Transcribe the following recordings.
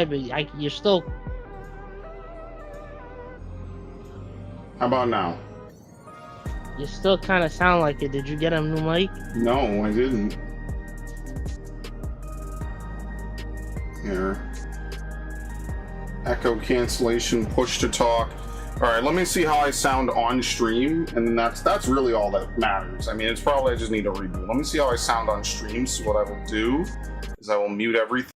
but you're still. How about now? You still kind of sound like it. Did you get a new mic? No, I didn't. Here. Echo cancellation, push to talk. Alright, let me see how I sound on stream, and then that's really all that matters. I mean, it's probably I just need a reboot. Let me see how I sound on stream, so what I will do is I will mute everything.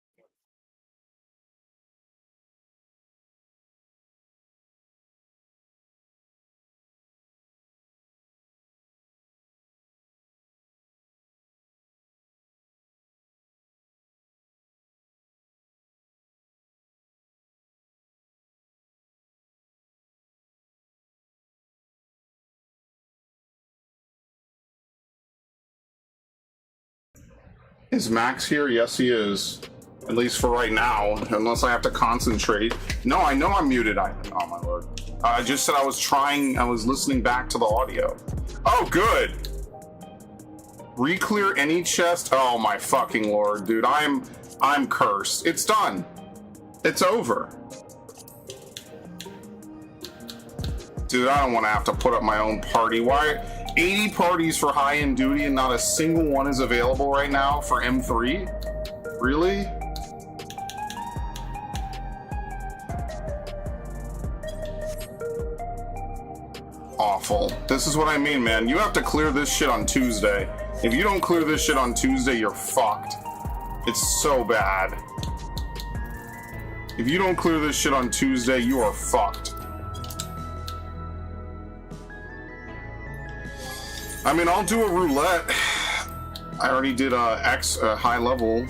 Is Max here? Yes, he is. At least for right now, unless I have to concentrate. No, I know I'm muted. Oh my lord. I just said I was listening back to the audio. Oh, good. Reclear any chest. Oh my fucking lord, dude. I'm cursed. It's done. It's over. Dude, I don't want to have to put up my own party. Why? 80 parties for high-end duty and not a single one is available right now for M3? Really? Awful. This is what I mean, man. You have to clear this shit on Tuesday. If you don't clear this shit on Tuesday, you're fucked. It's so bad. If you don't clear this shit on Tuesday, you are fucked. I mean, I'll do a roulette. I already did X high level.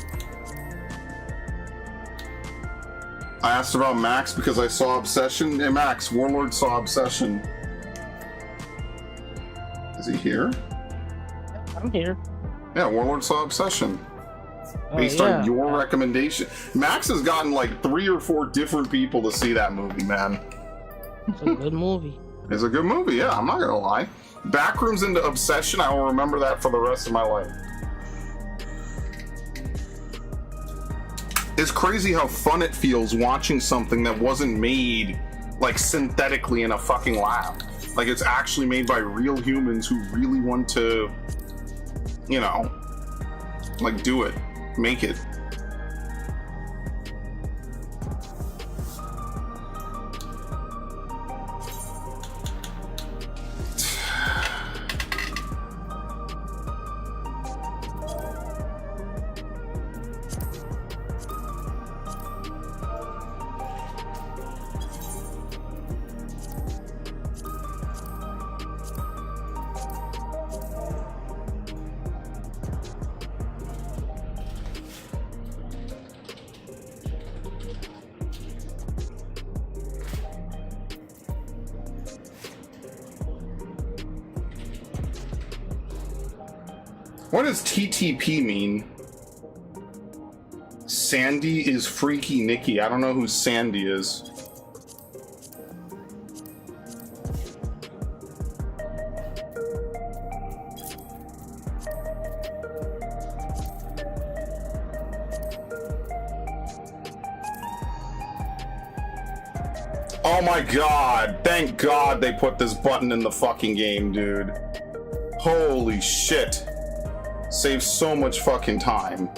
I asked about Max because I saw Obsession. Hey Max, Warlord saw Obsession. Is he here? I'm here. Yeah, Warlord saw Obsession. Based on your recommendation. Max has gotten like 3 or 4 different people to see that movie, man. It's a good movie. It's a good movie, yeah, I'm not gonna lie. Backrooms into Obsession, I will remember that for the rest of my life. It's crazy how fun it feels watching something that wasn't made like synthetically in a fucking lab. Like it's actually made by real humans who really want to, you know, like do it, make it. What does TTP mean? Sandy is Freaky Nikki. I don't know who Sandy is. Oh my god. Thank god they put this button in the fucking game, dude. Holy shit. Saves so much fucking time.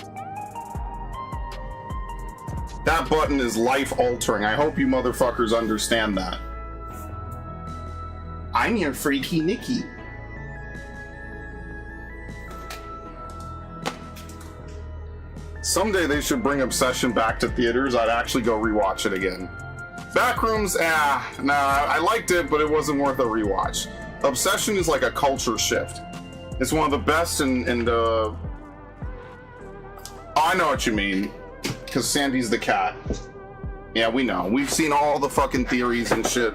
That button is life-altering. I hope you motherfuckers understand that. I'm your Freaky Nikki. Someday they should bring Obsession back to theaters. I'd actually go rewatch it again. Backrooms, nah, I liked it, but it wasn't worth a rewatch. Obsession is like a culture shift. It's one of the best, and oh, I know what you mean, because Sandy's the cat. Yeah, we know. We've seen all the fucking theories and shit.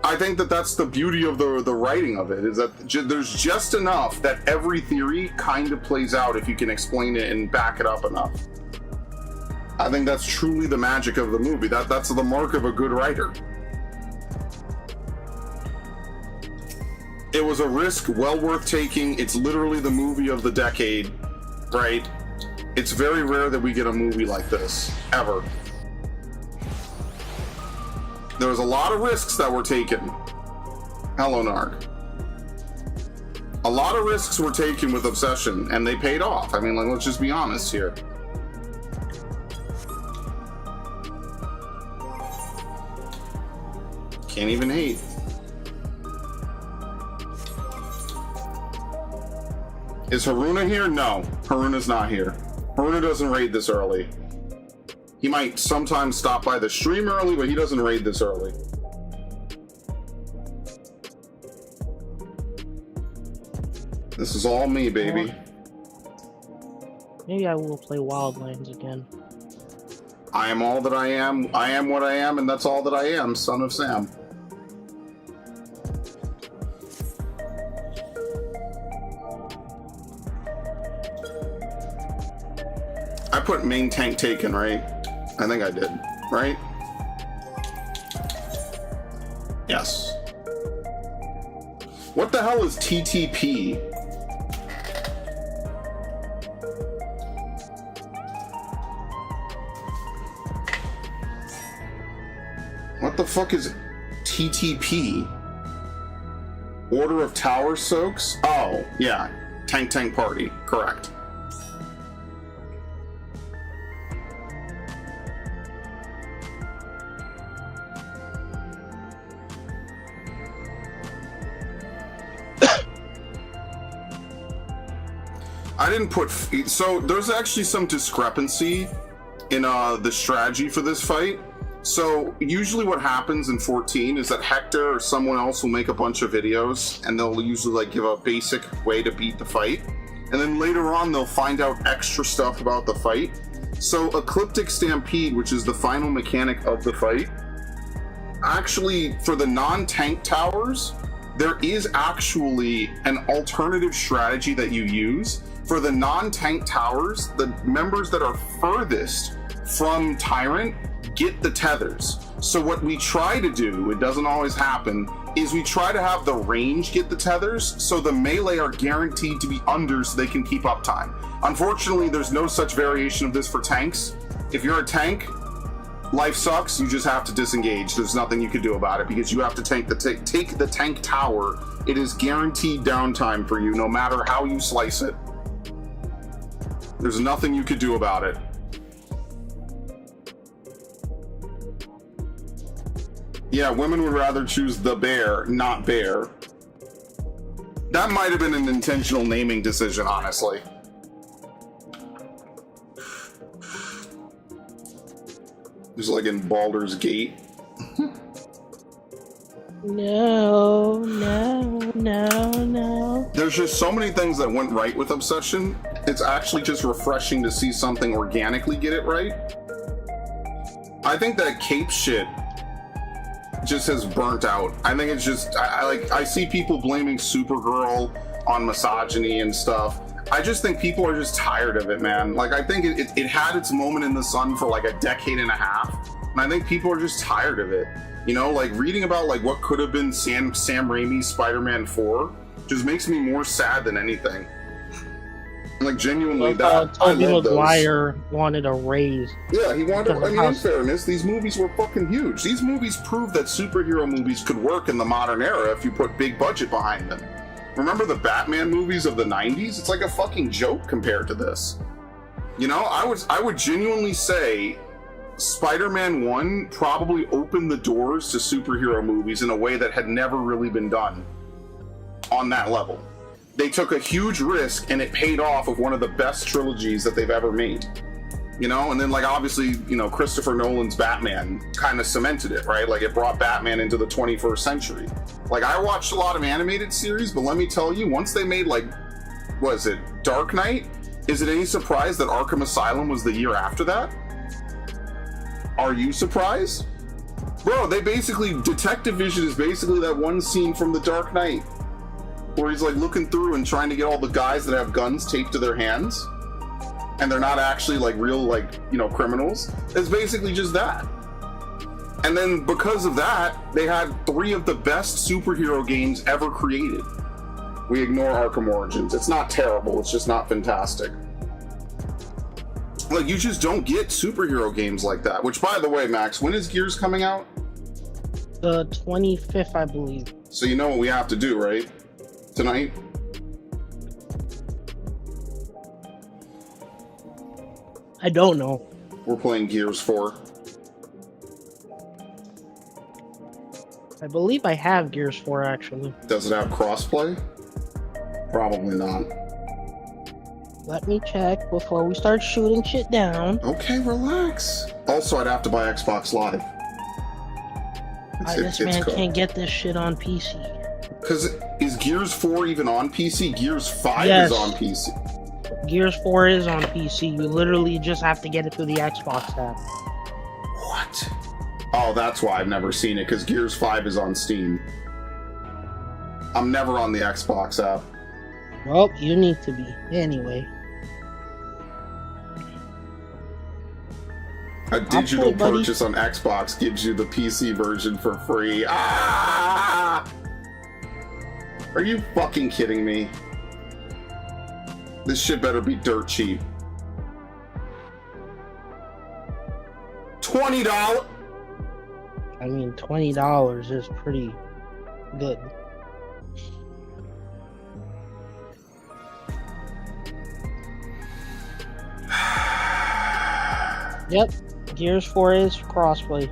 I think that that's the beauty of the writing of it, is that there's just enough that every theory kind of plays out if you can explain it and back it up enough. I think that's truly the magic of the movie. That's the mark of a good writer. It was a risk well worth taking. It's literally the movie of the decade, right? It's very rare that we get a movie like this, ever. There was a lot of risks that were taken. Hello, Narc. A lot of risks were taken with Obsession, and they paid off. I mean, like, let's just be honest here. Can't even hate. Is Haruna here? No, Haruna's not here. Haruna doesn't raid this early. He might sometimes stop by the stream early, but he doesn't raid this early. This is all me, baby. Maybe I will play Wildlands again. I am all that I am what I am, and that's all that I am, son of Sam. I put main tank taken, right? I think I did, right? Yes. What the hell is TTP? What the fuck is TTP? Order of Tower Soaks? Oh, yeah. Tank Party. Correct. I didn't put... So, there's actually some discrepancy in the strategy for this fight. So, usually what happens in 14 is that Hector or someone else will make a bunch of videos, and they'll usually, like, give a basic way to beat the fight. And then later on, they'll find out extra stuff about the fight. So, Ecliptic Stampede, which is the final mechanic of the fight, actually, for the non-tank towers, there is actually an alternative strategy that you use. For the non-tank towers, the members that are furthest from Tyrant get the tethers. So what we try to do, it doesn't always happen, is we try to have the range get the tethers, so the melee are guaranteed to be under so they can keep uptime. Unfortunately, there's no such variation of this for tanks. If you're a tank, life sucks, you just have to disengage. There's nothing you can do about it because you have to take the tank tower. It is guaranteed downtime for you no matter how you slice it. There's nothing you could do about it. Yeah, women would rather choose the bear, not bear. That might have been an intentional naming decision, honestly. Just like in Baldur's Gate. No. There's just so many things that went right with Obsession. It's actually just refreshing to see something organically get it right. I think that cape shit just has burnt out. I think it's just, I see people blaming Supergirl on misogyny and stuff. I just think people are just tired of it, man. Like, I think it had its moment in the sun for like a decade and a half, and I think people are just tired of it. You know, like reading about like what could have been Sam Raimi's Spider-Man 4 just makes me more sad than anything. Like, genuinely, that I Tobey love Maguire wanted a raise. Yeah, he wanted. I mean, in fairness, these movies were fucking huge. These movies proved that superhero movies could work in the modern era if you put big budget behind them. Remember the Batman movies of the 90s? It's like a fucking joke compared to this. You know, I would genuinely say Spider-Man 1 probably opened the doors to superhero movies in a way that had never really been done on that level. They took a huge risk and it paid off of one of the best trilogies that they've ever made. You know, and then like obviously, you know, Christopher Nolan's Batman kind of cemented it, right? Like it brought Batman into the 21st century. Like I watched a lot of animated series, but let me tell you, once they made like, what is it, Dark Knight? Is it any surprise that Arkham Asylum was the year after that? Are you surprised? Bro, they basically, Detective Vision is basically that one scene from The Dark Knight where he's like looking through and trying to get all the guys that have guns taped to their hands and they're not actually like real, like, you know, criminals. It's basically just that. And then because of that, they had 3 of the best superhero games ever created. We ignore Arkham Origins. It's not terrible, it's just not fantastic. Like, you just don't get superhero games like that. Which, by the way, Max, when is Gears coming out? The 25th, I believe. So you know what we have to do, right? Tonight? I don't know. We're playing Gears 4. I believe I have Gears 4 actually. Does it have crossplay? Probably not. Let me check before we start shooting shit down. Okay, relax. Also, I'd have to buy Xbox Live. This man can't get this shit on PC. Because is Gears 4 even on PC? Gears 5 Yes. is on PC. Gears 4 is on PC. You literally just have to get it through the Xbox app. What? Oh, that's why I've never seen it, because Gears 5 is on Steam. I'm never on the Xbox app. Well, you need to be. Anyway. A digital purchase on Xbox gives you the PC version for free. Ah! Are you fucking kidding me? This shit better be dirt cheap. $20? I mean, $20 is pretty good. Yep, Gears 4 is crossplay.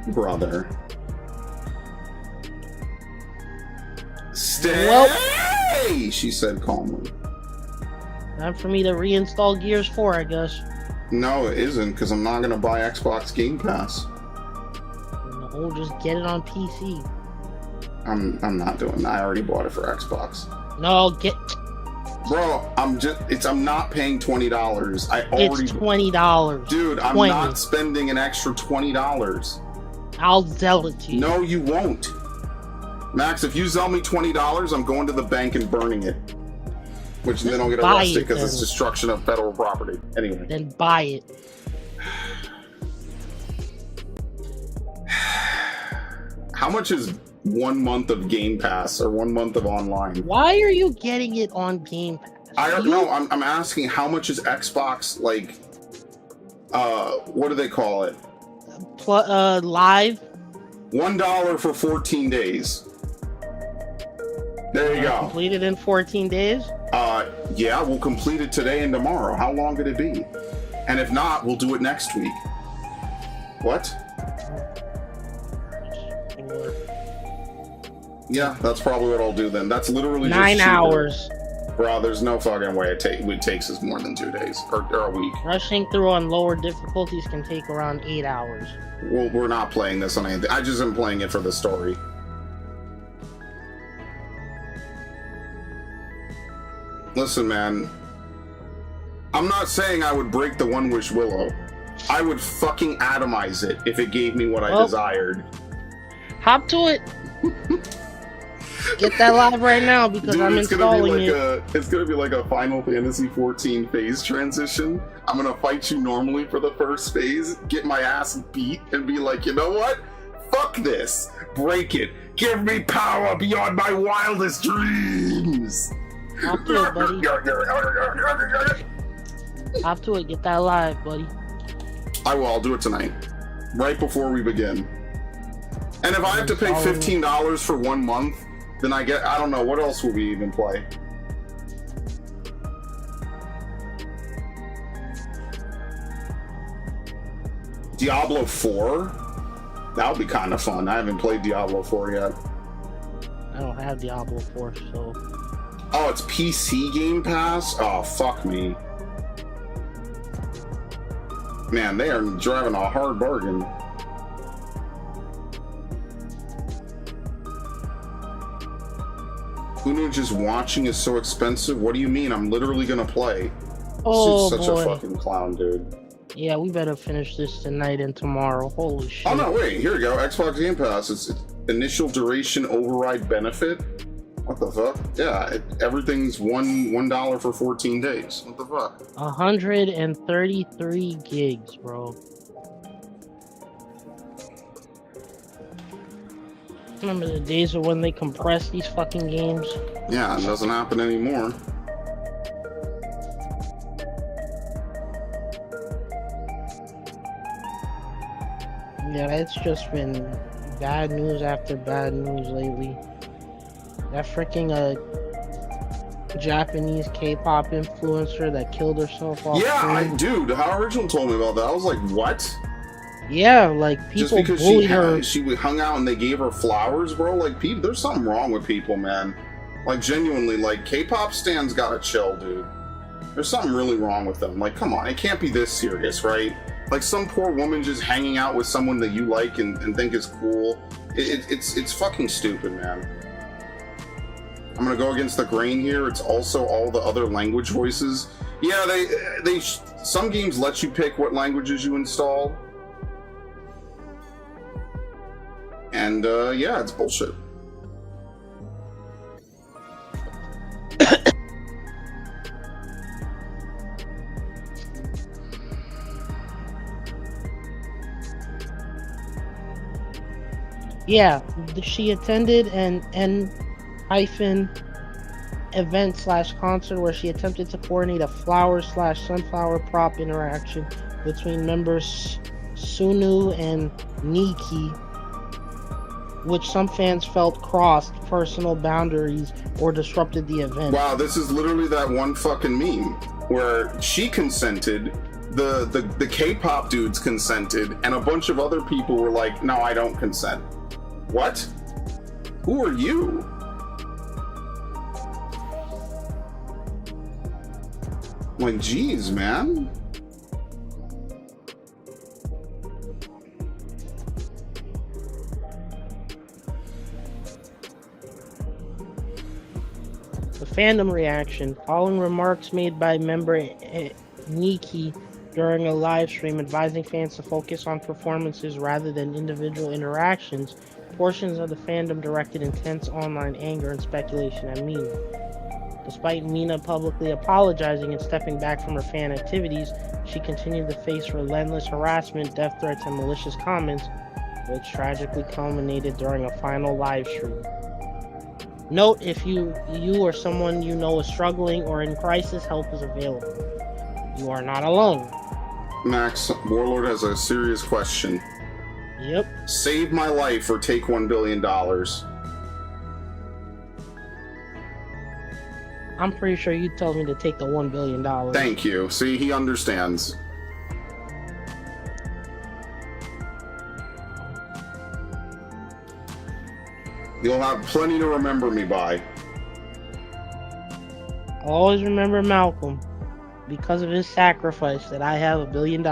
Brother. Stay! Well, she said calmly. time for me to reinstall Gears 4, I guess. No, it isn't, because I'm not going to buy Xbox Game Pass. No, just get it on PC. I'm not doing that. I already bought it for Xbox. No, get... Bro, I'm not paying $20. I already... It's $20. Dude, I'm not spending an extra $20. I'll sell it to you. No, you won't. Max, if you sell me $20, I'm going to the bank and burning it. Which then I'll get arrested because it's destruction of federal property. Anyway. Then buy it. How much is 1 month of Game Pass or 1 month of online? Why are you getting it on Game Pass? I don't know. I'm asking how much is Xbox, like, what do they call it? Live? $1 for 14 days. There you go. Completed in 14 days? Yeah, we'll complete it today and tomorrow. How long could it be? And if not, we'll do it next week. What? Yeah, that's probably what I'll do then. That's literally 9 hours. Bro, there's no fucking way it takes us more than 2 days or a week. Rushing through on lower difficulties can take around 8 hours. Well, we're not playing this on anything. I just am playing it for the story. Listen, man. I'm not saying I would break the One Wish Willow. I would fucking atomize it if it gave me what I desired. Hop to it. Get that live right now because dude, I'm installing it. It's gonna be like a Final Fantasy 14 phase transition. I'm gonna fight you normally for the first phase, get my ass beat, and be like, you know what? Fuck this. Break it. Give me power beyond my wildest dreams. Hop to it, buddy. Hop to it. Get that live, buddy. I will. I'll do it tonight. Right before we begin. And if I have to pay $15 for 1 month, then I don't know, what else will we even play? Diablo 4? That would be kind of fun. I haven't played Diablo 4 yet. I don't have Diablo 4, so... Oh, it's PC Game Pass? Oh, fuck me. Man, they are driving a hard bargain. Who knew just watching is so expensive? What do you mean? I'm literally gonna play. Oh, this dude's such a fucking clown, dude. Yeah, we better finish this tonight and tomorrow. Holy shit. Oh no, wait, here we go. Xbox Game Pass. It's initial duration override benefit. What the fuck? Yeah, everything's $1 for 14 days. What the fuck? 133 gigs, bro. Remember the days of when they compress these fucking games? Yeah, it doesn't happen anymore. Yeah, it's just been bad news after bad news lately. That freaking Japanese K-pop influencer that killed herself off screen. Dude, how Original told me about that. I was like, what? Yeah, like Just people because bullied her. she hung out and they gave her flowers, bro. Like, people, there's something wrong with people, man. Like, genuinely, like, K-pop stans gotta chill, dude. There's something really wrong with them. Like, come on, it can't be this serious, right? Like, some poor woman just hanging out with someone that you like and think is cool. It's fucking stupid, man. I'm gonna go against the grain here. It's also all the other language voices. Yeah, some games let you pick what languages you install. And, yeah, it's bullshit. Yeah, she attended an event/concert where she attempted to coordinate a flower/sunflower prop interaction between members Sunu and Nikki, which some fans felt crossed personal boundaries or disrupted the event. Wow, this is literally that one fucking meme where she consented, the K-pop dudes consented, and a bunch of other people were like, no, I don't consent. What? Who are you? Like, geez, man. The fandom reaction following remarks made by member Nikki during a live stream advising fans to focus on performances rather than individual interactions. Portions of the fandom directed intense online anger and speculation at Mina. Despite Mina publicly apologizing and stepping back from her fan activities, she continued to face relentless harassment, death threats, and malicious comments, which tragically culminated during a final live stream. Note, if you or someone you know is struggling or in crisis, help is available. You are not alone. Max, Warlord has a serious question. Yep. Save my life or take $1 billion. I'm pretty sure you told me to take the $1 billion. Thank you. See, he understands. You'll have plenty to remember me by. I'll always remember Malcolm because of his sacrifice that I have $1 billion.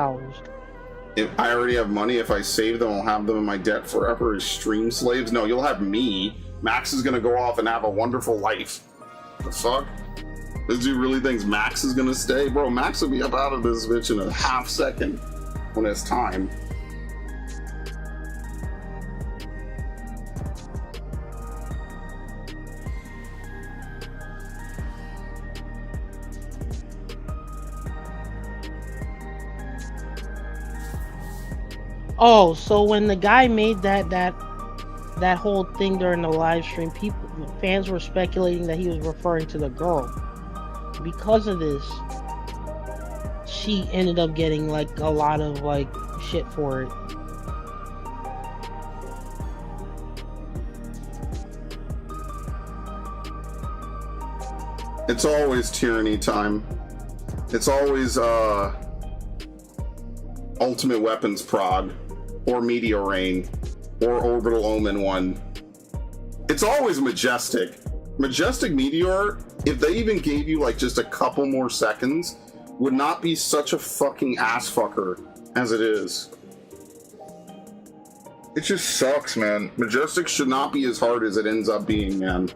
If I already have money, if I save them, I'll have them in my debt forever as stream slaves. No, you'll have me. Max is gonna go off and have a wonderful life. The fuck? This dude really thinks Max is gonna stay? Bro, Max will be up out of this bitch in a half second when it's time. Oh, so when the guy made that whole thing during the live stream, fans were speculating that he was referring to the girl. Because of this, she ended up getting like a lot of like shit for it. It's always Tyranny time. It's always Ultimate Weapons Prog, or Meteor Rain, or Orbital Omen 1. It's always Majestic. Majestic Meteor, if they even gave you like just a couple more seconds, would not be such a fucking ass fucker as it is. It just sucks, man. Majestic should not be as hard as it ends up being, man.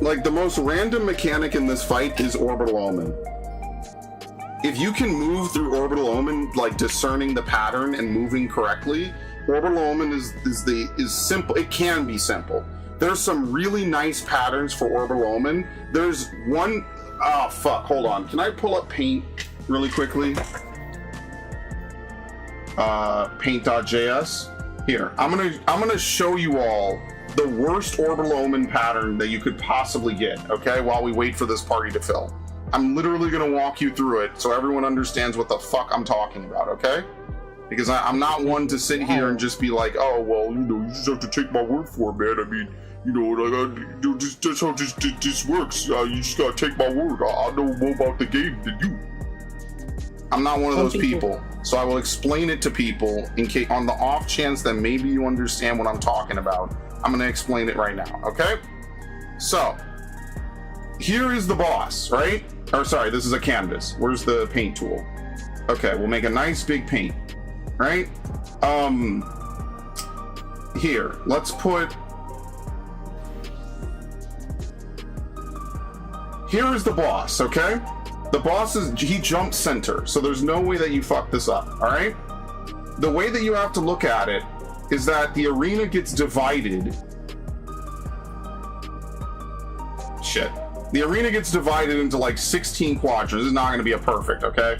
Like, the most random mechanic in this fight is Orbital Omen. If you can move through Orbital Omen, like discerning the pattern and moving correctly, Orbital Omen is simple. It can be simple. There's some really nice patterns for Orbital Omen. There's one, oh fuck, hold on. Can I pull up Paint really quickly? paint.js. Here, I'm gonna show you all the worst orbital omen pattern that you could possibly get, okay, while we wait for this party to fill. I'm literally gonna walk you through it so everyone understands what the fuck I'm talking about, okay? Because I'm not one to sit here and just be like, oh, well, you just have to take my word for it, man. I mean, that's how this works. You just gotta take my word. I know more about the game than you. I'm not one of those people, so I will explain it to people in case, on the off chance that maybe you understand what I'm talking about. I'm gonna explain it right now, okay? So, here is the boss, right? Or sorry, this is a canvas. Where's the paint tool? Okay, we'll make a nice big paint, right? Here, let's put... Here is the boss, okay? The boss he jumps center, so there's no way that you fuck this up, all right? The way that you have to look at it is that the arena gets divided. Shit. The arena gets divided into like 16 quadrants. This is not going to be a perfect, okay?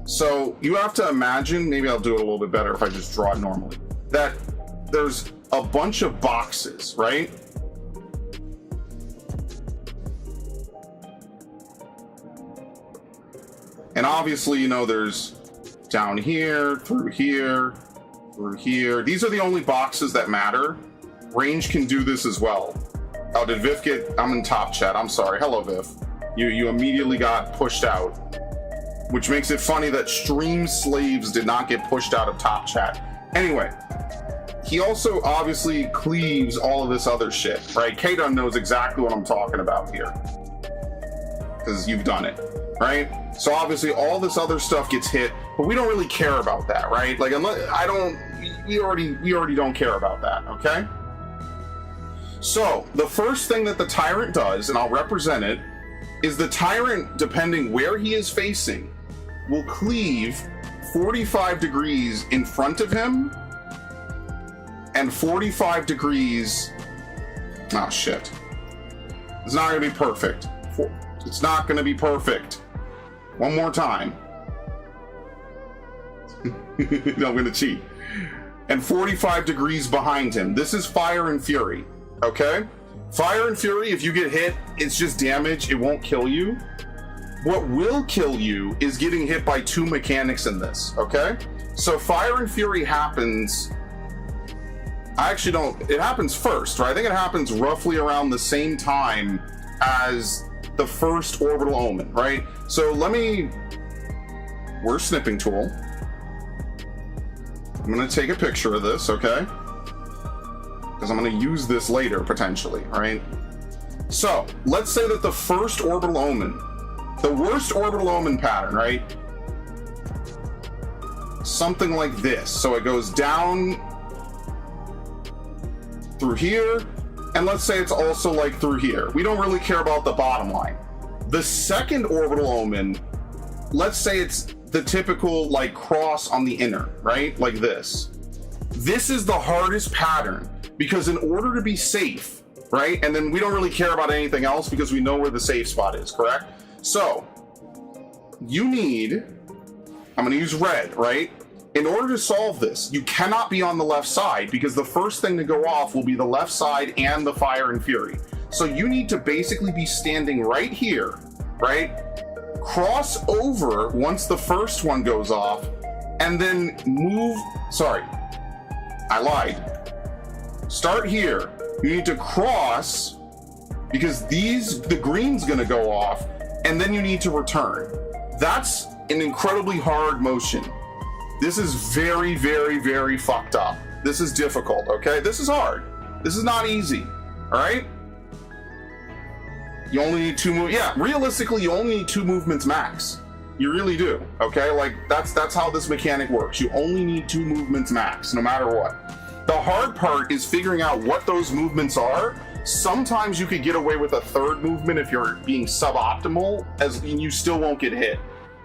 So you have to imagine, maybe I'll do it a little bit better if I just draw it normally, that there's a bunch of boxes, right? And obviously, you know, there's down here, through here, through here. These are the only boxes that matter. Range can do this as well. Oh, did Viv get... I'm in top chat. I'm sorry. Hello, Viv. You immediately got pushed out. Which makes it funny that Stream Slaves did not get pushed out of top chat. Anyway, he also obviously cleaves all of this other shit, right? K-Dun knows exactly what I'm talking about here. Because you've done it, right? So obviously all this other stuff gets hit, but we don't really care about that, right? Like, unless we already don't care about that, okay? So the first thing that the Tyrant does, and I'll represent it, is the Tyrant, depending where he is facing, will cleave 45 degrees in front of him and 45 degrees... Oh, shit. It's not going to be perfect. It's not going to be perfect. One more time. I'm going to cheat. And 45 degrees behind him. This is Fire and Fury. Okay? Fire and Fury, if you get hit, it's just damage. It won't kill you. What will kill you is getting hit by two mechanics in this. Okay? So Fire and Fury happens... I actually don't... It happens first, right? I think it happens roughly around the same time as the first Orbital Omen, right? So let me... Where's Snipping Tool? I'm going to take a picture of this, okay? Because I'm going to use this later, potentially, right? So, let's say that the first Orbital Omen, the worst Orbital Omen pattern, right? Something like this. So it goes down through here, and let's say it's also like through here. We don't really care about the bottom line. The second Orbital Omen, let's say it's the typical like cross on the inner, right? Like this. This is the hardest pattern because in order to be safe, right? And then we don't really care about anything else because we know where the safe spot is, correct? So you need, I'm going to use red, right? In order to solve this, you cannot be on the left side because the first thing to go off will be the left side and the Fire and Fury. So you need to basically be standing right here, right? Cross over once the first one goes off and then move, sorry, I lied. Start here. You need to cross because the green's gonna go off and then you need to return. That's an incredibly hard motion. This is very, very, very fucked up. This is difficult, okay? This is hard. This is not easy, all right? You only need two moves. Yeah, realistically, you only need two movements max. You really do, okay? Like, that's how this mechanic works. You only need two movements max, no matter what. The hard part is figuring out what those movements are. Sometimes you could get away with a third movement if you're being suboptimal, and you still won't get hit.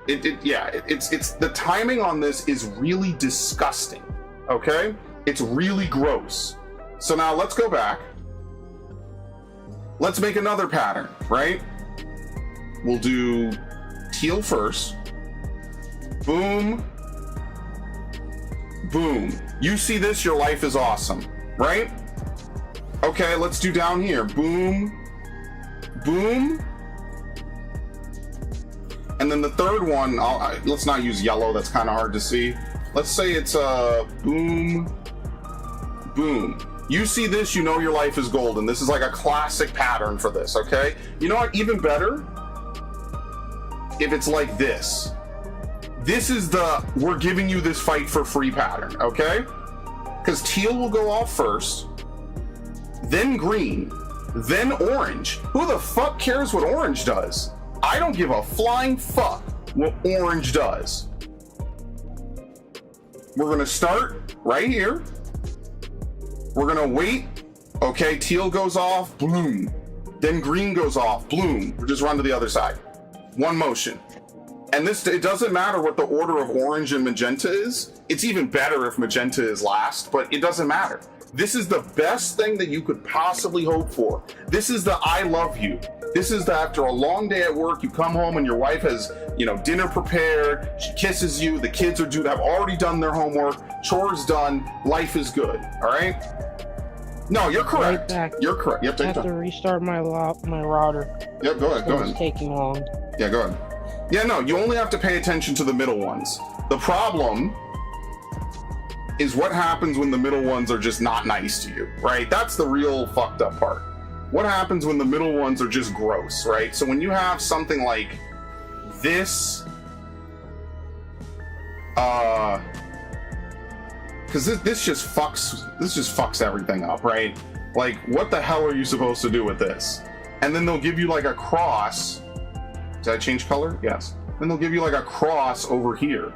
It's the timing on this is really disgusting, okay? It's really gross. So now let's go back. Let's make another pattern, right? We'll do teal first. Boom. Boom. You see this, your life is awesome, right? Okay, let's do down here. Boom. Boom. And then the third one, let's not use yellow, that's kind of hard to see. Let's say it's boom, boom. You see this, you know your life is golden. This is like a classic pattern for this, okay? You know what, even better? If it's like this. This is the, we're giving you this fight for free pattern, okay? Because teal will go off first, then green, then orange. Who the fuck cares what orange does? I don't give a flying fuck what orange does. We're gonna start right here. We're gonna wait. Okay, teal goes off, bloom. Then green goes off, bloom. We'll just run to the other side. One motion. And this, it doesn't matter what the order of orange and magenta is. It's even better if magenta is last, but it doesn't matter. This is the best thing that you could possibly hope for. This is the I love you. This is the after a long day at work, you come home and your wife has, you know, dinner prepared, she kisses you, the kids are have already done their homework, chores done, life is good, all right? No, you're correct. Right back. You're correct. Yep, I have to restart my router. Yep, go ahead, go ahead. It's taking long. Yeah, go ahead. Yeah, no, you only have to pay attention to the middle ones. The problem is what happens when the middle ones are just not nice to you, right? That's the real fucked up part. What happens when the middle ones are just gross, right? So when you have something like this, because this just fucks everything up, right? Like, what the hell are you supposed to do with this? And then they'll give you like a cross. Did I change color? Yes. Then they'll give you like a cross over here.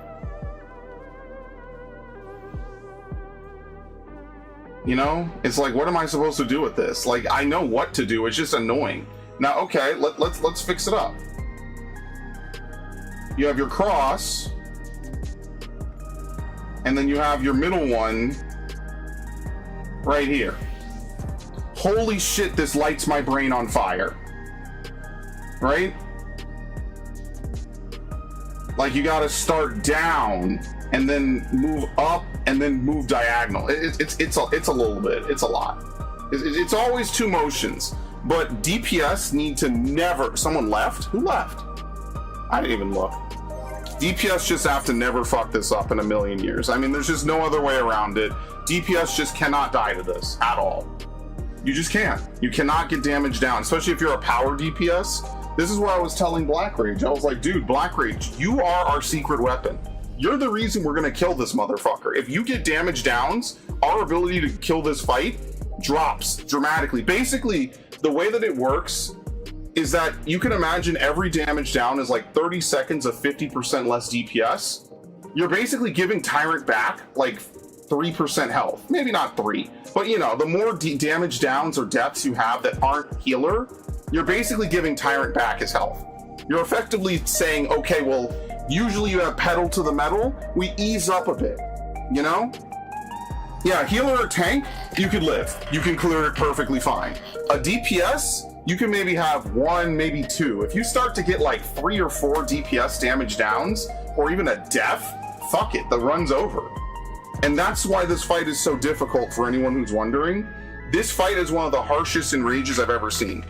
You know, it's like, what am I supposed to do with this? Like, I know what to do. It's just annoying. Now, okay, let's fix it up. You have your cross, and then you have your middle one right here. Holy shit, this lights my brain on fire. Right? Like, you gotta start down and then move up and then move diagonal. It's a little bit, it's a lot. It's always two motions, but DPS need to never, someone left? Who left? I didn't even look. DPS just have to never fuck this up in a million years. I mean, there's just no other way around it. DPS just cannot die to this at all. You just can't. You cannot get damage down, especially if you're a power DPS. This is what I was telling Black Rage. I was like, dude, Black Rage, you are our secret weapon. You're the reason we're gonna kill this motherfucker. If you get damage downs, our ability to kill this fight drops dramatically. Basically, the way that it works is that you can imagine every damage down is like 30 seconds of 50% less DPS. You're basically giving Tyrant back like 3% health. Maybe not 3, but you know, the more damage downs or deaths you have that aren't healer, you're basically giving Tyrant back his health. You're effectively saying, okay, well, usually you have pedal to the metal, we ease up a bit, you know? Yeah, healer or tank, you could live. You can clear it perfectly fine. A DPS, you can maybe have 1, maybe 2. If you start to get like 3 or 4 DPS damage downs, or even a death, fuck it, the run's over. And that's why this fight is so difficult for anyone who's wondering. This fight is one of the harshest enrages I've ever seen.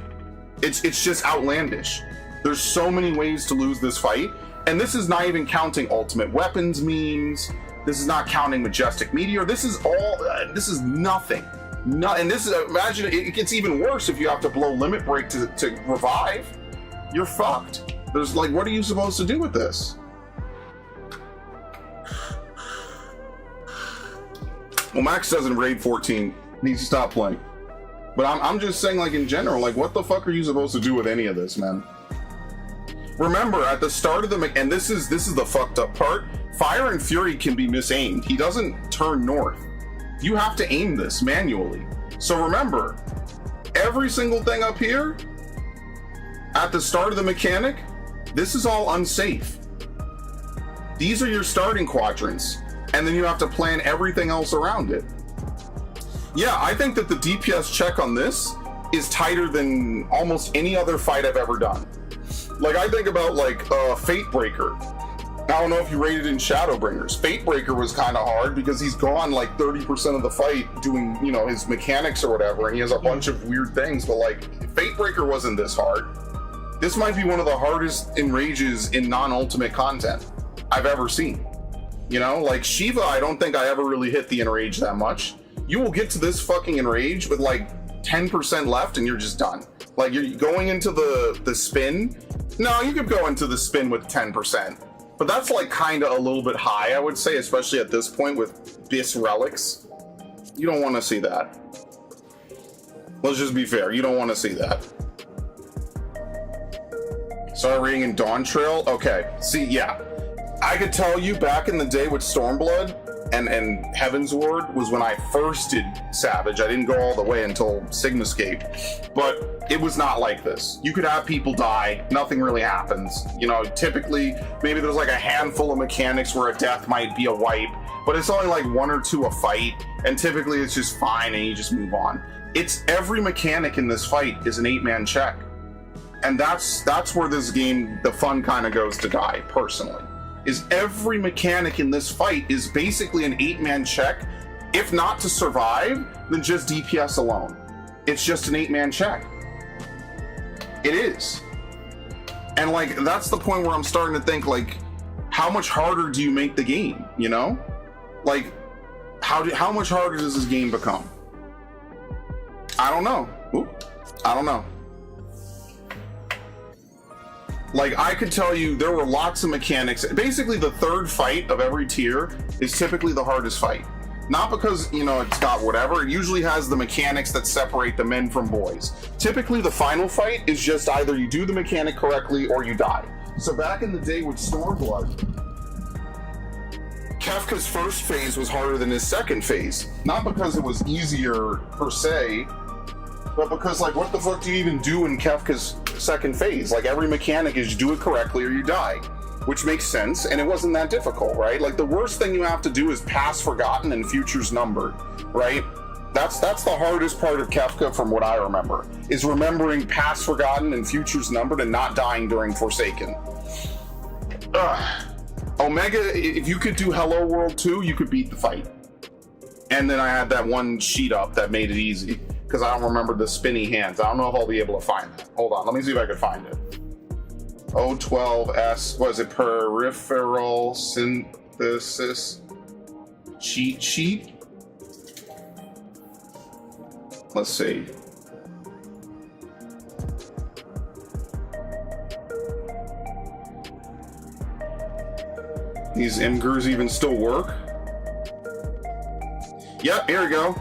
It's just outlandish. There's so many ways to lose this fight, and this is not even counting ultimate weapons memes. This is not counting Majestic Meteor. This is all, this is nothing. And this is, imagine, it gets even worse if you have to blow Limit Break to revive. You're fucked. There's like, what are you supposed to do with this? Well, Max doesn't raid 14. Needs to stop playing. But I'm just saying, like, in general, like, what the fuck are you supposed to do with any of this, man? Remember, at the start of the, and this is the fucked up part, Fire and Fury can be misaimed. He doesn't turn north. You have to aim this manually. So remember, every single thing up here, at the start of the mechanic, this is all unsafe. These are your starting quadrants, and then you have to plan everything else around it. Yeah, I think that the DPS check on this is tighter than almost any other fight I've ever done. Like, I think about like Fate Breaker. I don't know if you rated in Shadowbringers. Fatebreaker was kind of hard because he's gone like 30% of the fight doing, you know, his mechanics or whatever, and he has a bunch of weird things, but like, Fatebreaker wasn't this hard. This might be one of the hardest enrages in non-ultimate content I've ever seen. You know, like Shiva, I don't think I ever really hit the enrage that much. You will get to this fucking enrage with like 10% left and you're just done. Like, you're going into the spin. No, you could go into the spin with 10. But that's like kind of a little bit high, I would say, especially at this point with Bis relics. You don't want to see that. Let's just be fair. You don't want to see that. Started reading in Dawntrail. Okay. See, yeah. I could tell you back in the day with Stormblood and Heaven's Ward was when I first did Savage. I didn't go all the way until Sigmascape, but it was not like this. You could have people die, nothing really happens. You know, typically maybe there's like a handful of mechanics where a death might be a wipe, but it's only like 1 or 2 a fight, and typically it's just fine and you just move on. It's every mechanic in this fight is an 8-man check. And that's where this game, the fun kind of goes to die, personally. Is every mechanic in this fight is basically an 8-man check. If not to survive, then just DPS alone. It's just an 8-man check. It is. And like, that's the point where I'm starting to think, like, how much harder do you make the game, you know? Like, how much harder does this game become? I don't know. I don't know. Like, I could tell you there were lots of mechanics. Basically, the third fight of every tier is typically the hardest fight. Not because, you know, it's got whatever. It usually has the mechanics that separate the men from boys. Typically, the final fight is just either you do the mechanic correctly or you die. So back in the day with Stormblood, Kefka's first phase was harder than his second phase. Not because it was easier, per se, but because, like, what the fuck do you even do in Kefka's second phase? Like, every mechanic is do it correctly or you die, which makes sense, and it wasn't that difficult, right? Like, the worst thing you have to do is Past Forgotten and Futures Numbered, right? That's the hardest part of Kefka from what I remember, is remembering Past Forgotten and Futures Numbered and not dying during Forsaken. Omega, if you could do Hello World 2, you could beat the fight. And then I had that one sheet up that made it easy, because I don't remember the spinny hands. I don't know if I'll be able to find it. Hold on, let me see if I can find it. O12S, what is it? Peripheral Synthesis cheat sheet? Let's see. These Imgurs even still work? Yep, here we go.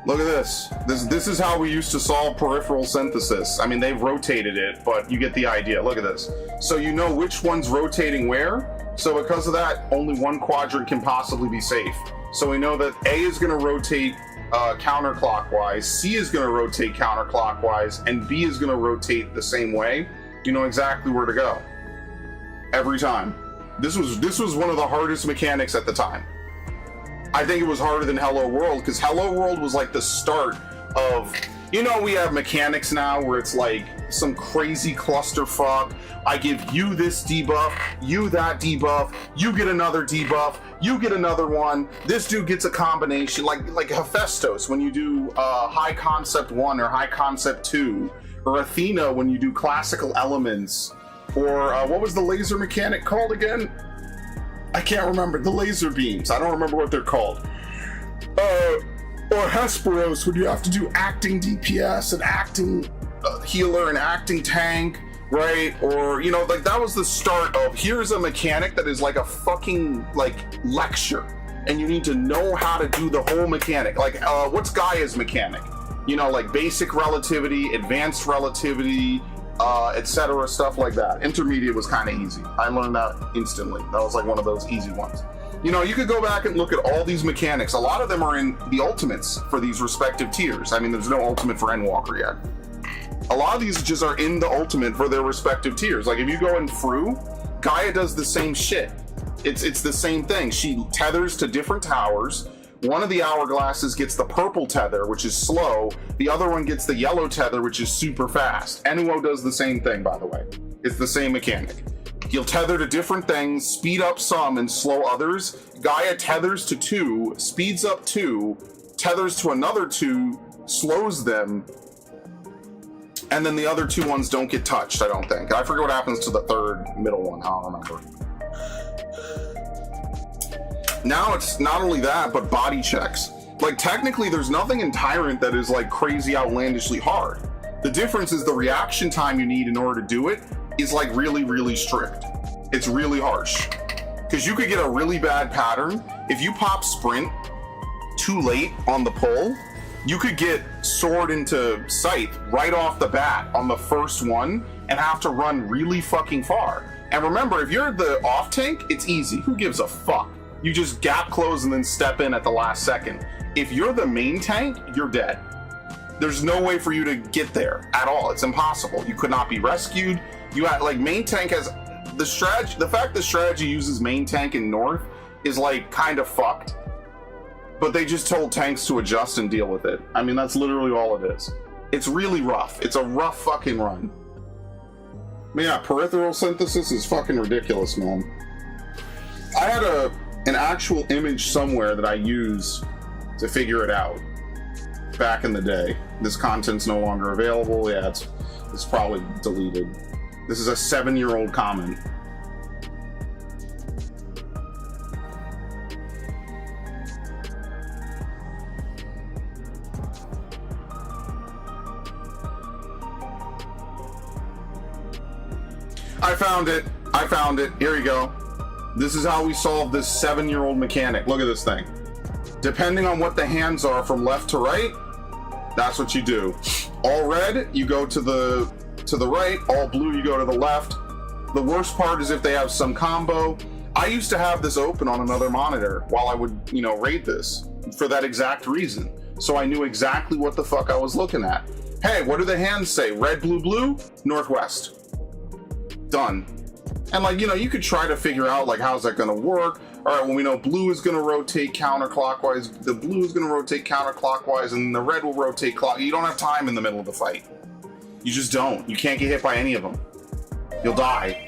Look at this. This is how we used to solve peripheral synthesis. I mean, they've rotated it, but you get the idea. Look at this. So you know which one's rotating where. So because of that, only one quadrant can possibly be safe. So we know that A is going to rotate counterclockwise, C is going to rotate counterclockwise, and B is going to rotate the same way. You know exactly where to go. Every time. This was one of the hardest mechanics at the time. I think it was harder than Hello World, because Hello World was like the start of, you know, we have mechanics now where it's like some crazy clusterfuck. I give you this debuff, you that debuff, you get another debuff, you get another one, this dude gets a combination, like Hephaestus when you do High Concept 1 or High Concept 2, or Athena when you do classical elements, or what was the laser mechanic called again? I can't remember. The laser beams. I don't remember what they're called. Or Hesperos, when you have to do acting DPS and acting healer and acting tank, right? Or, you know, like, that was the start of, here's a mechanic that is like a fucking, like, lecture. And you need to know how to do the whole mechanic. Like, what's Gaia's mechanic? You know, like basic relativity, advanced relativity, etc., stuff like that. Intermediate was kind of easy. I learned that instantly. That was like one of those easy ones. You know, you could go back and look at all these mechanics. A lot of them are in the ultimates for these respective tiers. I mean, there's no ultimate for Endwalker yet. A lot of these just are in the ultimate for their respective tiers. Like, if you go in Fru, Gaia does the same shit. It's the same thing. She tethers to different towers. One of the hourglasses gets the purple tether, which is slow. The other one gets the yellow tether, which is super fast. Enuo does the same thing, by the way. It's the same mechanic. You'll tether to different things, speed up some and slow others. Gaia tethers to 2, speeds up 2, tethers to another 2, slows them, and then the other 2 ones don't get touched, I don't think. I forget what happens to the third middle one, I don't remember. Now it's not only that, but body checks. Like, technically, there's nothing in Tyrant that is, like, crazy outlandishly hard. The difference is the reaction time you need in order to do it is, like, really, really strict. It's really harsh. Because you could get a really bad pattern. If you pop Sprint too late on the pull, you could get Sword into Scythe right off the bat on the first one and have to run really fucking far. And remember, if you're the off tank, it's easy. Who gives a fuck? You just gap close and then step in at the last second. If you're the main tank, you're dead. There's no way for you to get there at all. It's impossible. You could not be rescued. You had, like, main tank has the strategy. The fact the strategy uses main tank in North is, like, kind of fucked. But they just told tanks to adjust and deal with it. I mean, that's literally all it is. It's really rough. It's a rough fucking run. But yeah, peripheral synthesis is fucking ridiculous, man. I had an actual image somewhere that I use to figure it out back in the day. This content's no longer available. Yeah, it's probably deleted. This is a 7-year-old comment. I found it. Here you go. This is how we solve this 7-year-old mechanic. Look at this thing. Depending on what the hands are from left to right, that's what you do. All red, you go to the right. All blue, you go to the left. The worst part is if they have some combo. I used to have this open on another monitor while I would, raid this for that exact reason. So I knew exactly what the fuck I was looking at. Hey, what do the hands say? Red, blue, blue, northwest. Done. And you could try to figure out how's that gonna work. All right, well, we know blue is gonna rotate counterclockwise, the blue is gonna rotate counterclockwise, and the red will rotate clock. You don't have time in the middle of the fight. You just don't. You can't get hit by any of them. You'll die.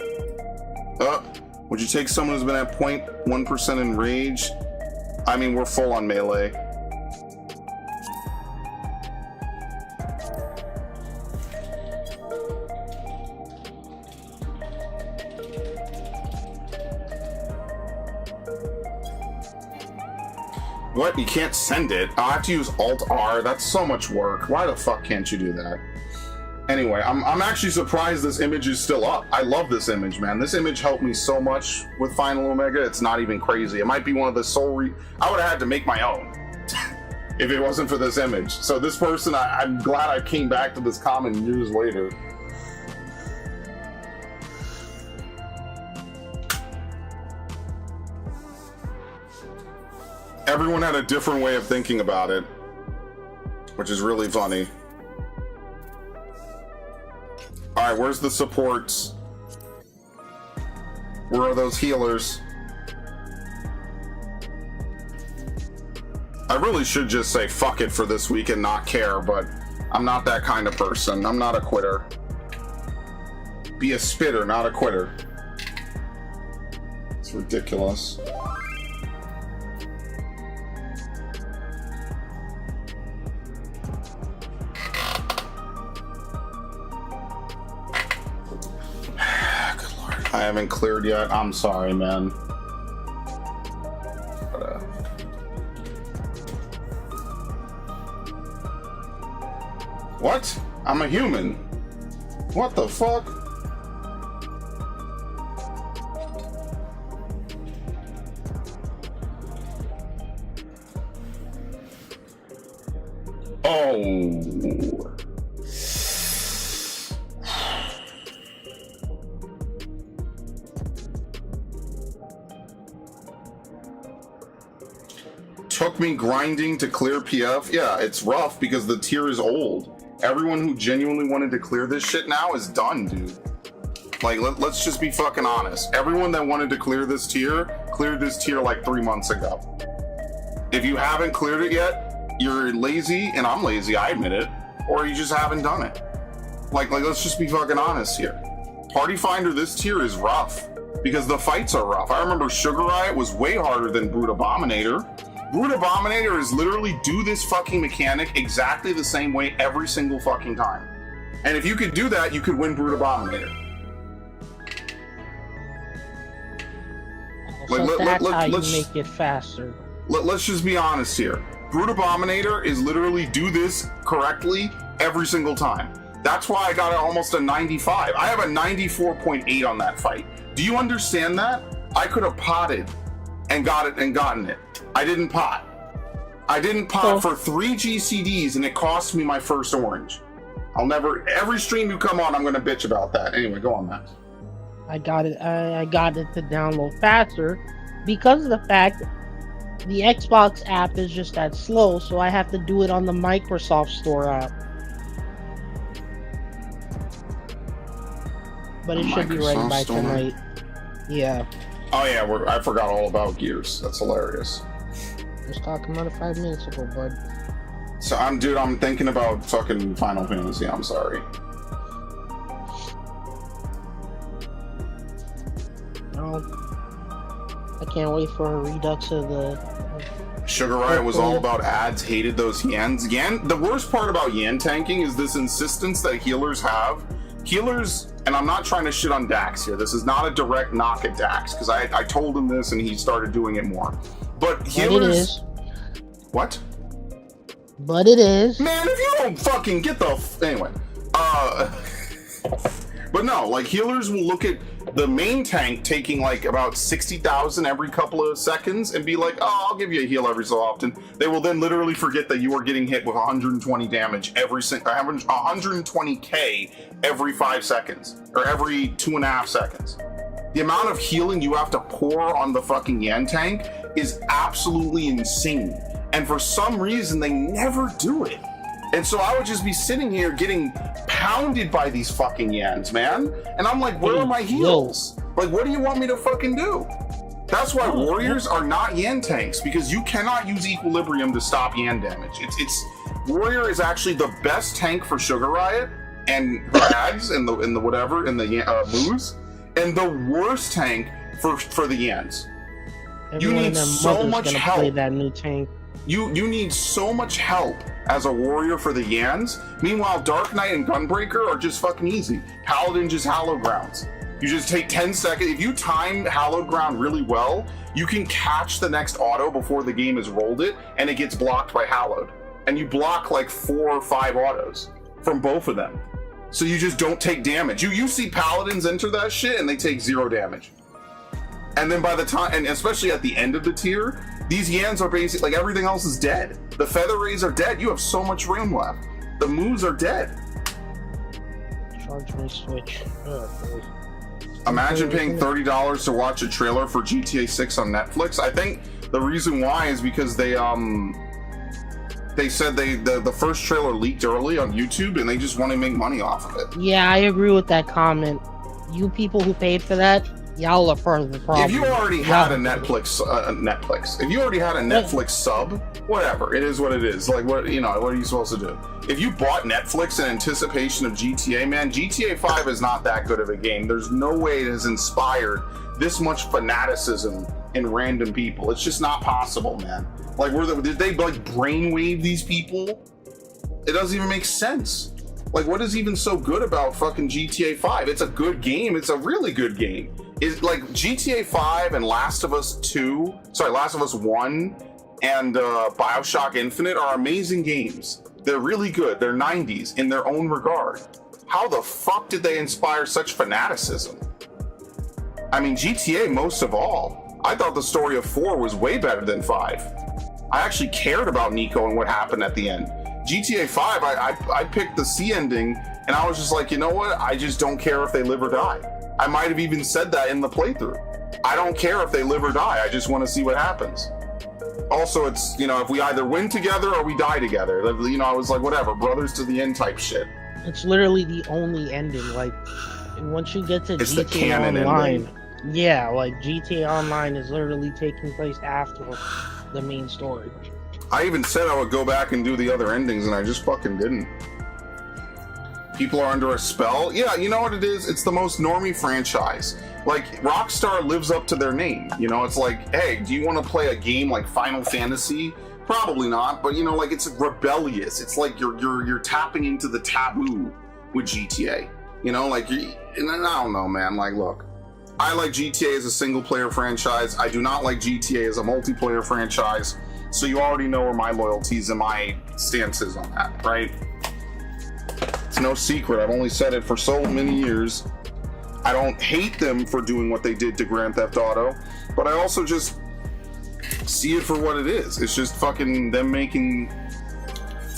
Would you take someone who's been at 0.1% in rage? I mean, we're full on melee. What? You can't send it? I'll have to use Alt-R. That's so much work. Why the fuck can't you do that? Anyway, I'm actually surprised this image is still up. I love this image, man. This image helped me so much with Final Omega. It's not even crazy. It might be one of the sole I would have had to make my own if it wasn't for this image. So this person, I'm glad I came back to this comment years later. Everyone had a different way of thinking about it, which is really funny. All right, where's the supports? Where are those healers? I really should just say fuck it for this week and not care, but I'm not that kind of person. I'm not a quitter. Be a spitter, not a quitter. It's ridiculous. I haven't cleared yet. I'm sorry, man. But, what? I'm a human. What the fuck? Oh. Took me grinding to clear PF. Yeah, it's rough because the tier is old. Everyone who genuinely wanted to clear this shit now is done, dude. Let's just be fucking honest. Everyone that wanted to clear this tier cleared this tier like 3 months ago. If you haven't cleared it yet, you're lazy, and I'm lazy, I admit it, or you just haven't done it. Let's just be fucking honest here. Party Finder, this tier is rough. because the fights are rough. I remember Sugar Riot was way harder than Brute Abominator. Brute Abominator is literally do this fucking mechanic exactly the same way every single fucking time. And if you could do that, you could win Brute Abominator. So that's how you make it faster. Let's just be honest here. Brute Abominator is literally do this correctly every single time. That's why I got almost a 95. I have a 94.8 on that fight. Do you understand that? I could have potted and gotten it. I didn't pot. I didn't pot for 3 GCDs and it cost me my first orange. Every stream you come on, I'm gonna bitch about that. Anyway, go on, Matt. I got it to download faster because of the fact the Xbox app is just that slow, so I have to do it on the Microsoft Store app. But it should be ready by tonight. Yeah. Oh yeah, I forgot all about Gears. That's hilarious. Just talking about it 5 minutes ago, bud. So I'm thinking about fucking Final Fantasy. I'm sorry. I can't wait for a redux of the... Sugar Riot was all about ads, hated those Yans. The worst part about Yan tanking is this insistence that healers have. Healers, and I'm not trying to shit on Dax here. This is not a direct knock at Dax, because I told him this and he started doing it more. But healers... But it is. What? But it is. Man, if you don't fucking get the... Anyway. But no, like, healers will look at the main tank taking like about 60,000 every couple of seconds and be like, oh, I'll give you a heal every so often. They will then literally forget that you are getting hit with 120 damage every 120k every 5 seconds or every 2.5 seconds. The amount of healing you have to pour on the fucking Yan tank is absolutely insane. And for some reason, they never do it. And so I would just be sitting here getting pounded by these fucking Yans, man. And I'm like, where are my heals? Like, what do you want me to fucking do? That's why warriors are not Yan tanks, because you cannot use equilibrium to stop Yan damage. Warrior is actually the best tank for Sugar Riot and her ads and the whatever and the moves, and the worst tank for the Yans. You need so much help. Play that new tank. You need so much help as a warrior for the Yans. Meanwhile, Dark Knight and Gunbreaker are just fucking easy. Paladin just Hallowed Grounds. You just take 10 seconds. If you time Hallowed Ground really well, you can catch the next auto before the game has rolled it, and it gets blocked by Hallowed. And you block like 4 or 5 autos from both of them. So you just don't take damage. You see Paladins enter that shit, and they take 0 damage. And then by the time, and especially at the end of the tier, these Yans are basically, like, everything else is dead. The Feather Rays are dead. You have so much room left. The moves are dead. Charge my Switch. Oh, boy. Imagine paying $30 to watch a trailer for GTA 6 on Netflix. I think the reason why is because they said the first trailer leaked early on YouTube, and they just want to make money off of it. Yeah, I agree with that comment. You people who paid for that, y'all are part of the problem. If you already had a Netflix, if you already had a Netflix sub, whatever, it is what it is. Like, what are you supposed to do? If you bought Netflix in anticipation of GTA, man, GTA 5 is not that good of a game. There's no way it has inspired this much fanaticism in random people. It's just not possible, man. Like, did they like brainwave these people? It doesn't even make sense. Like, what is even so good about fucking GTA 5? It's a good game. It's a really good game. Is like GTA 5 and Last of Us 1 and BioShock Infinite are amazing games. They're really good. They're 90s in their own regard. How the fuck did they inspire such fanaticism? I mean, GTA most of all. I thought the story of 4 was way better than 5. I actually cared about Nico and what happened at the end. GTA 5, I picked the C ending, and I was just like, you know what? I just don't care if they live or die. I might have even said that in the playthrough. I don't care if they live or die. I just want to see what happens. Also, it's, if we either win together or we die together. I was like, whatever, brothers to the end type shit. It's literally the only ending. Like, once you get to it's GTA the canon Online, ending. Yeah, like GTA Online is literally taking place after the main story. I even said I would go back and do the other endings, and I just fucking didn't. People are under a spell. Yeah, you know what it is? It's the most normie franchise. Like, Rockstar lives up to their name. You know, it's like, hey, do you want to play a game like Final Fantasy? Probably not, but you know, like, it's rebellious. It's like you're tapping into the taboo with GTA. You know, like, and I don't know, man. Like, look, I like GTA as a single-player franchise. I do not like GTA as a multiplayer franchise. So you already know where my loyalties and my stance is on that, right? It's no secret. I've only said it for so many years. I don't hate them for doing what they did to Grand Theft Auto, but I also just see it for what it is. It's just fucking them making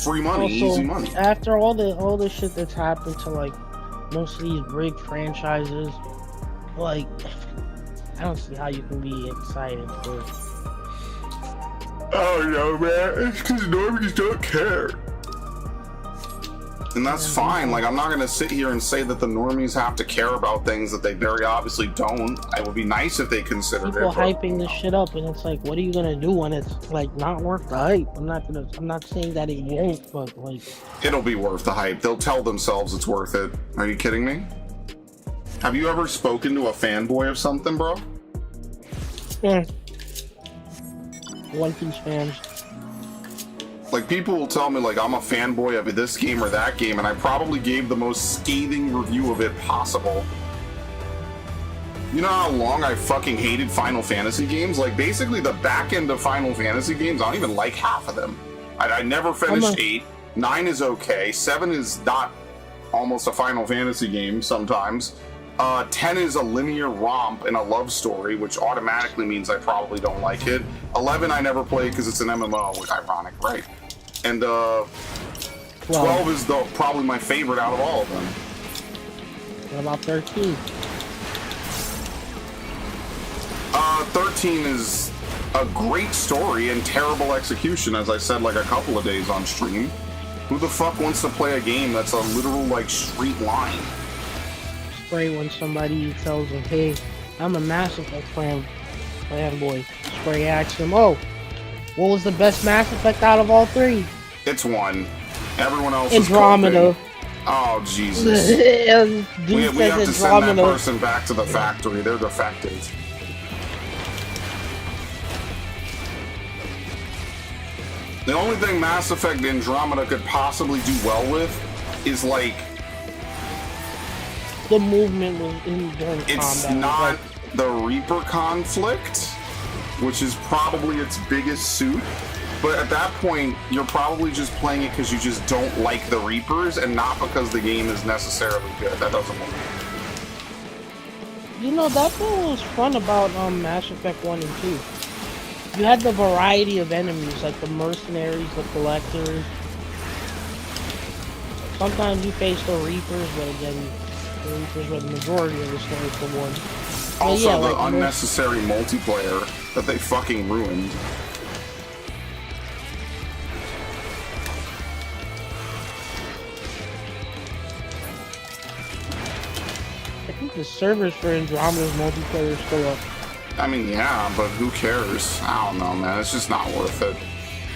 free money, Also, easy money. After all the shit that's happened to like most of these big franchises, like I don't see how you can be excited for it. Oh no, man! It's because normies don't care. And that's fine. Like, I'm not gonna sit here and say that the normies have to care about things that they very obviously don't. It would be nice if they considered People it. hyping this shit up, and it's like, what are you gonna do when it's like not worth the hype? I'm not saying that it won't, but like, It'll be worth the hype. They'll tell themselves it's worth it. Are you kidding me? Have you ever spoken to a fanboy of something, bro? yeah. One Piece fans. Like, people will tell me, like, I'm a fanboy of this game or that game, and I probably gave the most scathing review of it possible. You know how long I fucking hated Final Fantasy games? Like, basically the back end of Final Fantasy games, I don't even like half of them. I never finished 8. 9 is okay. 7 is not almost a Final Fantasy game sometimes. 10 is a linear romp and a love story, which automatically means I probably don't like it. 11 I never played because it's an MMO, which ironic, right? And 12 is probably my favorite out of all of them. What about 13? 13 is a great story and terrible execution, as I said like a couple of days on stream. Who the fuck wants to play a game that's a literal, like, straight line? Spray when somebody tells him, hey, I'm a Mass Effect fanboy. Spray asks him, oh, what was the best Mass Effect out of all 3? It's 1. Everyone else Andromeda. is coping. Oh, Jesus. we have to send that person back to the factory. They're defective. The only thing Mass Effect Andromeda could possibly do well with is, like, the movement was in during combat. It's not the Reaper conflict, which is probably its biggest suit. But at that point, you're probably just playing it because you just don't like the Reapers and not because the game is necessarily good. That doesn't work. You know, that's what was fun about Mass Effect 1 and 2. You had the variety of enemies, like the mercenaries, the collectors. Sometimes you face the Reapers, but again, the Reapers were the majority of the story for 1. Also, yeah, the like, unnecessary multiplayer that they fucking ruined. I think the servers for Andromeda's multiplayer is still up. I mean, yeah, but who cares? I don't know, man. It's just not worth it.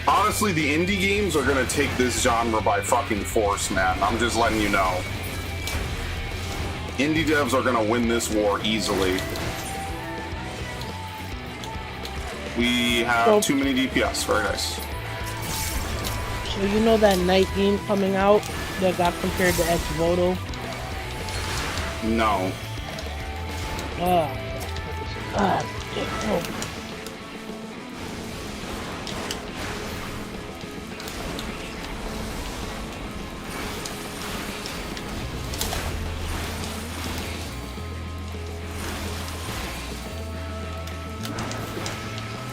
Honestly, the indie games are gonna take this genre by fucking force, man. I'm just letting you know. Indie devs are gonna win this war easily. We have too many DPS. Very nice. So you know that night game coming out that got compared to Ex Voto? No.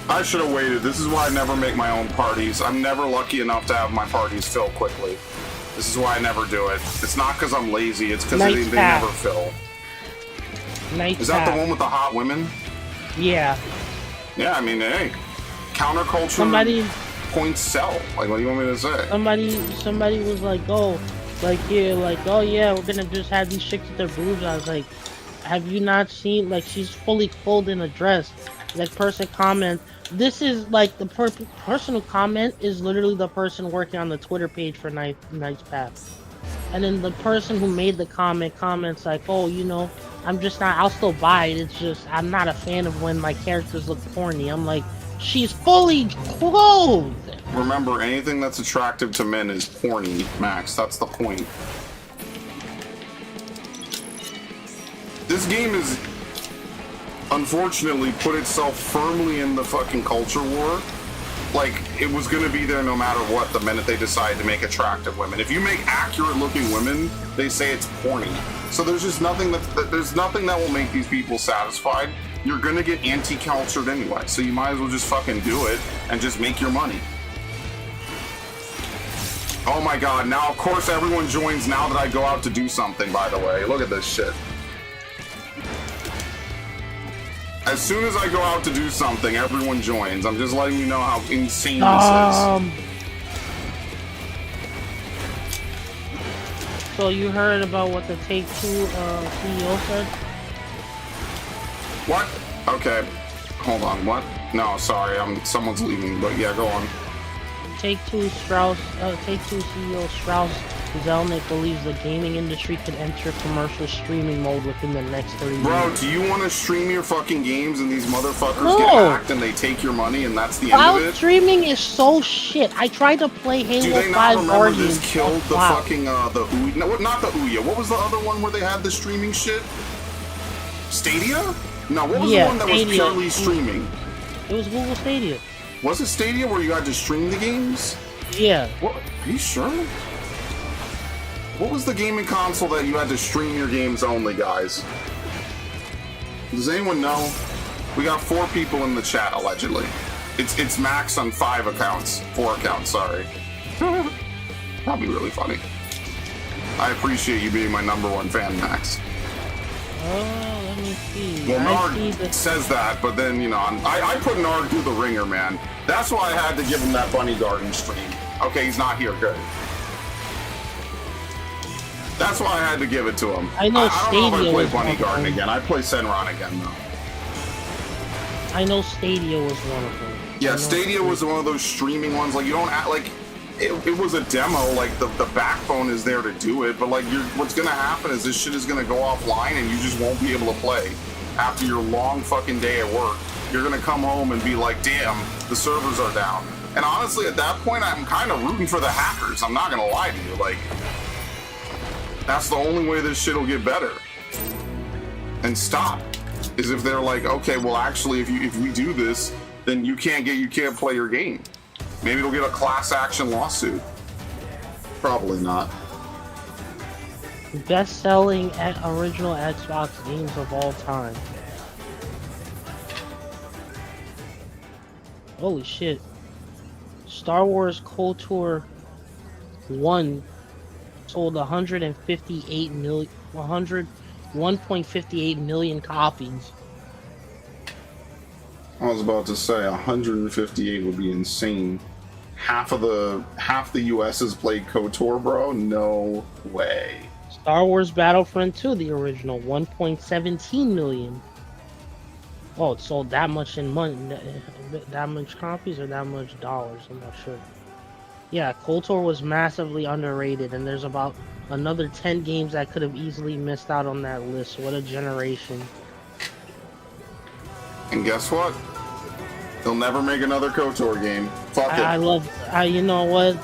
I should have waited. This is why I never make my own parties. I'm never lucky enough to have my parties fill quickly. This is why I never do it. It's not because I'm lazy, it's because they never fill. Is that the one with the hot women? Yeah. Yeah, I mean, hey, counterculture points sell. Like, what do you want me to say? Somebody was like, oh, yeah, we're gonna just have these chicks with their boobs. I was like, have you not seen, like, she's fully clothed in a dress. Like, person comment, this is like the person who comment is literally the person working on the Twitter page for Night's Path. And then the person who made the comments like, oh, you know, I'm just not, I'll still buy it. It's just, I'm not a fan of when my characters look corny. I'm like, she's fully clothed. Remember, anything that's attractive to men is porny, Max. That's the point. This game is, unfortunately, put itself firmly in the fucking culture war. Like, it was gonna be there no matter what the minute they decided to make attractive women. If you make accurate-looking women, they say it's porny. So there's just nothing that will make these people satisfied. You're gonna get anti-cultured anyway, so you might as well just fucking do it and just make your money. Oh my god, now of course everyone joins now that I go out to do something, by the way. Look at this shit. As soon as I go out to do something, everyone joins. I'm just letting you know how insane this is. So you heard about what the Take-Two CEO said? What? Okay. Hold on, what? No, sorry, someone's leaving, but yeah, go on. Take-Two CEO Strauss Zelnick believes the gaming industry could enter commercial streaming mode within the next 30 years. Bro, do you want to stream your fucking games and these motherfuckers get hacked and they take your money and that's the end of it? Cloud streaming is so shit. I tried to play Halo 5 Do they not remember Guardians this killed the fucking, the Ouya? No, not the Ouya. What was the other one where they had the streaming shit? Stadia? No, what was the one that was purely streaming? It was Google Stadia. Was it Stadia where you had to stream the games? Yeah. What? Are you sure? What was the gaming console that you had to stream your games only, guys? Does anyone know? We got 4 people in the chat, allegedly. It's Max on 4 accounts, sorry. Probably really funny. I appreciate you being my #1 fan, Max. Oh, let me see. Well, Narg says that, but then, you know, I put Narg through the ringer, man. That's why I had to give him that Bunny Garden stream. Okay, he's not here, good. That's why I had to give it to him. I know I don't know if I play Bunny Garden again. I play Senron again, though. I know Stadia was one of them. Yeah, Stadia was one of those streaming ones. Like, you don't act like... It was a demo, like, the backbone is there to do it, but, like, what's gonna happen is this shit is gonna go offline and you just won't be able to play. After your long fucking day at work, you're gonna come home and be like, damn, the servers are down. And honestly, at that point, I'm kind of rooting for the hackers. I'm not gonna lie to you, like... That's the only way this shit will get better. And stop. Is if they're like, okay, well, actually, if we do this, then you can't play your game. Maybe it'll get a class action lawsuit. Probably not. Best-selling original Xbox games of all time. Holy shit. Star Wars KOTOR 1 sold 1.58 million copies. I was about to say 158 would be insane. Half the US has played KOTOR, bro. No way. Star Wars Battlefront 2, the original, 1.17 million. Oh, it sold that much in money, that much copies or that much dollars? I'm not sure. Yeah, KOTOR was massively underrated, and there's about another 10 games that could have easily missed out on that list. What a generation. And guess what? They'll never make another KOTOR game. Fuck it. You know what?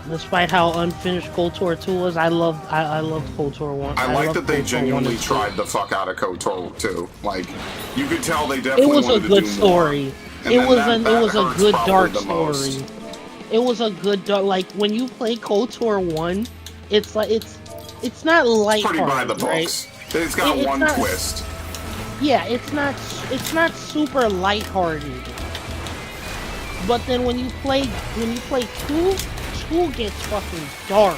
Despite how unfinished KOTOR 2 was, I loved KOTOR 1. I like that they genuinely tried the fuck out of KOTOR 2. Like, you could tell they definitely wanted to do more. It was a good story. It was a good dark story. It was a good dark, like, when you play KOTOR 1, it's like, it's not lighthearted, pretty by the books. Right? It's got one twist. Yeah, it's not super lighthearted. But then when you play 2 gets fucking dark.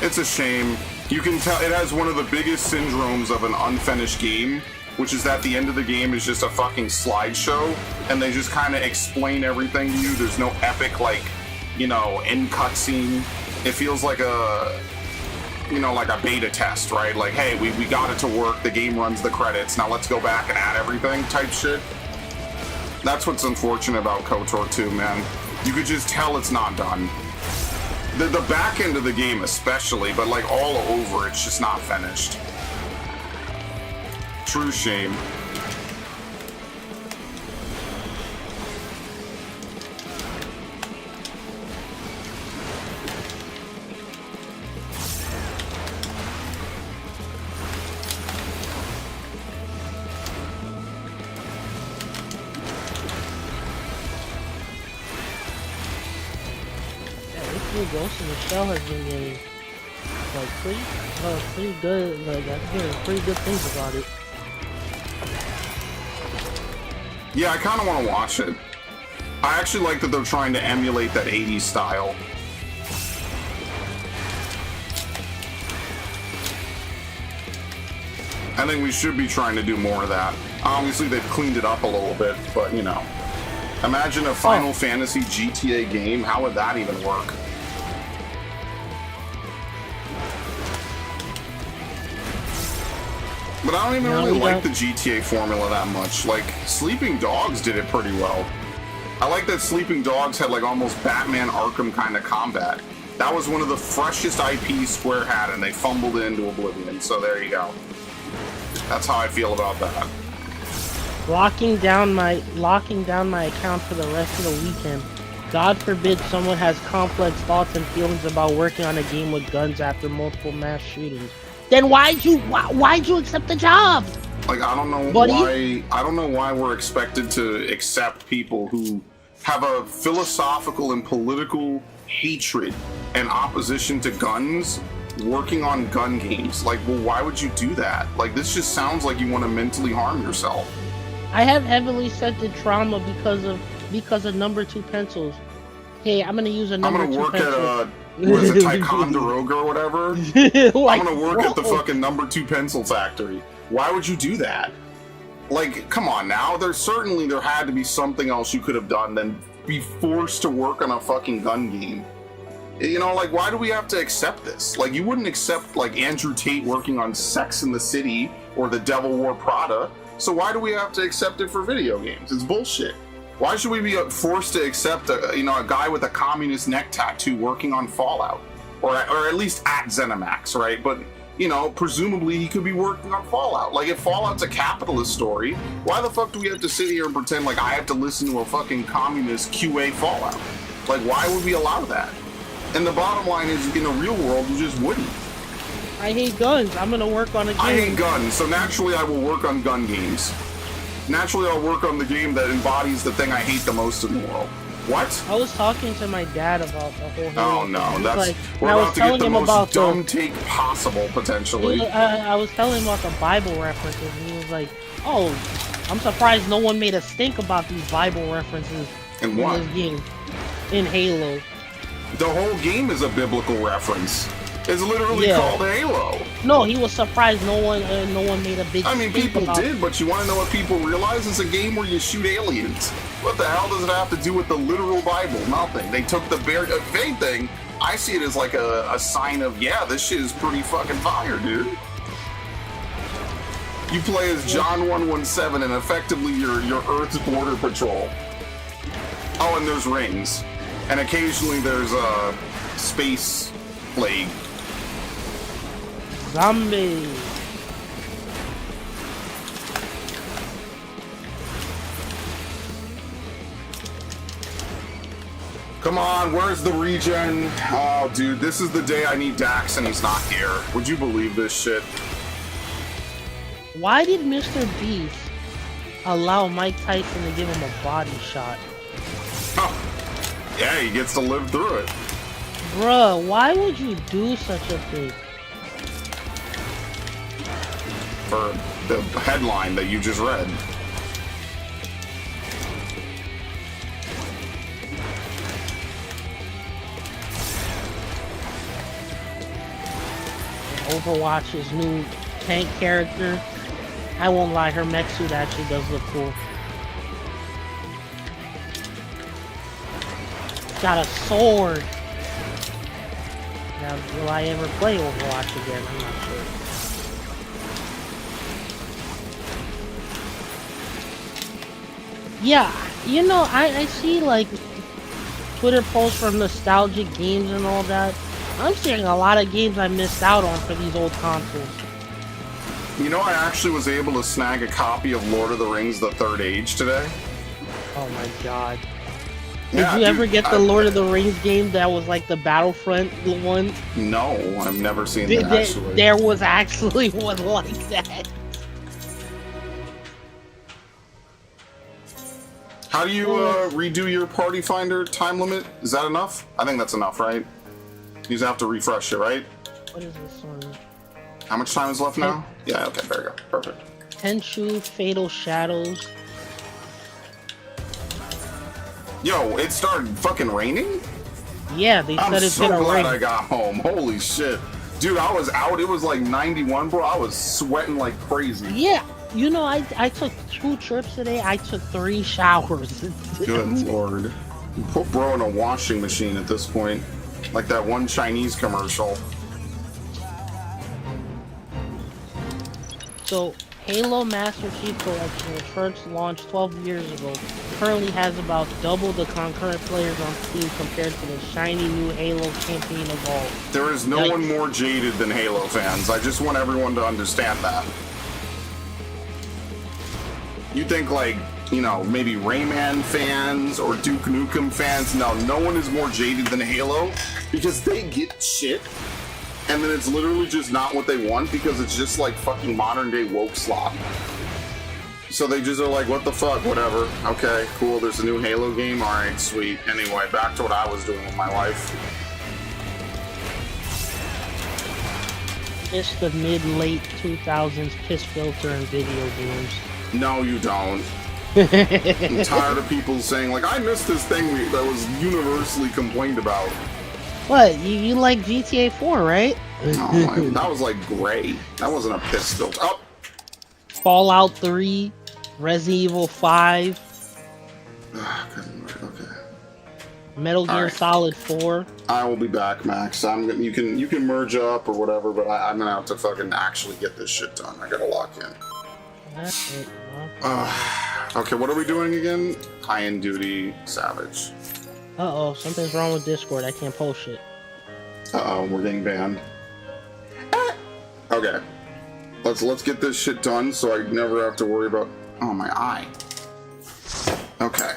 It's a shame. You can tell it has one of the biggest syndromes of an unfinished game, which is that the end of the game is just a fucking slideshow, and they just kind of explain everything to you. There's no epic, like, you know, end cutscene. It feels like a beta test, right? Like, hey, we got it to work, the game runs the credits, now let's go back and add everything type shit. That's what's unfortunate about KOTOR 2, man. You could just tell it's not done. The back end of the game especially, but like all over, it's just not finished. True shame. Ghost in the Shell has been getting like pretty good. Like I'm hearing pretty good things about it. Yeah, I kind of want to watch it. I actually like that they're trying to emulate that 80s style. I think we should be trying to do more of that. Obviously, they've cleaned it up a little bit, but you know. Imagine a Final Fantasy GTA game. How would that even work? But I don't even really like the GTA formula that much. Like, Sleeping Dogs did it pretty well. I like that Sleeping Dogs had like almost Batman Arkham kind of combat. That was one of the freshest IPs Square had, and they fumbled it into oblivion. So there you go. That's how I feel about that. Locking down my account for the rest of the weekend. God forbid someone has complex thoughts and feelings about working on a game with guns after multiple mass shootings. Then why'd you accept the job? Like, I don't know why we're expected to accept people who have a philosophical and political hatred and opposition to guns working on gun games. Like, well, why would you do that? Like, this just sounds like you want to mentally harm yourself. I have heavily scented trauma because of number 2 pencils. Hey, I'm gonna use a number 2 pencil. I'm gonna work at what is it, Ticonderoga or whatever? Like, I'm gonna work at the fucking number 2 pencil factory. Why would you do that? Like, come on now. There had to be something else you could have done than be forced to work on a fucking gun game. You know, like, why do we have to accept this? Like, you wouldn't accept, like, Andrew Tate working on Sex and the City or The Devil Wore Prada. So why do we have to accept it for video games? It's bullshit. Why should we be forced to accept a guy with a communist neck tattoo working on Fallout, or at least at ZeniMax, right? But you know, presumably he could be working on Fallout. Like, if Fallout's a capitalist story, why the fuck do we have to sit here and pretend like I have to listen to a fucking communist QA Fallout? Like, why would we allow that? And the bottom line is, in the real world, you just wouldn't. I hate guns. I'm gonna work on a game. I hate guns, so naturally I will work on gun games. Naturally, I'll work on the game that embodies the thing I hate the most in the world. What? I was talking to my dad about the whole thing. Oh no, that's like, we're about to get the most dumb take possible, potentially. I was telling him about the Bible references, and he was like, "Oh, I'm surprised no one made us think about these Bible references in this game, in Halo." The whole game is a biblical reference. It's literally called Halo. No, he was surprised no one made a big. I mean, people did, but you want to know what people realize? It's a game where you shoot aliens. What the hell does it have to do with the literal Bible? Nothing. They took the if anything, I see it as like a sign of, yeah, this shit is pretty fucking fire, dude. You play as John 117 and effectively you're Earth's border patrol. Oh, and there's rings. And occasionally there's a space plague. Zombie. Come on, where's the regen? Oh, dude, this is the day I need Dax and he's not here. Would you believe this shit? Why did Mr. Beast allow Mike Tyson to give him a body shot? Oh, yeah, he gets to live through it. Bruh, why would you do such a thing? For the headline that you just read. Overwatch's new tank character. I won't lie, her mech suit actually does look cool. Got a sword. Now, will I ever play Overwatch again? I'm not sure. Yeah, you know, I see, like, Twitter posts from nostalgic games and all that. I'm seeing a lot of games I missed out on for these old consoles. You know, I actually was able to snag a copy of Lord of the Rings: The Third Age today. Oh my god. Yeah, Did you ever get the Lord of the Rings game that was like the Battlefront one? No, I've never seen that actually. There was actually one like that. How do you redo your party finder time limit? Is that enough? I think that's enough, right? You just have to refresh it, right? What is this one? How much time is left now? Yeah, okay, there you go. Perfect. Tenchu Fatal Shadows. Yo, it started fucking raining? Yeah, they said it's gonna rain. I'm so glad I got home. Holy shit. Dude, I was out. It was like 91, bro. I was sweating like crazy. Yeah. You know, I took 2 trips today. I took 3 showers. Good lord. Put bro in a washing machine at this point. Like that one Chinese commercial. So, Halo Master Chief Collection, which first launched 12 years ago, currently has about double the concurrent players on Steam compared to the shiny new Halo campaign Evolved. There is no one more jaded than Halo fans. I just want everyone to understand that. You think like, you know, maybe Rayman fans or Duke Nukem fans. No one is more jaded than Halo because they get shit and then it's literally just not what they want because it's just like fucking modern day woke slop. So they just are like, what the fuck, whatever. Okay, cool, there's a new Halo game. Alright, sweet. Anyway, back to what I was doing with my life. It's the mid-late 2000s piss filter in video games. No, you don't. I'm tired of people saying, like, I missed this thing that was universally complained about. What? You like GTA 4, right? Oh, that was like gray. That wasn't a piss filter. Oh. Fallout 3, Resident Evil 5. Okay. Metal Gear Solid 4. I will be back, Max. You can merge up or whatever, but I'm gonna have to fucking actually get this shit done. I gotta lock in. That's it, okay, what are we doing again? High-end duty savage. Uh-oh, something's wrong with Discord. I can't post shit. Uh-oh, we're getting banned. Okay. Let's get this shit done so I never have to worry about... Oh, my eye. Okay.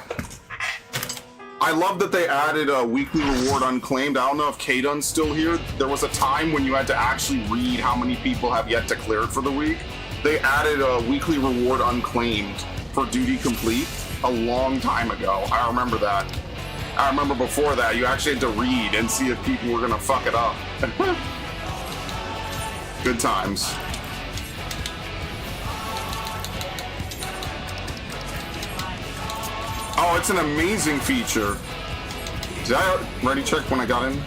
I love that they added a weekly reward unclaimed. I don't know if K-Dun's still here. There was a time when you had to actually read how many people have yet to clear it for the week. They added a weekly reward unclaimed for duty complete a long time ago. I remember that. I remember before that, you actually had to read and see if people were gonna fuck it up. Good times. Oh, it's an amazing feature. Did I already check when I got in?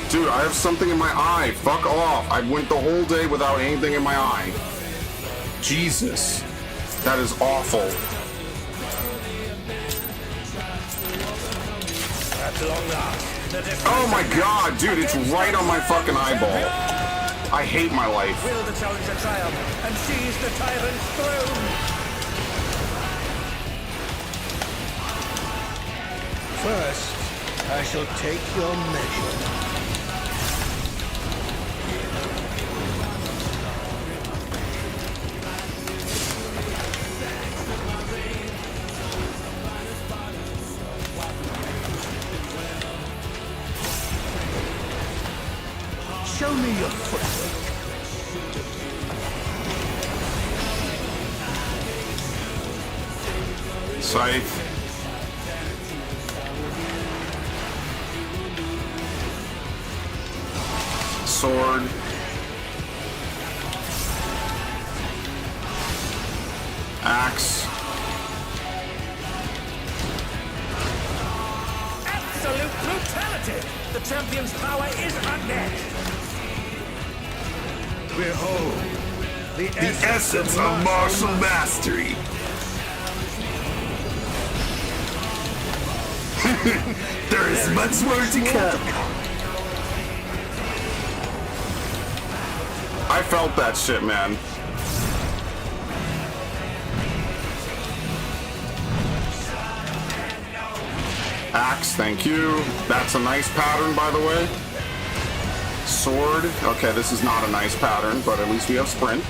Dude, I have something in my eye. Fuck off. I went the whole day without anything in my eye. Jesus. That is awful. Oh my god, dude, it's right on my fucking eyeball. I hate my life. Will the challenger triumph and seize the tyrant's throne? First, I shall take your measure. Show me your footwork. Scythe. Sword. Axe. Absolute brutality! The champion's power is unmatched. Behold, the essence of martial mastery. There is much more to come. I felt that shit, man. Axe, thank you. That's a nice pattern, by the way. Sword. Okay, this is not a nice pattern, but at least we have sprint.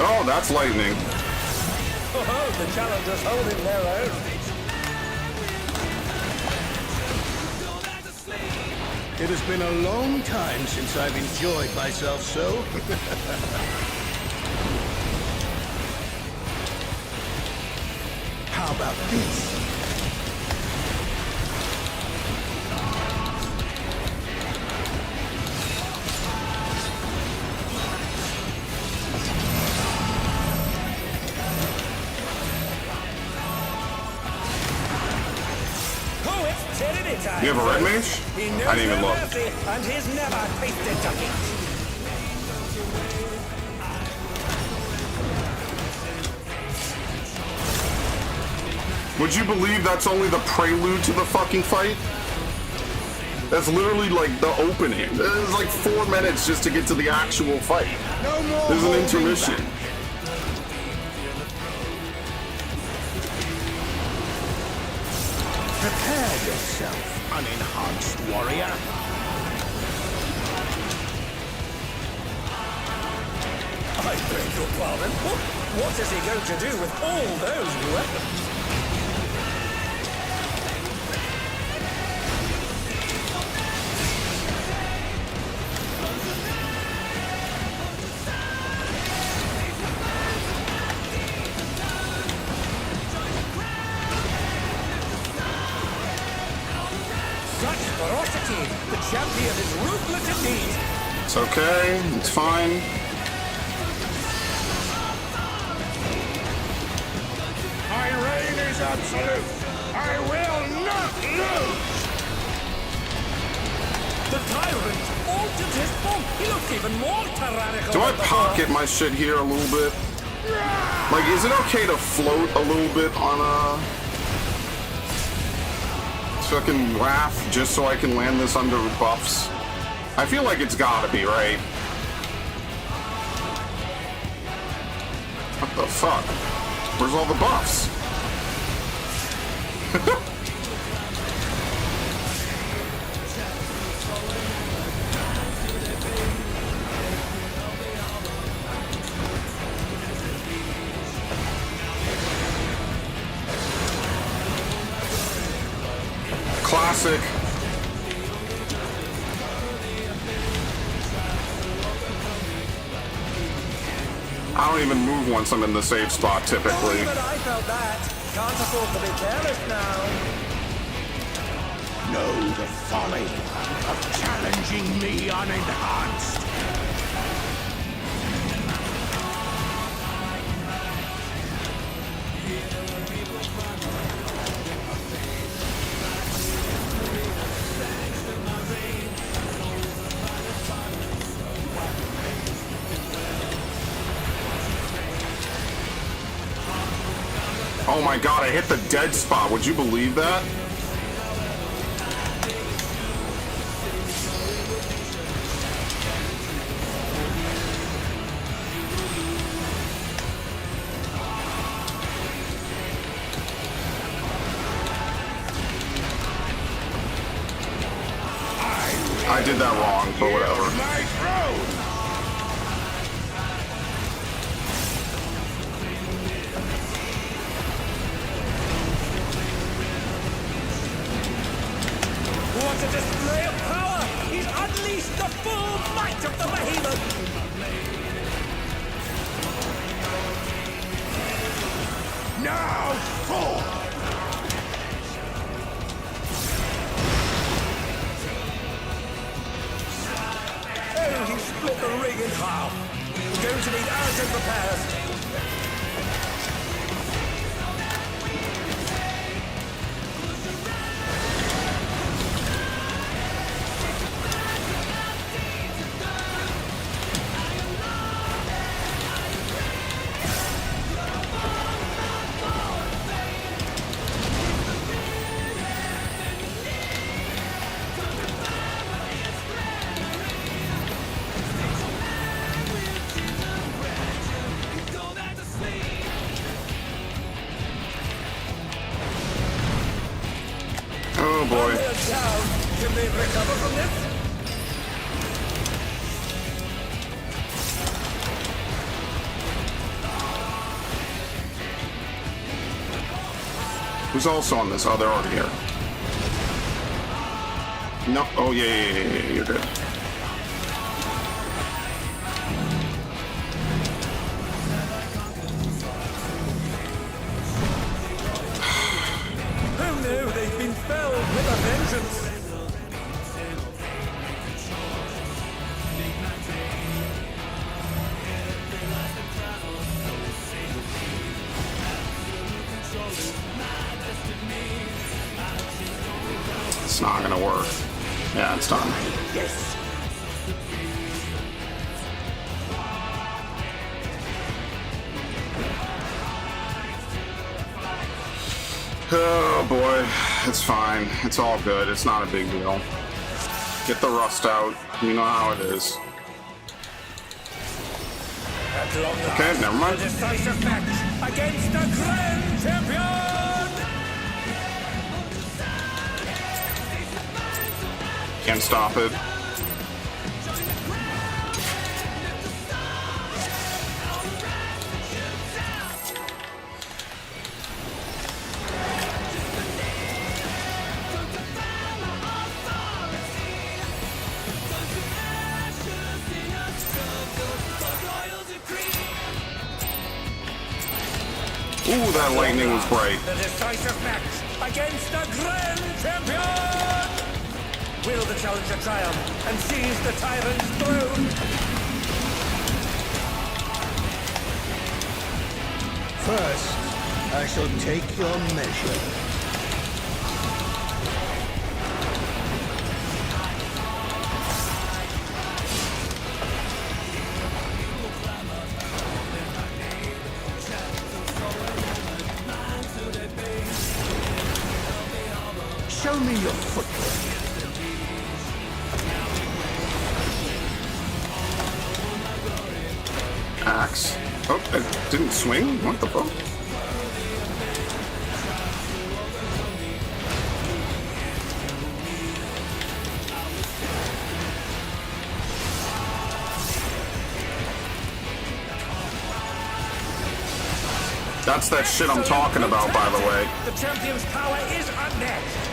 Oh, that's lightning. Oh, the challengers holding their own. It has been a long time since I've enjoyed myself so. How about this? Oh, it's Tyranny time. You have a red mage? He knows I didn't even no look. mercy, and he's never tasted defeat. Would you believe that's only the prelude to the fucking fight? That's literally like the opening. It's like 4 minutes just to get to the actual fight. No more There's an holding intermission. back. Prepare yourself, unenhanced warrior. I beg your pardon. What is he going to do with all those weapons? Such ferocity! The champion is ruthless indeed! It's okay. It's fine. My reign is absolute. I will not lose. The tyrant altered his form! He looks even more tyrannical Do I than before. pocket my shit here a little bit? Like, is it okay to float a little bit on a fucking raft just so I can land this under buffs? I feel like it's gotta be, right? What the fuck? Where's all the buffs? Classic. I don't even move once I'm in the safe spot, typically. Oh, even I felt that. Can't afford to be careless now. Know the folly of challenging me unenhanced. Oh my god, I hit the dead spot. Would you believe that? I did that wrong, but whatever. My throne. What a display of power! He's unleashed the full might of the behemoth! Now fall. Oh, he split the ring in half! We're going to need urgent repairs! Oh boy. Onward down. Can they recover from this? Who's also on this? Oh, they're already here. No. Oh, yeah, you're good. Oh no, they've been felled with a vengeance. It's not gonna work. Yeah, it's done. Yes. Oh boy, it's fine. It's all good. It's not a big deal. Get the rust out. You know how it is. At long last, Okay, never mind. a decisive match against the Grand Champion! Can't stop it. Ooh, that lightning was bright. The decisive match against the Grand Champion! Will the challenger triumph and seize the tyrant's throne? First, I shall take your measure. Show me your footwork. Axe. Oh, it didn't swing? What the fuck? That's that shit I'm talking about, by the way. The champion's power is unmatched.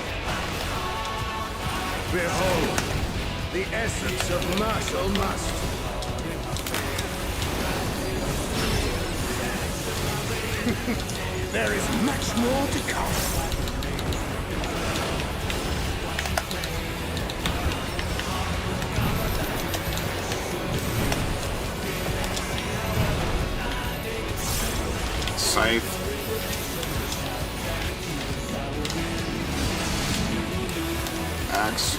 Behold, the essence of martial must. There is much more to come. Scythe. Axe.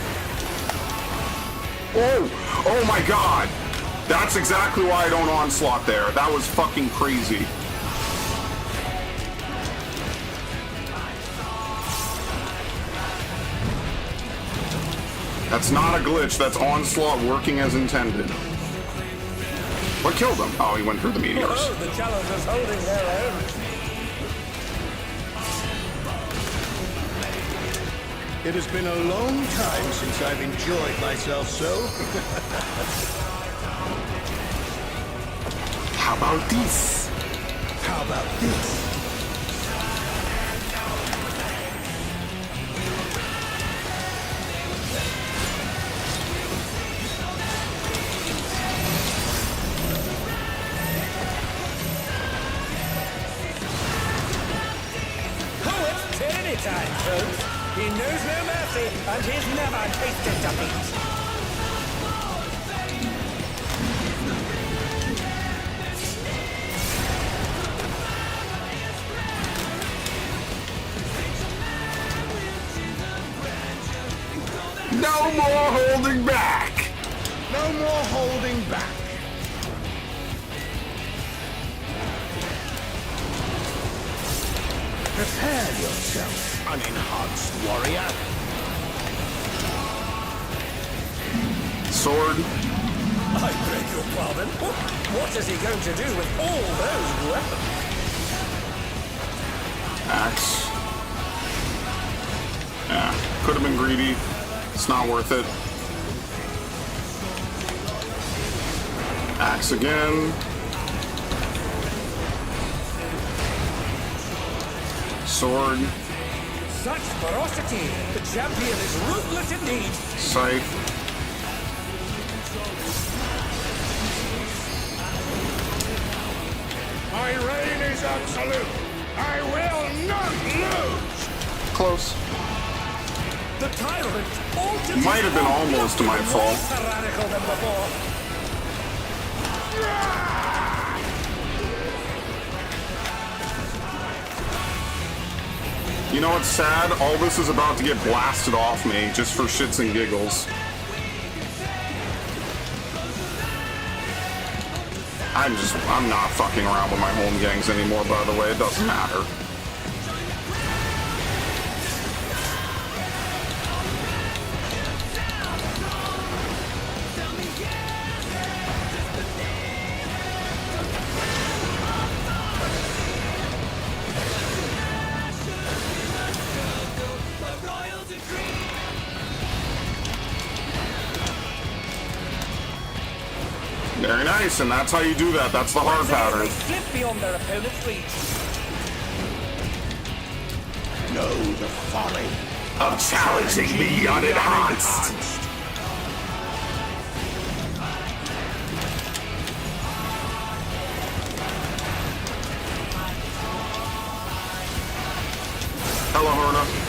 Oh! Oh my god! That's exactly why I don't onslaught there. That was fucking crazy. That's not a glitch, that's onslaught working as intended. What killed him? Oh, he went through the meteors. Oh, the challenger's holding their own. It has been a long time since I've enjoyed myself so. How about this? How about this? Oh, it's Tyranny time, folks. He knows no mercy, and he's never tasted defeat. No more holding back! No more holding back. Prepare yourself, unenhanced warrior. Sword. I beg your pardon. What is he going to do with all those weapons? Axe. Yeah. Could have been greedy. It's not worth it. Axe again. Sword. Such ferocity! The champion is ruthless indeed! Scythe. My reign is absolute. I will not lose. Close. The tyrant altered Might have been almost my fault. more tyrannical than before. You know what's sad? All this is about to get blasted off me just for shits and giggles. I'm not fucking around with my home gangs anymore, by the way. It doesn't matter. Very nice, and that's how you do that. That's the hard pattern. They slip beyond their opponent's reach. Know the folly Of challenging the unenhanced. Hello, Horna.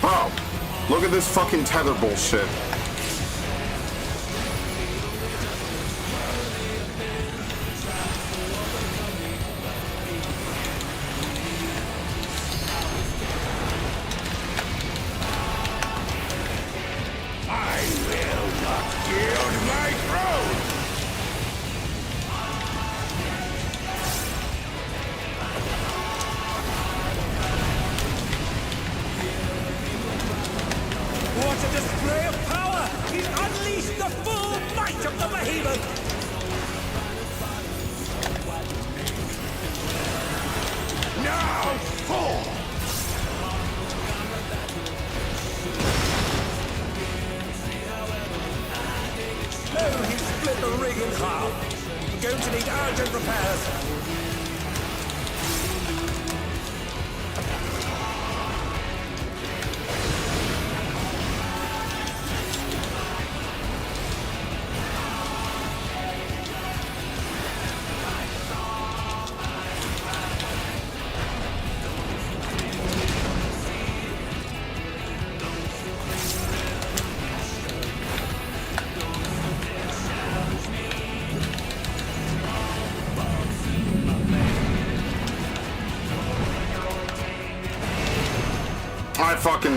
Bro, look at this fucking tether bullshit. I will not yield my throne. What a display of power! He's unleashed the full might of the behemoth! Now fall. Oh, he split the rig in half. We're going to need urgent repairs.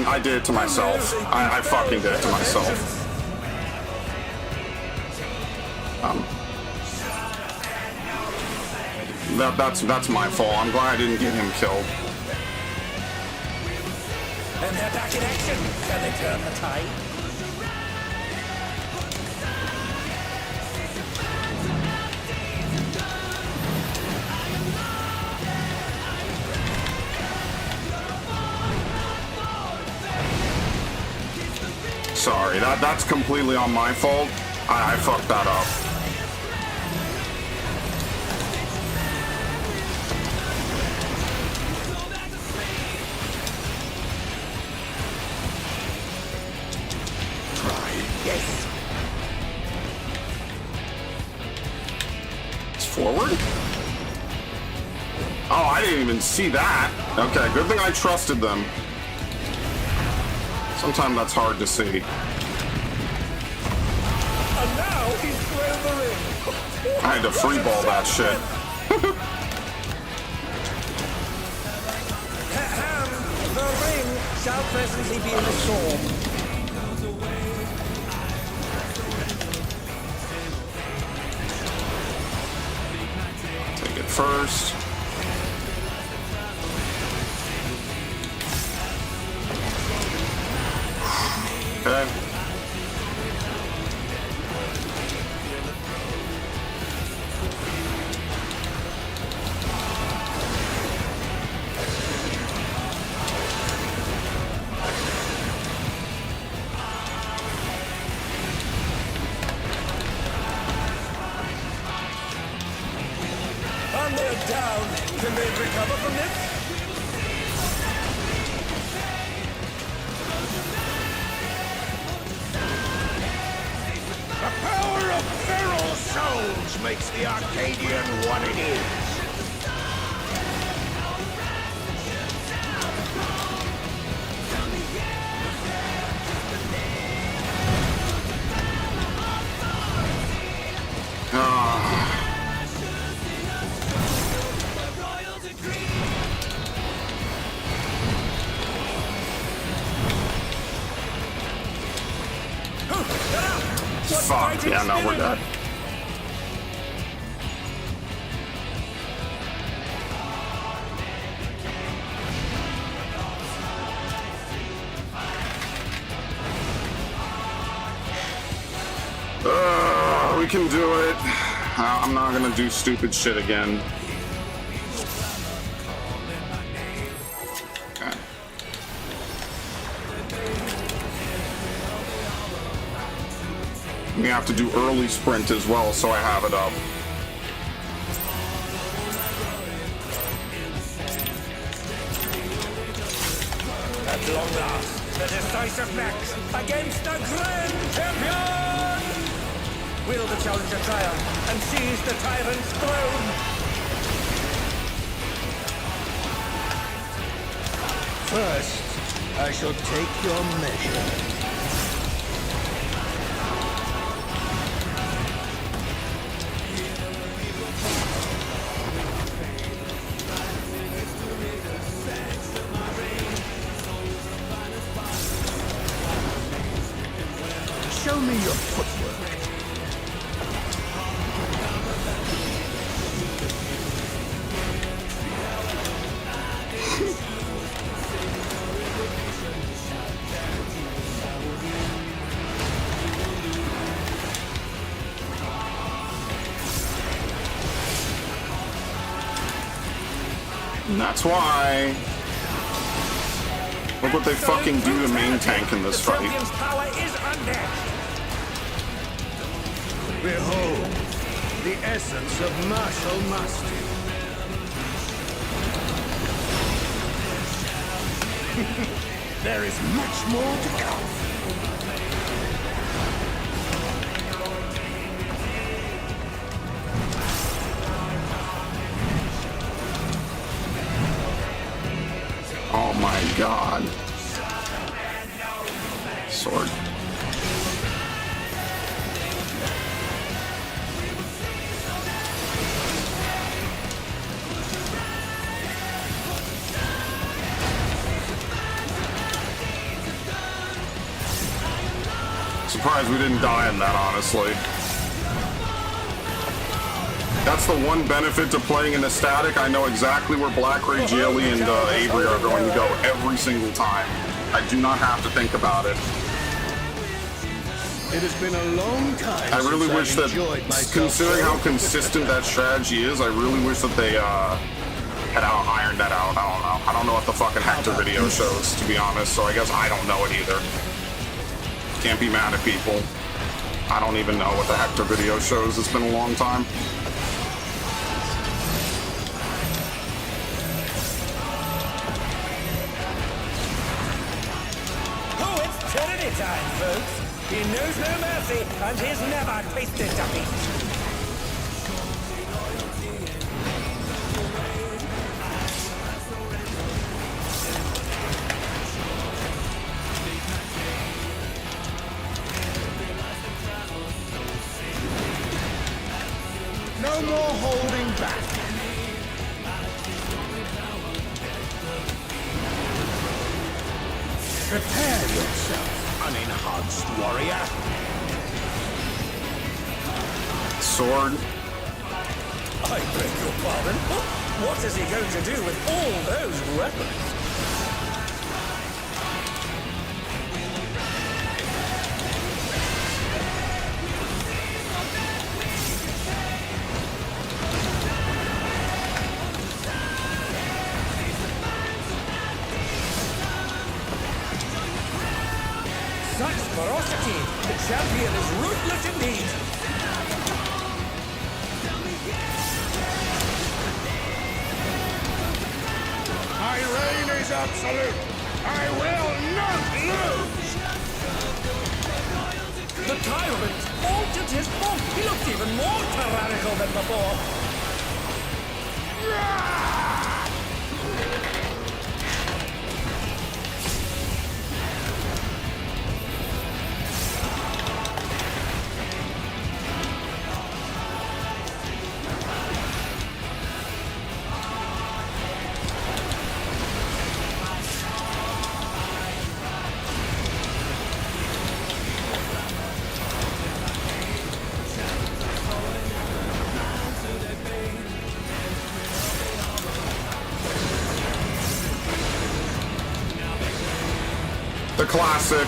I did it to myself. I fucking did it to myself. That's my fault. I'm glad I didn't get him killed. And they're back in action. Can they turn the tide? Sorry, that's completely on my fault. I fucked that up. Yes. It's forward? Oh, I didn't even see that. Okay, good thing I trusted them. Sometimes that's hard to see. And now he's thrown the ring. I had to free ball that shit. The ring shall presently be restored. Take it first. Okay. go down. Can they recover from this? The power of feral souls makes the Arcadian what it is. Fuck, yeah, no, we're dead. We can do it. I'm not gonna do stupid shit again. Okay. We have to do early sprint as well, so I have it up. At long last, the decisive match against the Grand Champion! Will the challenger triumph and seize the tyrant's throne? First, I shall take your measure. Show me your footwork. And that's why. Look what they fucking do to main tank in this fight. The champion's power is unmatched. Behold, the essence of martial mastery. There is much more to come. Oh my god. Sword. Surprised we didn't die in that, honestly. That's the one benefit to playing in a static. I know exactly where Black Ray, Jelly, and Avery are going to go every single time. I do not have to think about it. It has been a long time. I really wish that, considering how consistent that strategy is, I really wish that they had ironed that out. I don't know. I don't know what the fucking Hector video shows, to be honest, so I guess I don't know it either. Can't be mad at people. I don't even know what the Hector video shows. It's been a long time. Oh, it's Tyranny time, folks. He knows no mercy, and he's never tasted defeat. No more holding back. Prepare yourself, unenhanced warrior. Sword. I beg your pardon? What is he going to do with all those weapons? Such ferocity! The champion is ruthless indeed! absolute. I will not lose. The tyrant altered his form. He looks even more tyrannical than before. The classic.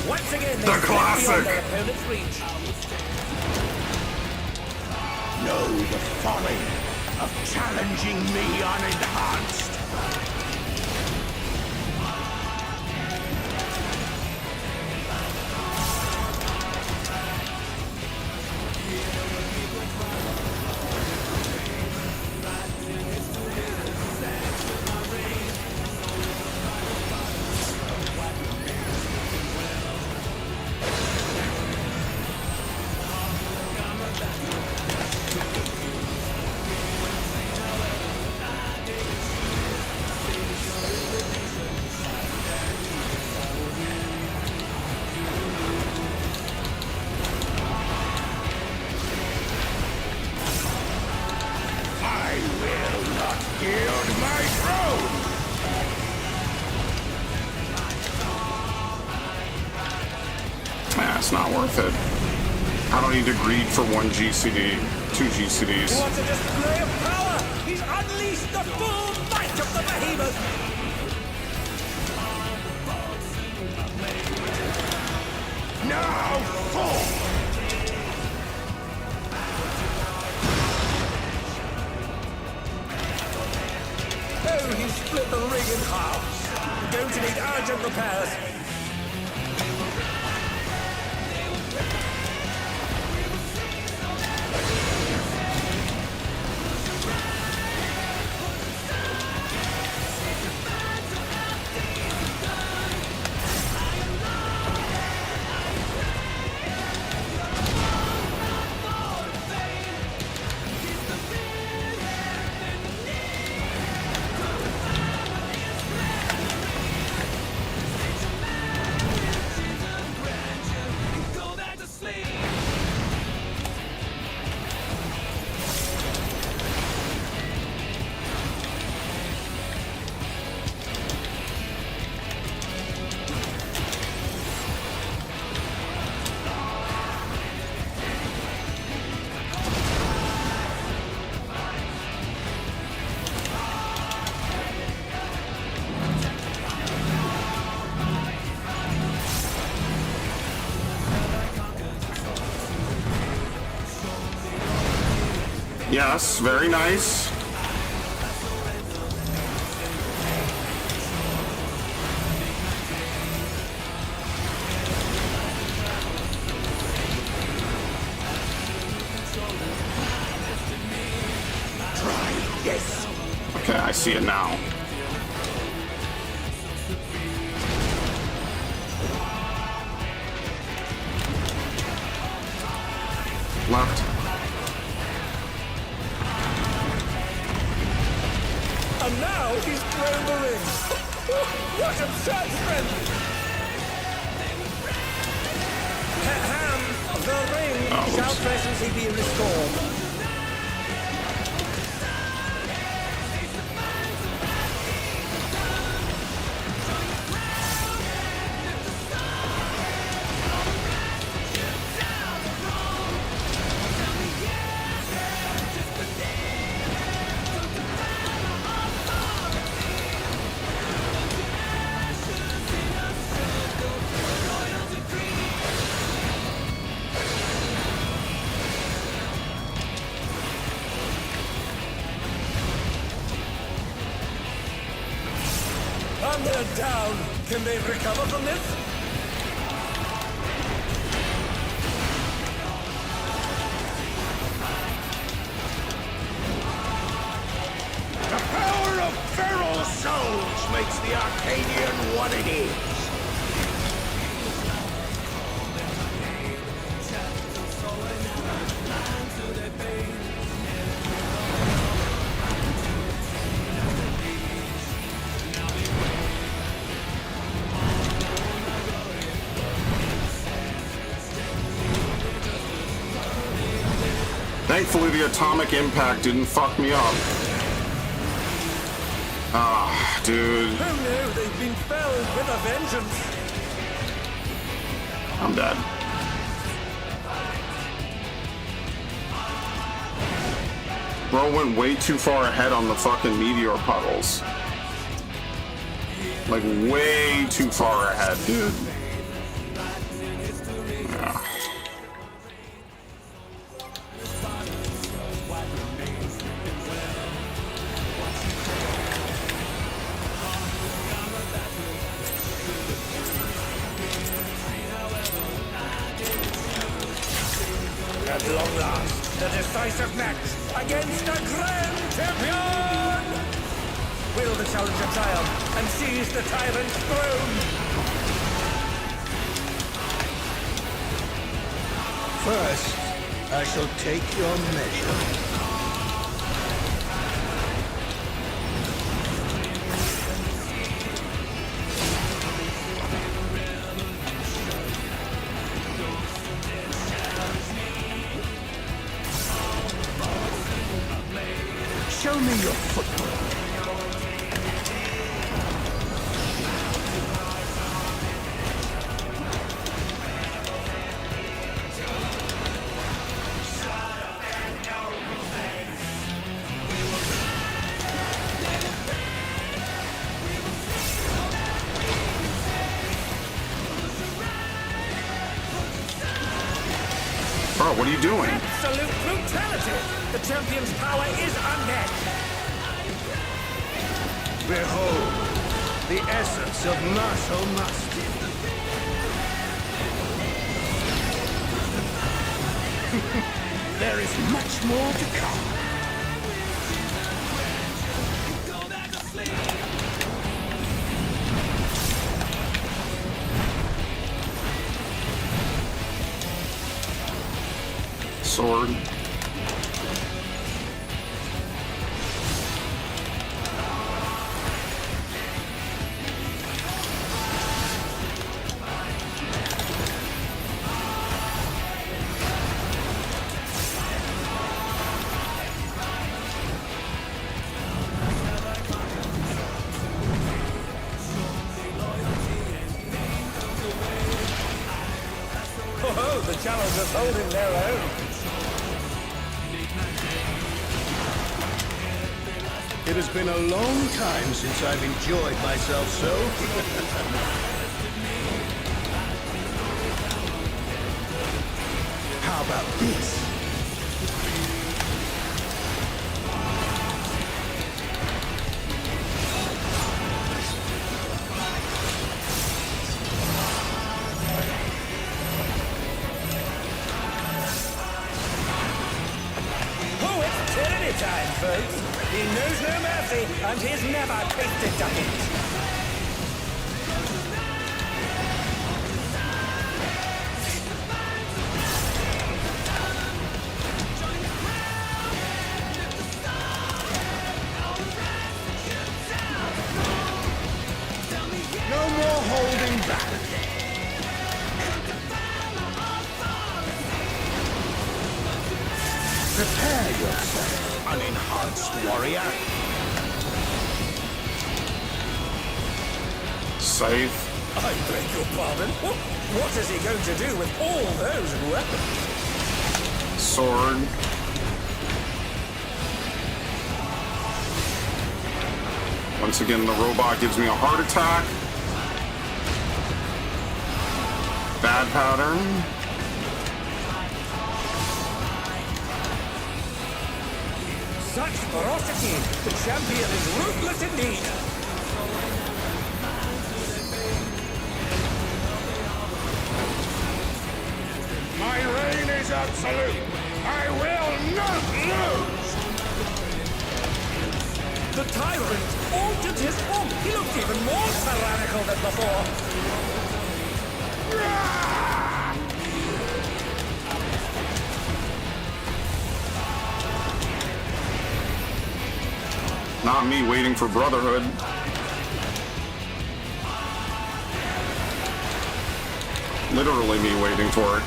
Once again, The classic. their opponent's reach. Know the folly of challenging me unenhanced. Yield my throne! It's not worth it. I don't need to greed for 1 GCD, 2 GCDs. What a display of power! He's unleashed the full might of the behemoth! Now fall! Oh, he split the ring in half. Going to need urgent repairs. Yes, very nice. Yes! Okay, I see it now. Left. And now he's thrown the ring. What absurd strength! Ham, the ring shall oops. presently be restored. And they're down. Can they recover from this? the Arcadian what it is. Thankfully, the atomic impact didn't fuck me up. Ah, dude. Oh no, they've been felled with a vengeance. I'm dead. Bro went way too far ahead on the fucking meteor puddles. Like, way too far ahead, dude. Yeah. At long last, the decisive match against the Grand Champion! Will the challenger triumph and seize the tyrant's throne? First, I shall take your measure. Show me your footwork. Bro, what are you doing? Absolute brutality! The champion's power is unmatched! Behold, the essence of martial mastery. There is much more to come. Sword. Oh, the challengers holding their own. It has been a long time since I've enjoyed myself so. How about this? Oh, it's tyranny time, folks! He knows no mercy, and he's never tasted defeat! No more holding back. Prepare yourself, an enhanced warrior. Safe. I beg your pardon? What is he going to do with all those weapons? Sword. Once again, the robot gives me a heart attack. Bad pattern. Such ferocity! The champion is ruthless indeed! My reign is absolute. I will not lose. The tyrant altered his form. He looked even more tyrannical than before. Not me waiting for Brotherhood. Literally me waiting for it.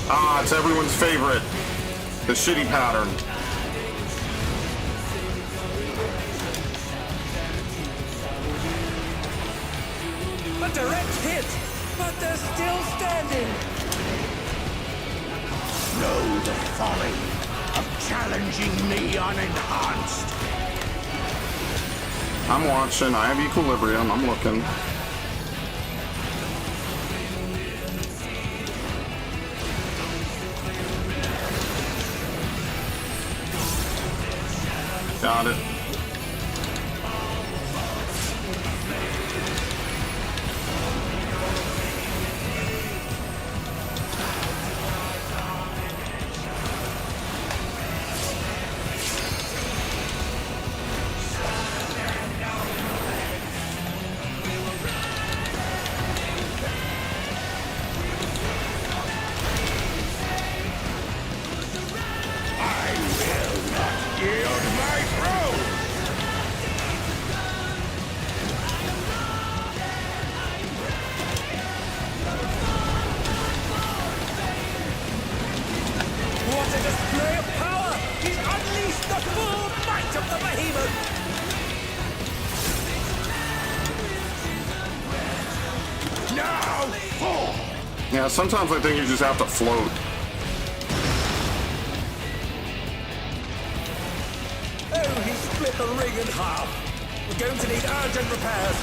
Ah, it's everyone's favorite. The shitty pattern. A direct hit, but they're still standing. Know the folly of challenging me unenhanced. I'm watching. I have equilibrium. I'm looking. Got it. What a display of power! He's unleashed the full might of the behemoth! Now, fall! Yeah, sometimes I think you just have to float. Oh, he split the ring in half. We're going to need urgent repairs.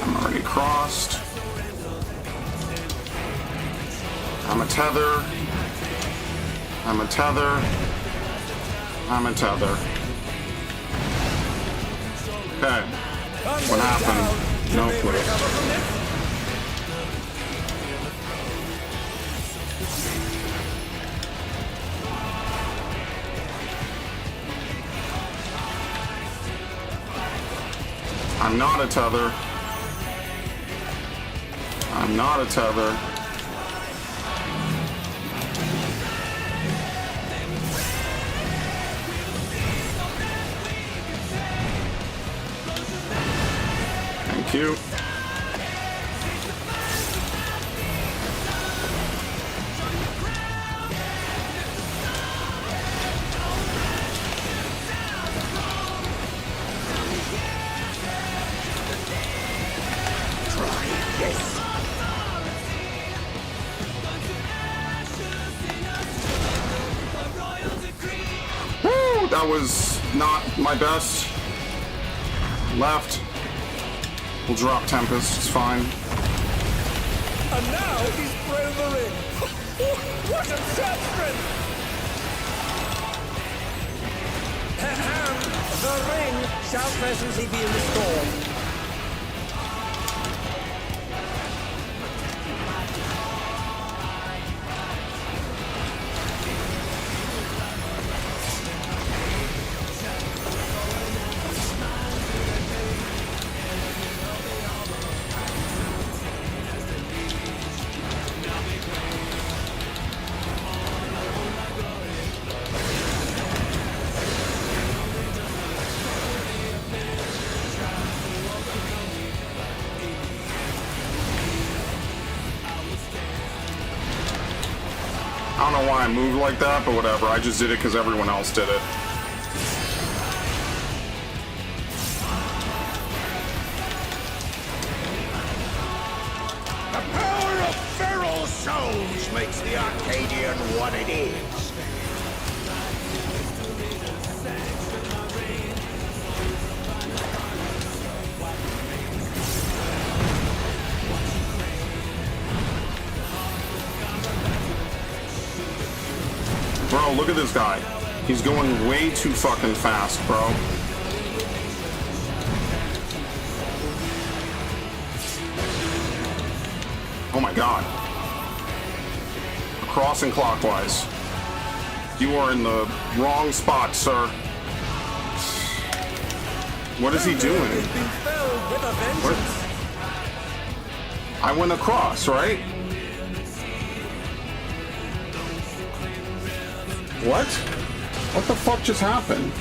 I'm already crossed. I'm a tether. I'm a tether. I'm a tether. Okay. What happened? No clue. I'm not a tether. I'm not a tether. Thank you. Woo! That was not my best. Left. We'll drop Tempest, it's fine. And now he's thrown the ring. What a strength! The ring shall presently be restored. I don't know why I moved like that, but whatever. I just did it because everyone else did it. souls makes the Arcadian what it is. Bro, look at this guy. He's going way too fucking fast, bro. Oh my god. Crossing clockwise. You are in the wrong spot, sir. What is he doing? What? I went across, right? What? What the fuck just happened?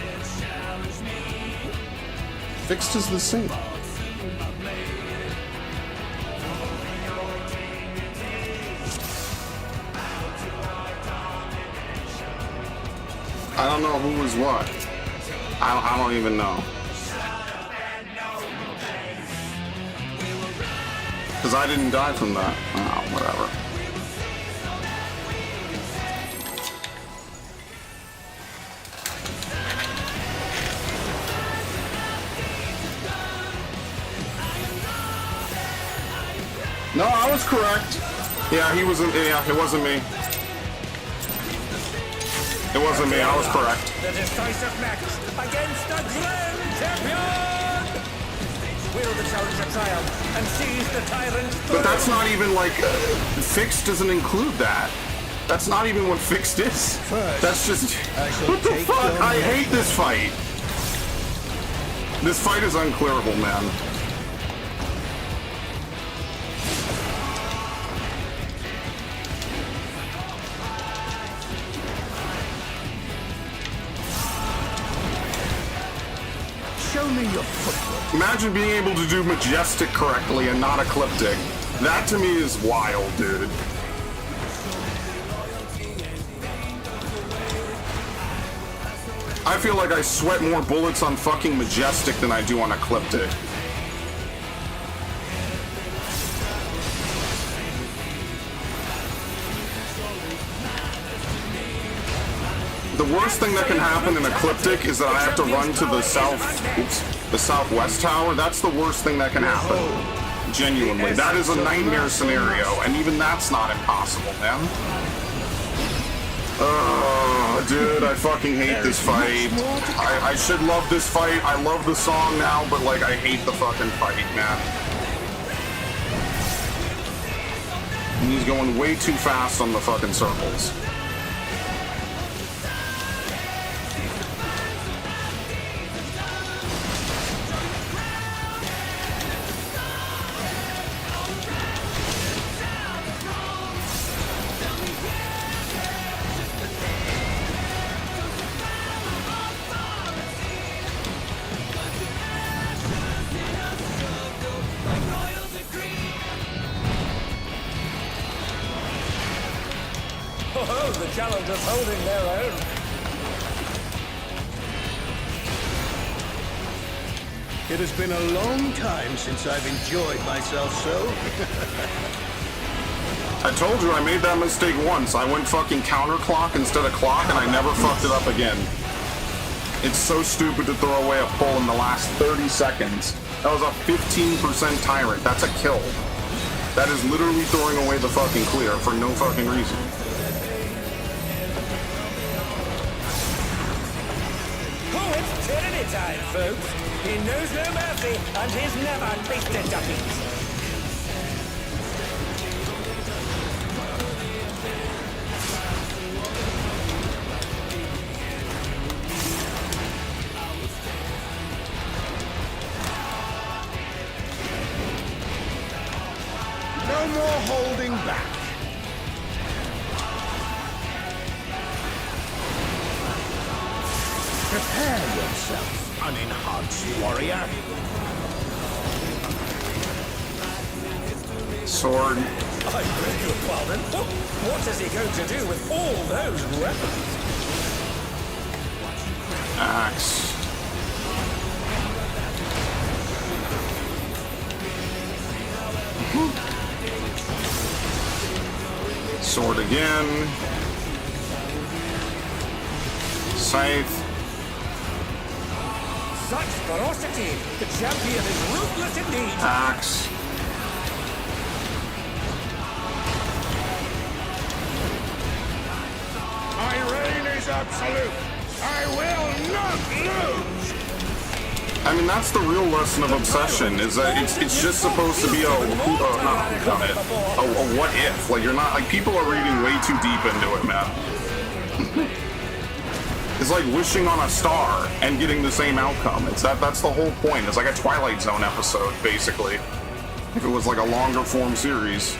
Fixed is the same. I don't know who was what. I don't even know. Because I didn't die from that. Oh, whatever. No, I was correct. Yeah, he wasn't. Yeah, it wasn't me. It wasn't me. I was correct. The decisive match against the grand champion. Will the challenger triumph and seize the tyrant's throne? But that's not even like fixed. Doesn't include that. That's not even what fixed is. That's just what the fuck. I hate this fight. This fight is unclearable, man. Show me your footwork. Imagine being able to do majestic correctly and not ecliptic. That to me is wild, dude. I feel like I sweat more bullets on fucking majestic than I do on ecliptic. The worst thing that can happen in ecliptic is that I have to run to the the southwest tower. That's the worst thing that can happen. Genuinely. That is a nightmare scenario, and even that's not impossible, man. Dude, I fucking hate this fight. I should love this fight. I love the song now, but like I hate the fucking fight, man. And he's going way too fast on the fucking circles. Oh, the challengers holding their own. It has been a long time since I've enjoyed myself so. I told you I made that mistake once. I went fucking counterclock instead of clock, and I never fucked it up again. It's so stupid to throw away a pull in the last 30 seconds. That was a 15% tyrant. That's a kill. That is literally throwing away the fucking clear for no fucking reason. Oh, it's tyranny time, folks. He knows no mercy, and he's never tasted defeat. No more holding back. Prepare yourself, unenhanced warrior. Sword. I beg your pardon. What is he going to do with all those weapons? Axe. Sword again. Scythe. Such ferocity! The champion is ruthless indeed! Axe. My reign is absolute. I will not lose. I mean, that's the real lesson of Obsession, is that it's just supposed to be a what if. Like, you're not, like, people are reading way too deep into it, man. It's like wishing on a star and getting the same outcome. That's the whole point. It's like a Twilight Zone episode, basically. If it was like a longer form series.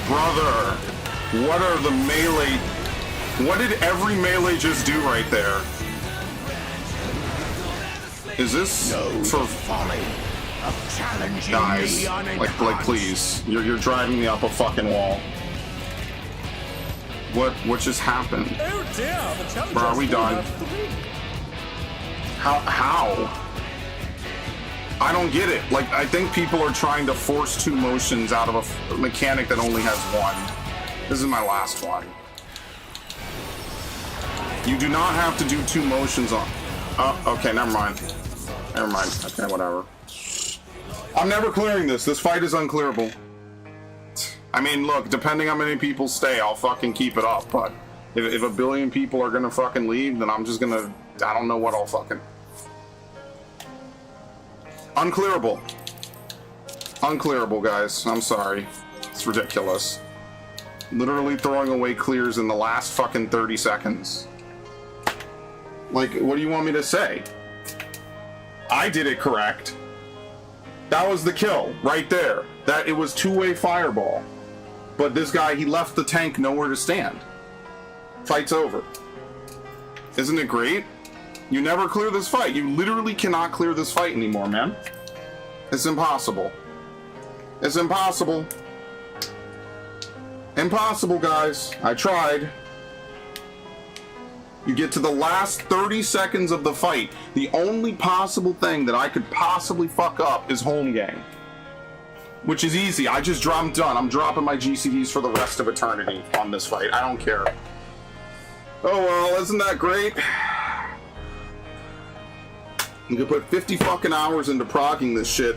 Brother, what are the melee? What did every melee just do right there? Is this for Folly of challenging guys? me Like, please, you're driving me up a fucking wall. What just happened? Oh dear, the challenger. Bro, are we done? How? I don't get it. Like, I think people are trying to force two motions out of a mechanic that only has one. This is my last one. You do not have to do two motions on... Oh, okay, never mind. Never mind. Okay, whatever. I'm never clearing this. This fight is unclearable. I mean, look, depending on how many people stay, I'll fucking keep it up, but if a billion people are gonna fucking leave, then I'm just gonna... I don't know what I'll fucking... Unclearable. Unclearable, guys. I'm sorry. It's ridiculous. Literally throwing away clears in the last fucking 30 seconds. Like, what do you want me to say? I did it correct. That was the kill, right there. That it was two-way fireball. But this guy, he left the tank nowhere to stand. Fight's over. Isn't it great? You never clear this fight. You literally cannot clear this fight anymore, man. It's impossible. It's impossible. Impossible, guys. I tried. You get to the last 30 seconds of the fight. The only possible thing that I could possibly fuck up is home gang. Which is easy. I'm done. I'm dropping my GCDs for the rest of eternity on this fight. I don't care. Oh well, isn't that great? You could put 50 fucking hours into progging this shit,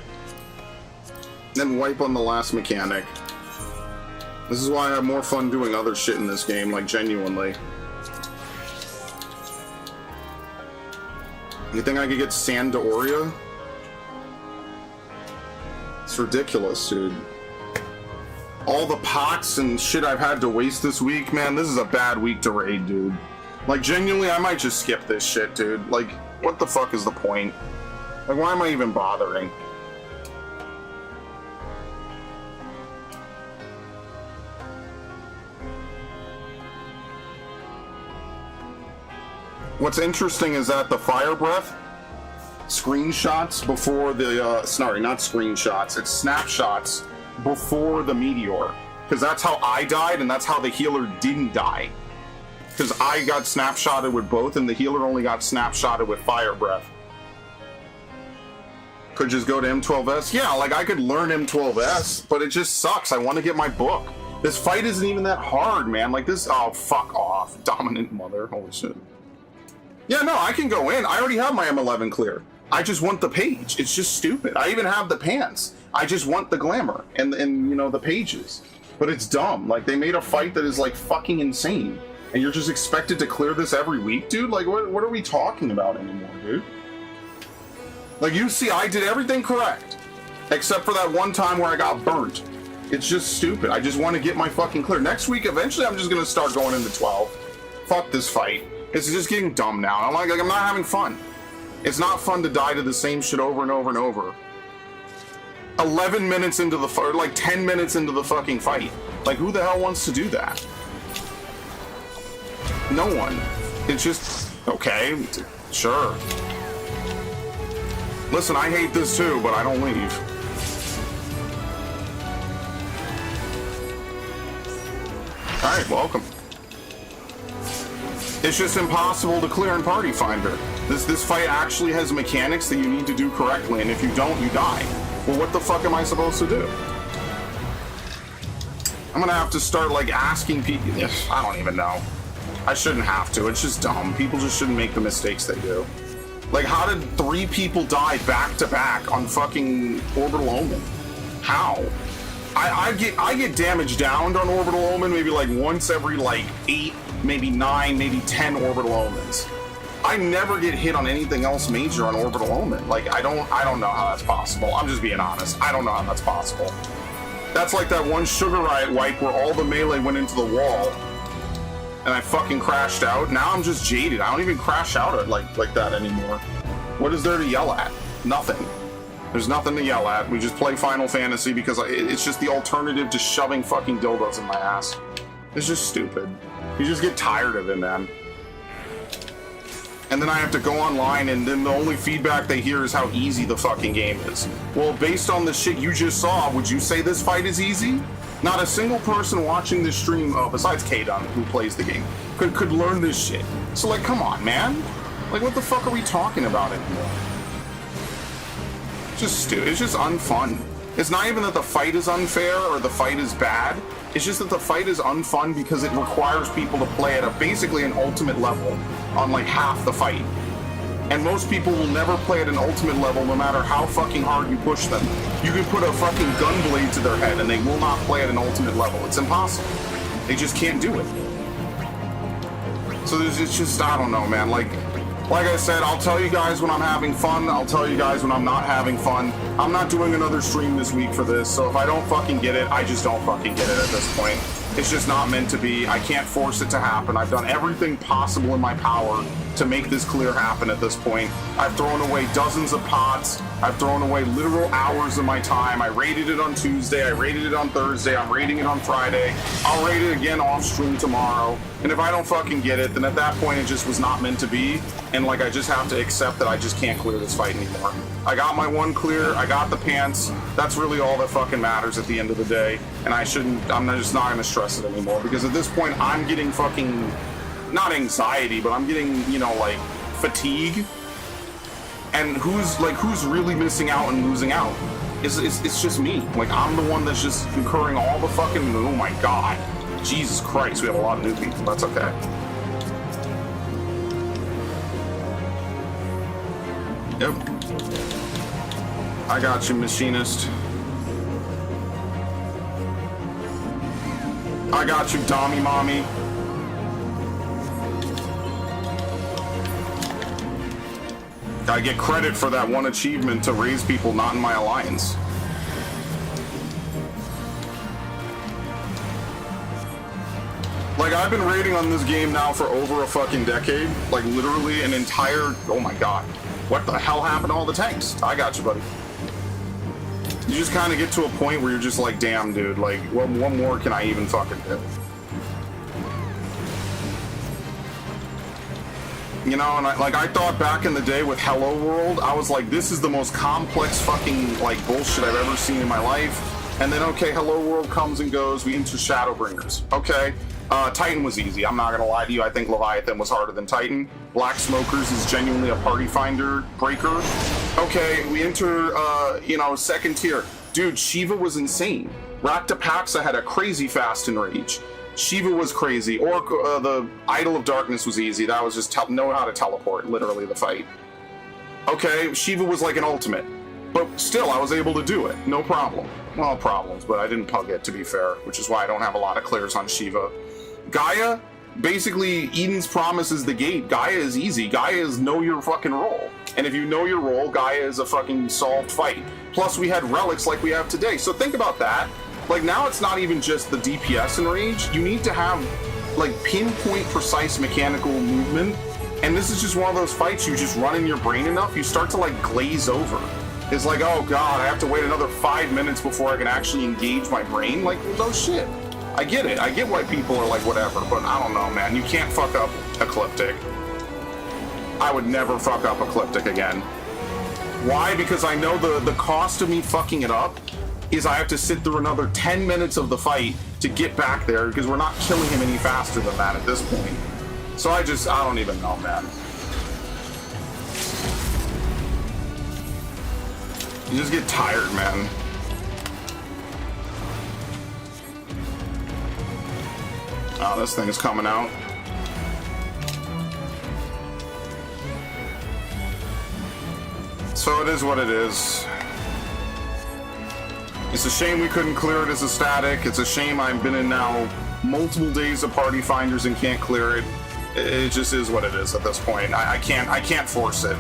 then wipe on the last mechanic. This is why I have more fun doing other shit in this game, like genuinely. You think I could get Sandoria? It's ridiculous, dude. All the pots and shit I've had to waste this week, man, this is a bad week to raid, dude. Like, genuinely, I might just skip this shit, dude. Like, what the fuck is the point? Like, why am I even bothering? What's interesting is that the fire breath screenshots before the, sorry, not screenshots, it's snapshots before the meteor. Because that's how I died, and that's how the healer didn't die. Because I got snapshotted with both, and the healer only got snapshotted with fire breath. Could just go to M12S? Yeah, like I could learn M12S, but it just sucks. I want to get my book. This fight isn't even that hard, man. Like this, oh, fuck off. Dominant mother, holy shit. Yeah, no, I can go in. I already have my M11 clear. I just want the page. It's just stupid. I even have the pants. I just want the glamour and you know, the pages. But it's dumb. Like, they made a fight that is, like, fucking insane. And you're just expected to clear this every week, dude? Like, what are we talking about anymore, dude? Like, you see, I did everything correct. Except for that one time where I got burnt. It's just stupid. I just want to get my fucking clear. Next week, eventually, I'm just going to start going into 12. Fuck this fight. It's just getting dumb now. I'm like, I'm not having fun. It's not fun to die to the same shit over and over and over. 11 minutes into the fight, like 10 minutes into the fucking fight. Like, who the hell wants to do that? No one. It's just, okay, sure. Listen, I hate this too, but I don't leave. Alright, welcome. It's just impossible to clear in Party Finder. This fight actually has mechanics that you need to do correctly, and if you don't, you die. Well, what the fuck am I supposed to do? I'm gonna have to start, like, asking people. I don't even know. I shouldn't have to. It's just dumb. People just shouldn't make the mistakes they do. Like, how did 3 people die back to back on fucking Orbital Omen? How? I get damage downed on Orbital Omen maybe like once every like 8, maybe 9, maybe 10 Orbital Omens. I never get hit on anything else major on Orbital Omen. Like, I don't know how that's possible. I'm just being honest. I don't know how that's possible. That's like that one Sugar Riot wipe where all the melee went into the wall and I fucking crashed out. Now I'm just jaded. I don't even crash out at like that anymore. What is there to yell at? Nothing. There's nothing to yell at. We just play Final Fantasy because it's just the alternative to shoving fucking dildos in my ass. It's just stupid. You just get tired of it, man. And then I have to go online, and then the only feedback they hear is how easy the fucking game is. Well, based on the shit you just saw, would you say this fight is easy? Not a single person watching this stream, besides K-Dun, who plays the game, could learn this shit. So, like, come on, man. Like, what the fuck are we talking about anymore? It's just stupid. It's just unfun. It's not even that the fight is unfair or the fight is bad. It's just that the fight is unfun because it requires people to play at basically an ultimate level on like half the fight. And most people will never play at an ultimate level no matter how fucking hard you push them. You can put a fucking gun blade to their head and they will not play at an ultimate level. It's impossible. They just can't do it. So it's just, I don't know, man. Like I said, I'll tell you guys when I'm having fun. I'll tell you guys when I'm not having fun. I'm not doing another stream this week for this, so if I don't fucking get it, I just don't fucking get it at this point. It's just not meant to be. I can't force it to happen. I've done everything possible in my power to make this clear happen at this point. I've thrown away dozens of pots. I've thrown away literal hours of my time. I rated it on Tuesday. I rated it on Thursday. I'm rating it on Friday. I'll rate it again off stream tomorrow. And if I don't fucking get it, then at that point it just was not meant to be. And like, I just have to accept that I just can't clear this fight anymore. I got my one clear. I got the pants. That's really all that fucking matters at the end of the day. And I'm just not gonna stress it anymore, because at this point I'm getting fucking, not anxiety, but I'm getting, you know, like fatigue. And who's really missing out and losing out? It's just me. Like, I'm the one that's just incurring all the fucking, oh my god. Jesus Christ, we have a lot of new people. That's okay. Yep. I got you, machinist. I got you, Dommy Mommy. I get credit for that one achievement to raise people not in my alliance. Like, I've been raiding on this game now for over a fucking decade. Like, literally an entire... Oh my god. What the hell happened to all the tanks? I got you, buddy. You just kind of get to a point where you're just like, damn, dude. Like, what more can I even fucking do? You know, and I thought back in the day with Hello World, I was like, this is the most complex fucking, like, bullshit I've ever seen in my life. And then, okay, Hello World comes and goes, we enter Shadowbringers. Okay, Titan was easy, I'm not gonna lie to you, I think Leviathan was harder than Titan. Black Smokers is genuinely a party finder breaker. Okay, we enter, you know, second tier. Dude, Shiva was insane. Raktapaxa had a crazy fast enrage. Shiva was crazy. Or the Idol of Darkness was easy. That was just know how to teleport, literally, the fight. Okay, Shiva was like an ultimate. But still, I was able to do it. No problem. Well, problems, but I didn't pug it, to be fair, which is why I don't have a lot of clears on Shiva. Gaia, basically, Eden's Promise is the gate. Gaia is easy. Gaia is know your fucking role. And if you know your role, Gaia is a fucking solved fight. Plus, we had relics like we have today. So think about that. Like, now it's not even just the DPS enrage. You need to have, like, pinpoint precise mechanical movement. And this is just one of those fights you just run in your brain enough, you start to, like, glaze over. It's like, oh god, I have to wait another 5 minutes before I can actually engage my brain. Like, no shit. I get it. I get why people are like, whatever, but I don't know, man. You can't fuck up Ecliptic. I would never fuck up Ecliptic again. Why? Because I know the cost of me fucking it up is I have to sit through another 10 minutes of the fight to get back there because we're not killing him any faster than that at this point. So I don't even know, man. You just get tired, man. Oh, this thing is coming out. So it is what it is. It's a shame we couldn't clear it as a static. It's a shame I've been in now multiple days of party finders and can't clear it. It just is what it is at this point. I can't force it.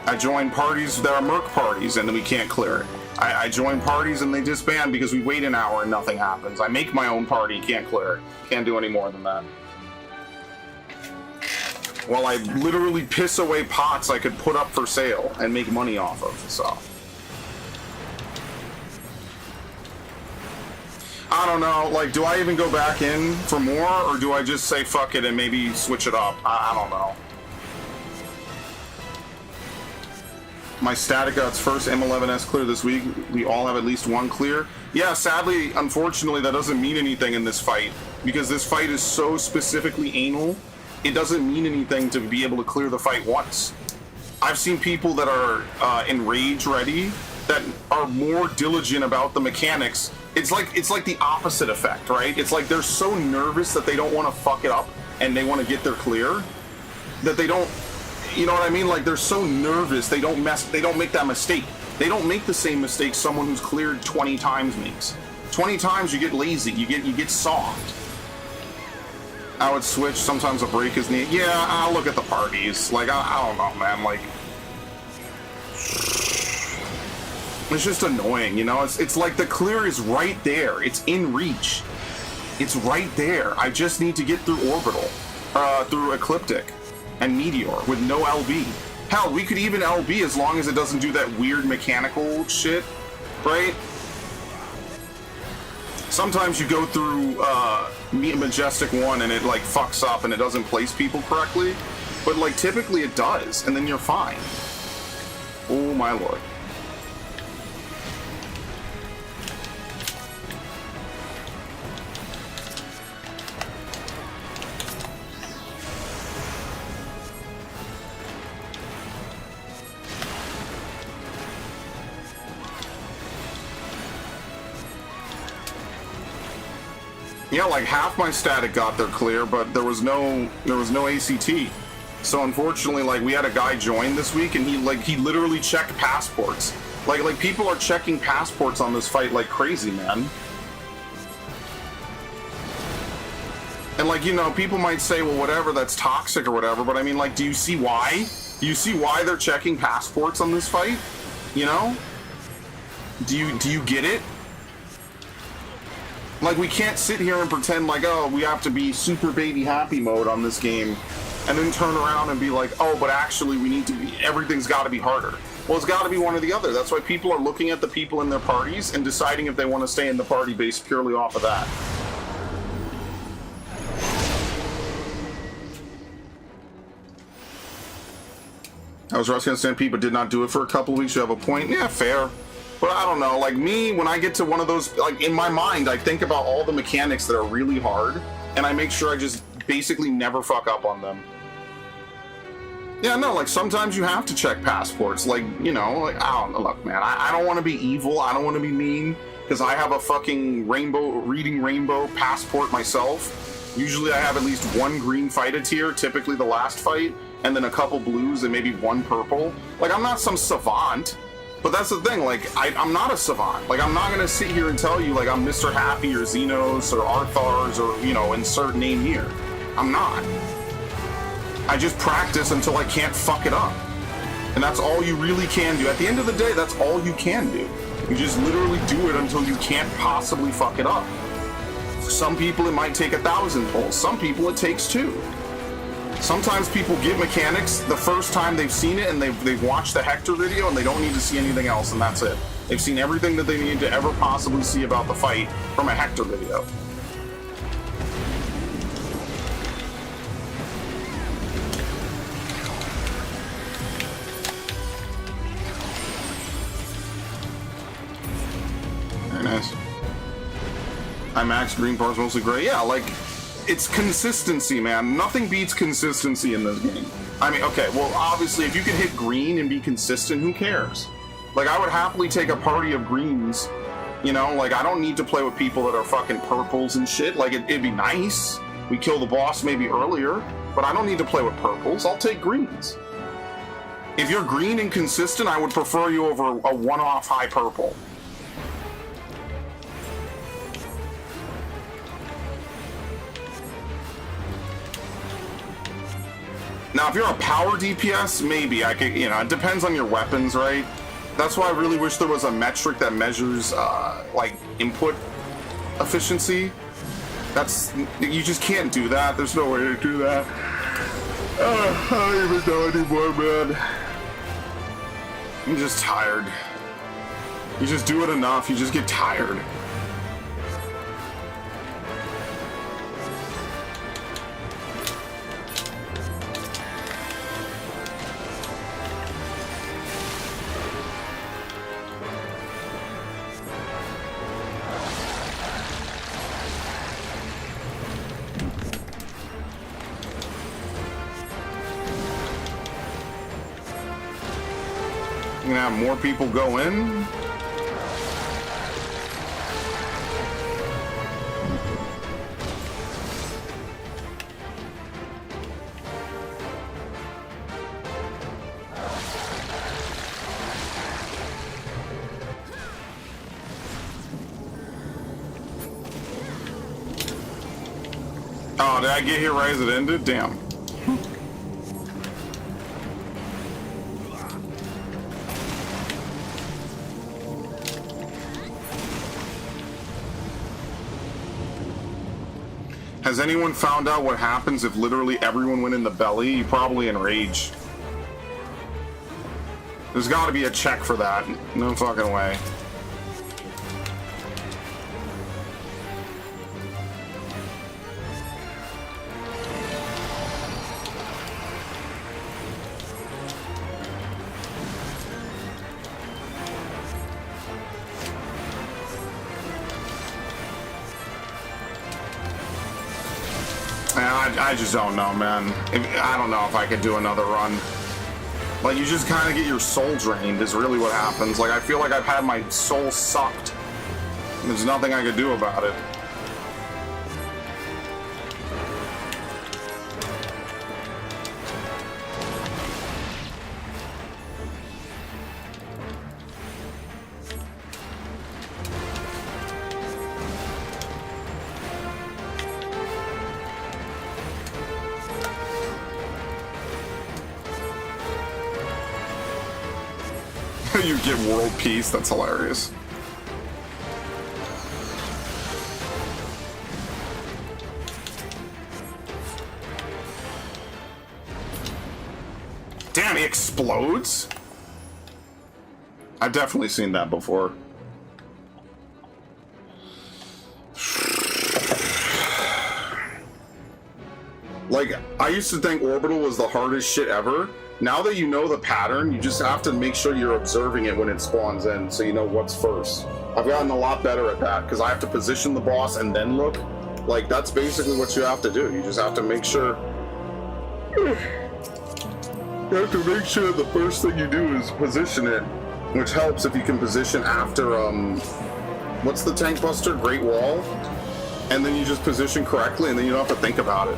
I join parties that are merc parties and then we can't clear it. I join parties and they disband because we wait an hour and nothing happens. I make my own party, can't clear it. Can't do any more than that. Well, I literally piss away pots I could put up for sale and make money off of, so. I don't know, like, do I even go back in for more, or do I just say fuck it and maybe switch it up? I don't know. My static got its first M11S clear this week. We all have at least one clear. Yeah, sadly, unfortunately, that doesn't mean anything in this fight, because this fight is so specifically anal. It doesn't mean anything to be able to clear the fight once. I've seen people that are enrage ready that are more diligent about the mechanics. It's like the opposite effect, right? It's like they're so nervous that they don't want to fuck it up and they want to get their clear that they don't, you know what I mean? Like they're so nervous they don't make that mistake. They don't make the same mistake someone who's cleared 20 times makes. 20 times you get lazy, you get soft. I would switch. Sometimes a break is needed. Yeah, I'll look at the parties. Like, I don't know, man. Like, it's just annoying, you know? It's like the clear is right there. It's in reach. It's right there. I just need to get through Orbital, through Ecliptic and Meteor with no LB. Hell, we could even LB as long as it doesn't do that weird mechanical shit, right? Sometimes you go through Majestic 1 and it like fucks up and it doesn't place people correctly, but like typically it does, and then you're fine. Oh my lord. Yeah, like half my static got their clear, but there was no ACT. So unfortunately, like we had a guy join this week, and he literally checked passports. Like people are checking passports on this fight like crazy, man. And like, you know, people might say, well, whatever, that's toxic or whatever. But I mean, like, do you see why? Do you see why they're checking passports on this fight? You know? Do you get it? Like, we can't sit here and pretend like, oh, we have to be super baby happy mode on this game, and then turn around and be like, oh, but actually we need to be, everything's got to be harder. Well, it's got to be one or the other. That's why people are looking at the people in their parties and deciding if they want to stay in the party based purely off of that. I was rusting on Stampede, but did not do it for a couple of weeks. You have a point? Yeah, fair. But I don't know, like me, when I get to one of those, like in my mind, I think about all the mechanics that are really hard, and I make sure I just basically never fuck up on them. Yeah, no, like sometimes you have to check passports, like, you know, like, I don't know, look, man, I don't want to be evil, I don't want to be mean, because I have a fucking reading rainbow passport myself. Usually I have at least one green fight tier, typically the last fight, and then a couple blues and maybe one purple. Like, I'm not some savant. But that's the thing, like, I'm not a savant. Like, I'm not gonna sit here and tell you, like, I'm Mr. Happy or Xenos or Arthars or, you know, insert name here. I'm not. I just practice until I can't fuck it up. And that's all you really can do. At the end of the day, that's all you can do. You just literally do it until you can't possibly fuck it up. For some people, it might take 1,000 pulls. Some people, it takes 2. Sometimes people get mechanics the first time they've seen it and they've watched the Hector video and they don't need to see anything else, and that's it. They've seen everything that they need to ever possibly see about the fight from a Hector video. Very nice. I maxed green parts, mostly gray. Yeah, like, it's consistency, man. Nothing beats consistency in this game. I mean, okay, well, obviously, if you can hit green and be consistent, who cares? Like, I would happily take a party of greens, you know? Like, I don't need to play with people that are fucking purples and shit. Like, it'd be nice. We kill the boss maybe earlier, but I don't need to play with purples. I'll take greens. If you're green and consistent, I would prefer you over a one-off high purple. Now, if you're a power DPS, maybe I could, you know, it depends on your weapons, right? That's why I really wish there was a metric that measures, like, input efficiency. You just can't do that. There's no way to do that. I don't even know anymore, man. I'm just tired. You just do it enough, you just get tired. Gonna have more people go in. Oh, did I get here right as it ended? Damn. Has anyone found out what happens if literally everyone went in the belly? You probably enrage. There's got to be a check for that. No fucking way. I just don't know, man. I don't know if I could do another run. Like, you just kind of get your soul drained is really what happens. Like, I feel like I've had my soul sucked. There's nothing I could do about it. You get world peace, that's hilarious. Damn, he explodes? I've definitely seen that before. Like, I used to think Orbital was the hardest shit ever. Now that you know the pattern, you just have to make sure you're observing it when it spawns in, so you know what's first. I've gotten a lot better at that, because I have to position the boss and then look. Like, that's basically what you have to do. You just have to make sure... You have to make sure the first thing you do is position it, which helps if you can position after, what's the tank buster? Great Wall? And then you just position correctly, and then you don't have to think about it.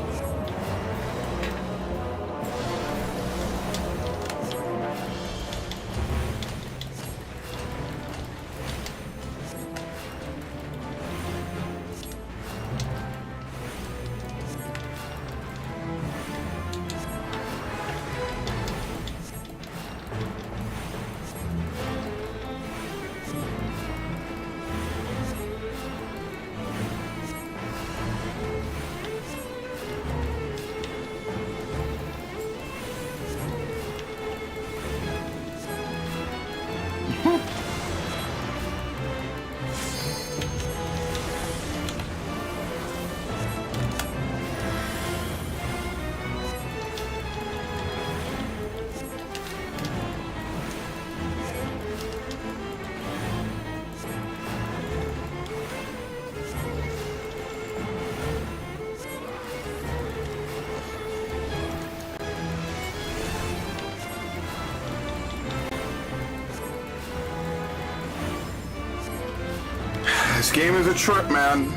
This game is a trip, man.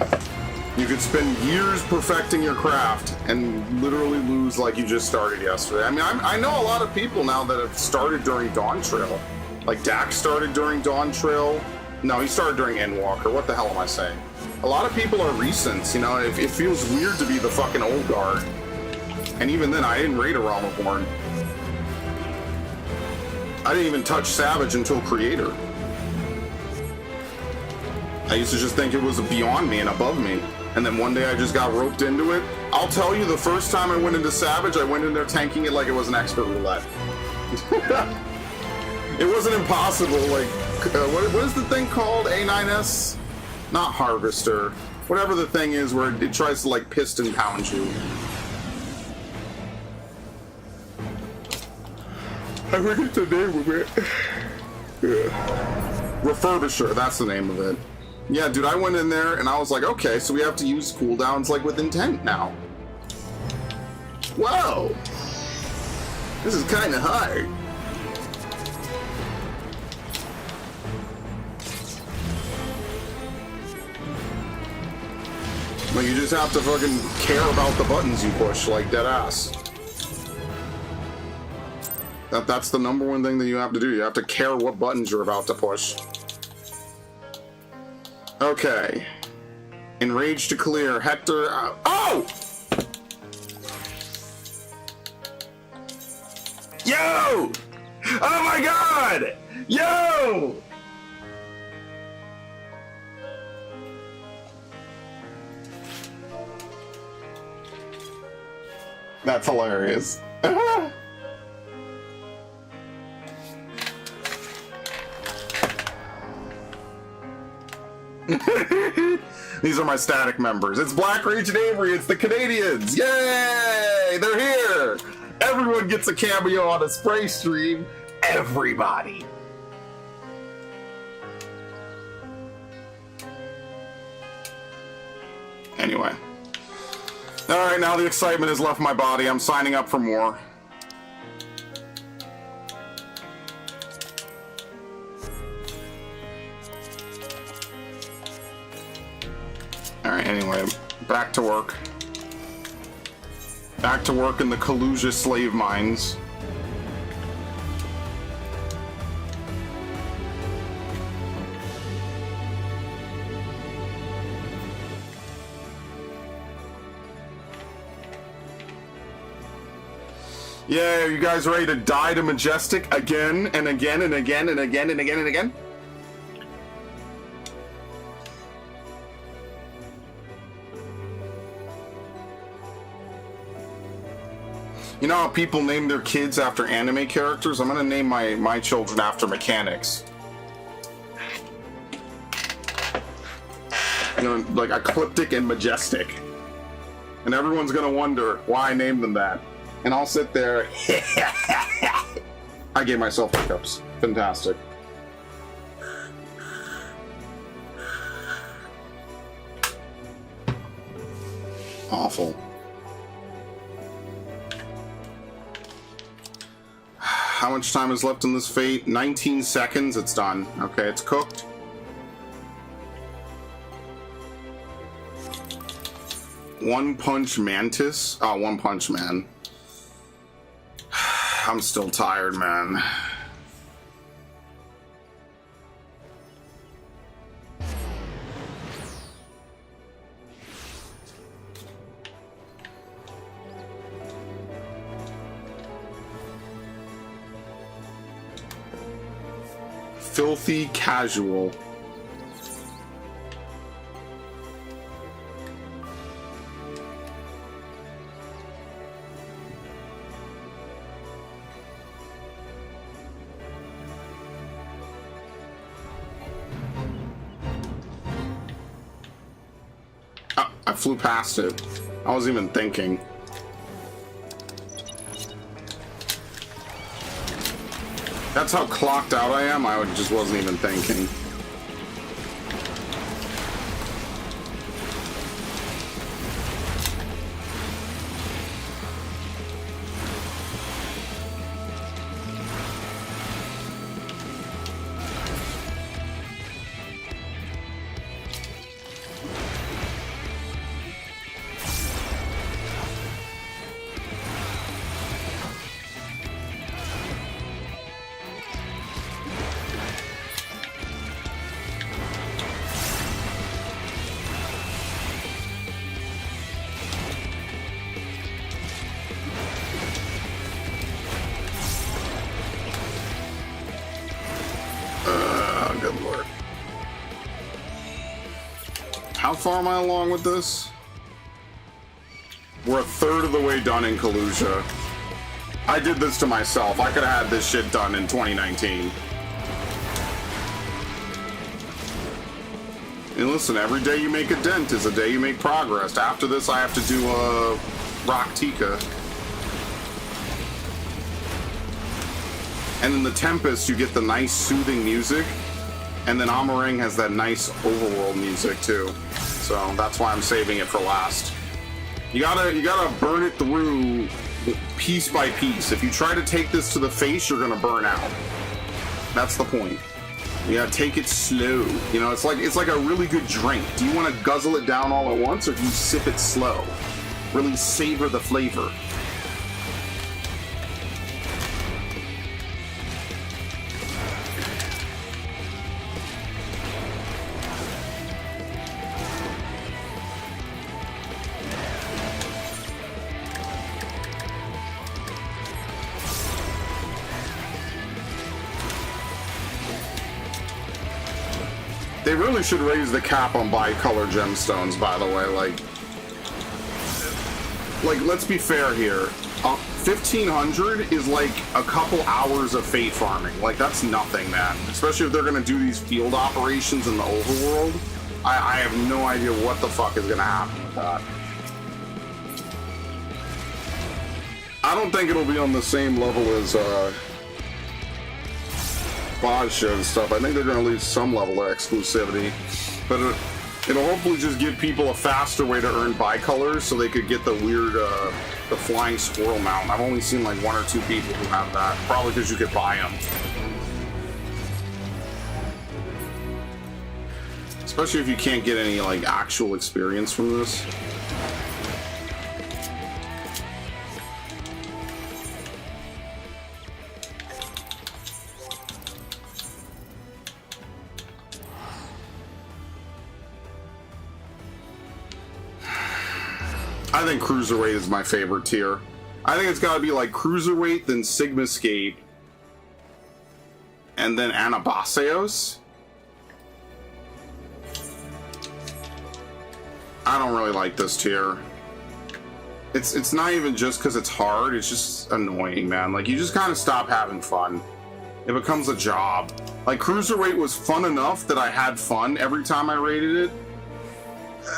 You could spend years perfecting your craft and literally lose like you just started yesterday. I mean, I know a lot of people now that have started during Dawntrail. Like Dak started during Dawntrail. No, he started during Endwalker. What the hell am I saying? A lot of people are recents, you know. It feels weird to be the fucking old guard. And even then, I didn't raid a Realm of Born. I didn't even touch Savage until Creator. I used to just think it was beyond me and above me. And then one day I just got roped into it. I'll tell you, the first time I went into Savage, I went in there tanking it like it was an expert roulette. It wasn't impossible. Like, what is the thing called? A9S? Not Harvester. Whatever the thing is where it tries to, like, piston pound you. I forget the name of it. Yeah. Refurbisher, that's the name of it. Yeah, dude, I went in there and I was like, okay, so we have to use cooldowns like with intent now. Whoa! This is kind of hard. Well, you just have to fucking care about the buttons you push, like dead ass. That's the number one thing that you have to do. You have to care what buttons you're about to push. Okay. Enraged to clear. Hector. Oh! Yo! Oh my god! Yo! That's hilarious. These are my static members. It's Black Rage and Avery. It's the Canadians. Yay! They're here. Everyone gets a cameo on a spray stream. Everybody. Anyway. Alright, now the excitement has left my body. I'm signing up for more. Alright, anyway, back to work. Back to work in the Kalusia slave mines. Yeah, are you guys ready to die to Majestic again and again and again and again and again and again? You know how people name their kids after anime characters? I'm gonna name my children after mechanics. You know, like Ecliptic and Majestic. And everyone's gonna wonder why I named them that. And I'll sit there. I gave myself hiccups. Fantastic. Awful. How much time is left in this fate? 19 seconds. It's done. Okay, it's cooked. One Punch Mantis? Oh, One Punch Man. I'm still tired, man. Filthy casual. I flew past it. I wasn't even thinking. That's how clocked out I am. I just wasn't even thinking. far am I along with this? We're a third of the way done in Kalusha. I did this to myself. I could have had this shit done in 2019. And listen, every day you make a dent is a day you make progress. After this, I have to do a Rock Tika. And in the Tempest, you get the nice soothing music. And then Amarang has that nice overworld music too. So that's why I'm saving it for last. You gotta burn it through piece by piece. If you try to take this to the face, you're gonna burn out. That's the point. You gotta take it slow. You know, it's like a really good drink. Do you want to guzzle it down all at once, or do you sip it slow? Really savor the flavor. They really should raise the cap on bicolor gemstones, by the way. Like, let's be fair here. 1,500 is like a couple hours of fate farming. Like, that's nothing, man. Especially if they're gonna do these field operations in the overworld. I have no idea what the fuck is gonna happen with that. I don't think it'll be on the same level as Baja and stuff. I think they're going to leave some level of exclusivity, but it'll hopefully just give people a faster way to earn bicolors so they could get the weird the flying squirrel mount. I've only seen like 1 or 2 people who have that, probably because you could buy them, especially if you can't get any like actual experience from this. I think Cruiserweight is my favorite tier. I think it's got to be like Cruiserweight, then Sigmascape, and then Anabaseos. I don't really like this tier. It's not even just because it's hard, it's just annoying, man. Like, you just kind of stop having fun. It becomes a job. Like, Cruiserweight was fun enough that I had fun every time I rated it.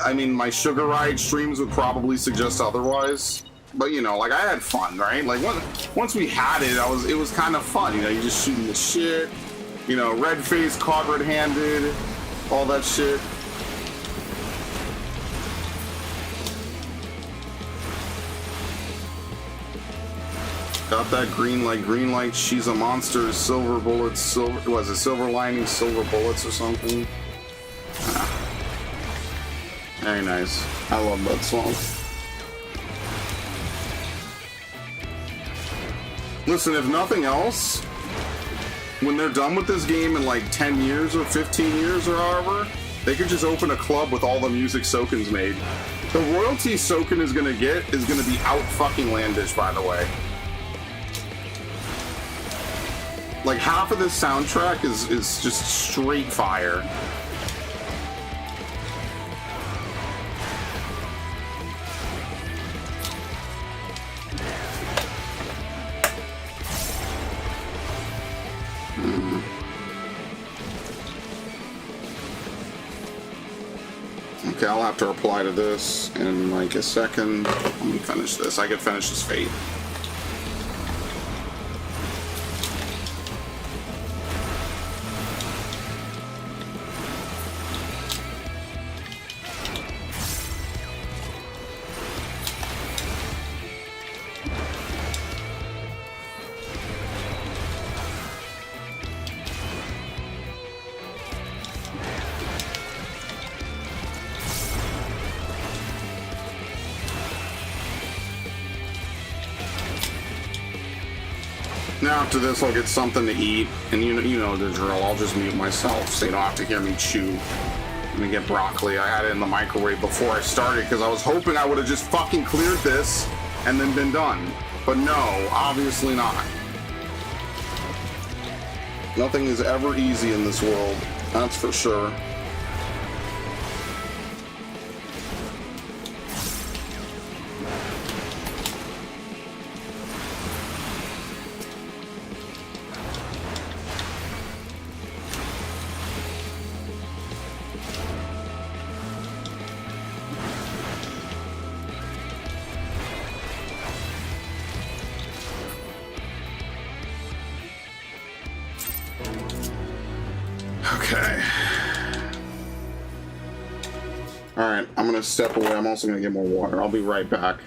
I mean, my Sugar Ride streams would probably suggest otherwise, but you know, like, I had fun, right? Like, once we had it, it was kind of fun. You know, you just shooting the shit, you know, red face, caught red-handed, all that shit. Got that green light, she's a monster, silver bullets, silver lining, silver bullets or something? Very nice. I love that song. Listen, if nothing else, when they're done with this game in like 10 years or 15 years or however, they could just open a club with all the music Soken's made. The royalty Soken is gonna get is gonna be out fucking landish, by the way. Like, half of this soundtrack is just straight fire. Okay, I'll have to reply to this in like a second. Let me finish this. I can finish this fate. Now after this, I'll get something to eat, and you know the drill. I'll just mute myself, so you don't have to hear me chew. Let me get broccoli. I had it in the microwave before I started because I was hoping I would have just fucking cleared this and then been done. But no, obviously not. Nothing is ever easy in this world, that's for sure. Okay. Alright, I'm gonna step away. I'm also gonna get more water. I'll be right back.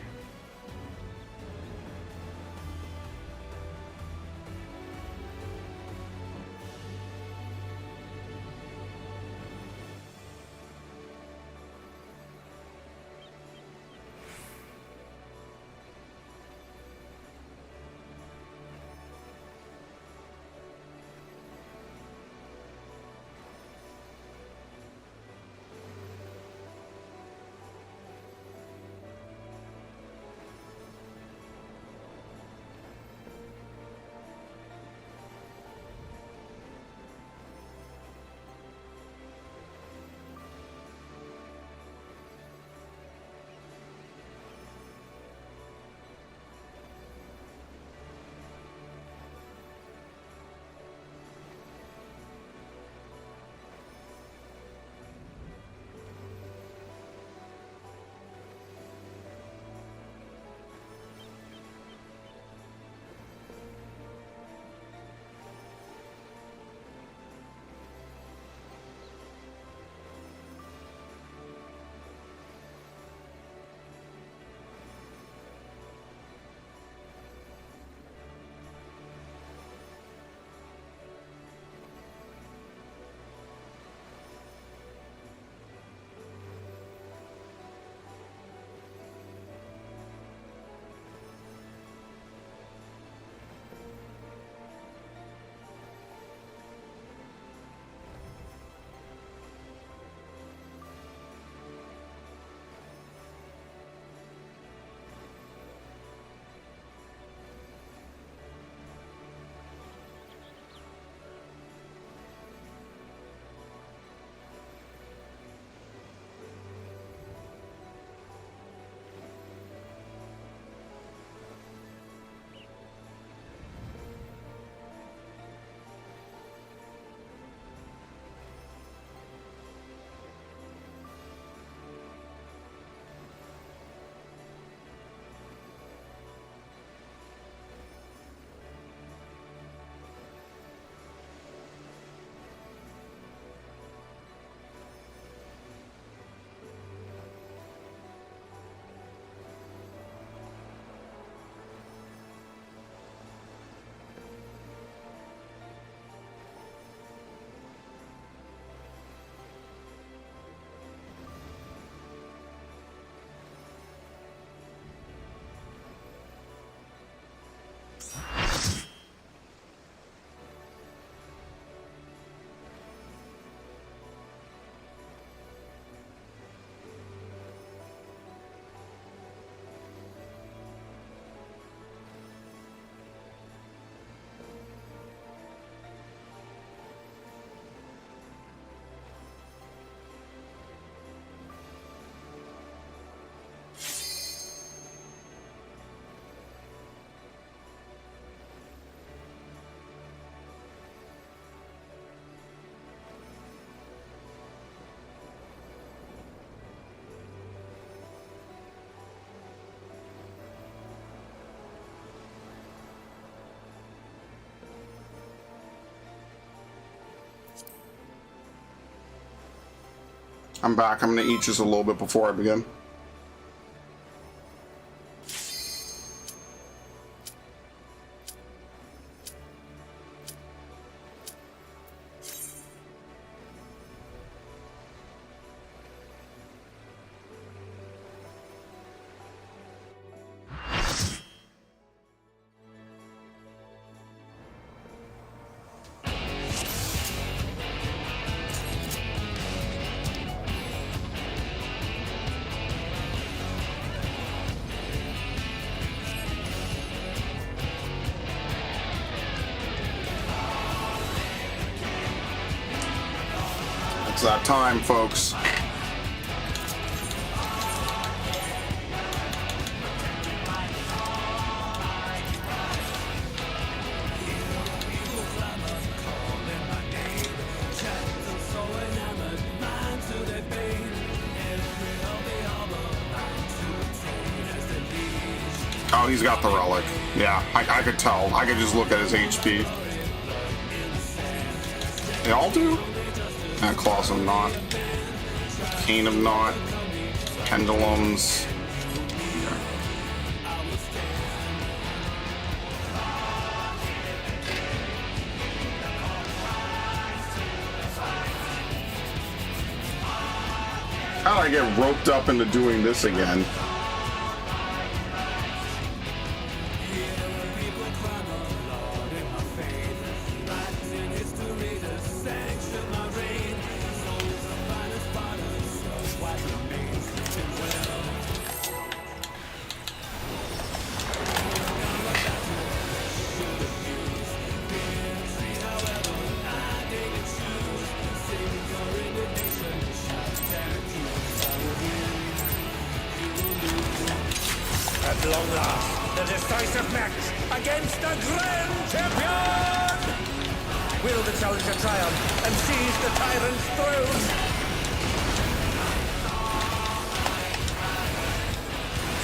I'm back. I'm gonna eat just a little bit before I begin. It's that time, folks. Oh, he's got the relic. Yeah, I could tell. I could just look at his HP. They all do? Claws of Knot. Cane of Knot. Pendulums. How did I get roped up into doing this again? At long last, the decisive match against the Grand Champion! Will the challenger triumph and seize the tyrant's throne?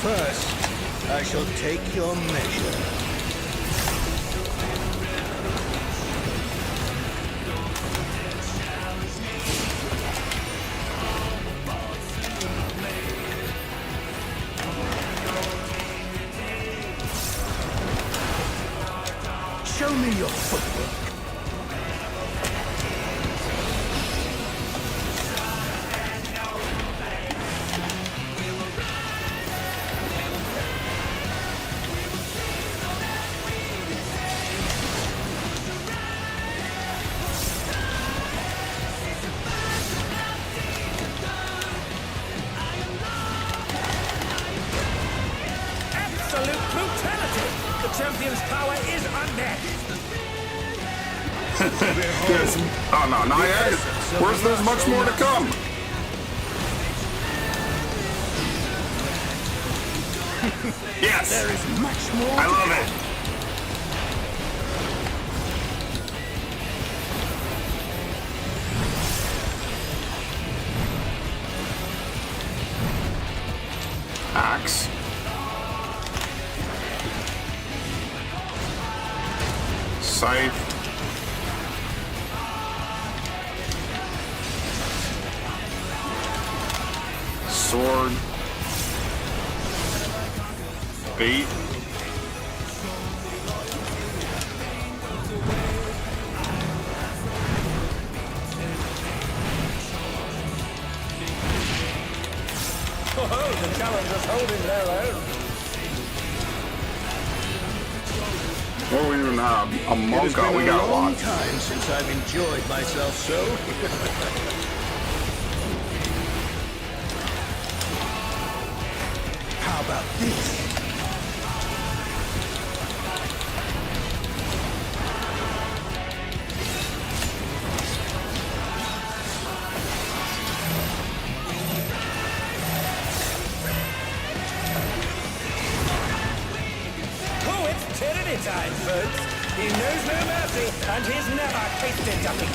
First, I shall take your measure. Show me your footwork. Absolute brutality! The champion's power is unmatched! Yes. Oh no, not yet. Where's there's much more to come? Yes. There is much more. I love it. Axe. Scythe. Sword. Bait. Oh, the challenger's holding their own. What do we even have? A It has monk? been We a got a long lot. time since I've enjoyed myself so. How about this? Oh, it's tyranny time, folks. He knows no mercy, and he's never tasted defeat.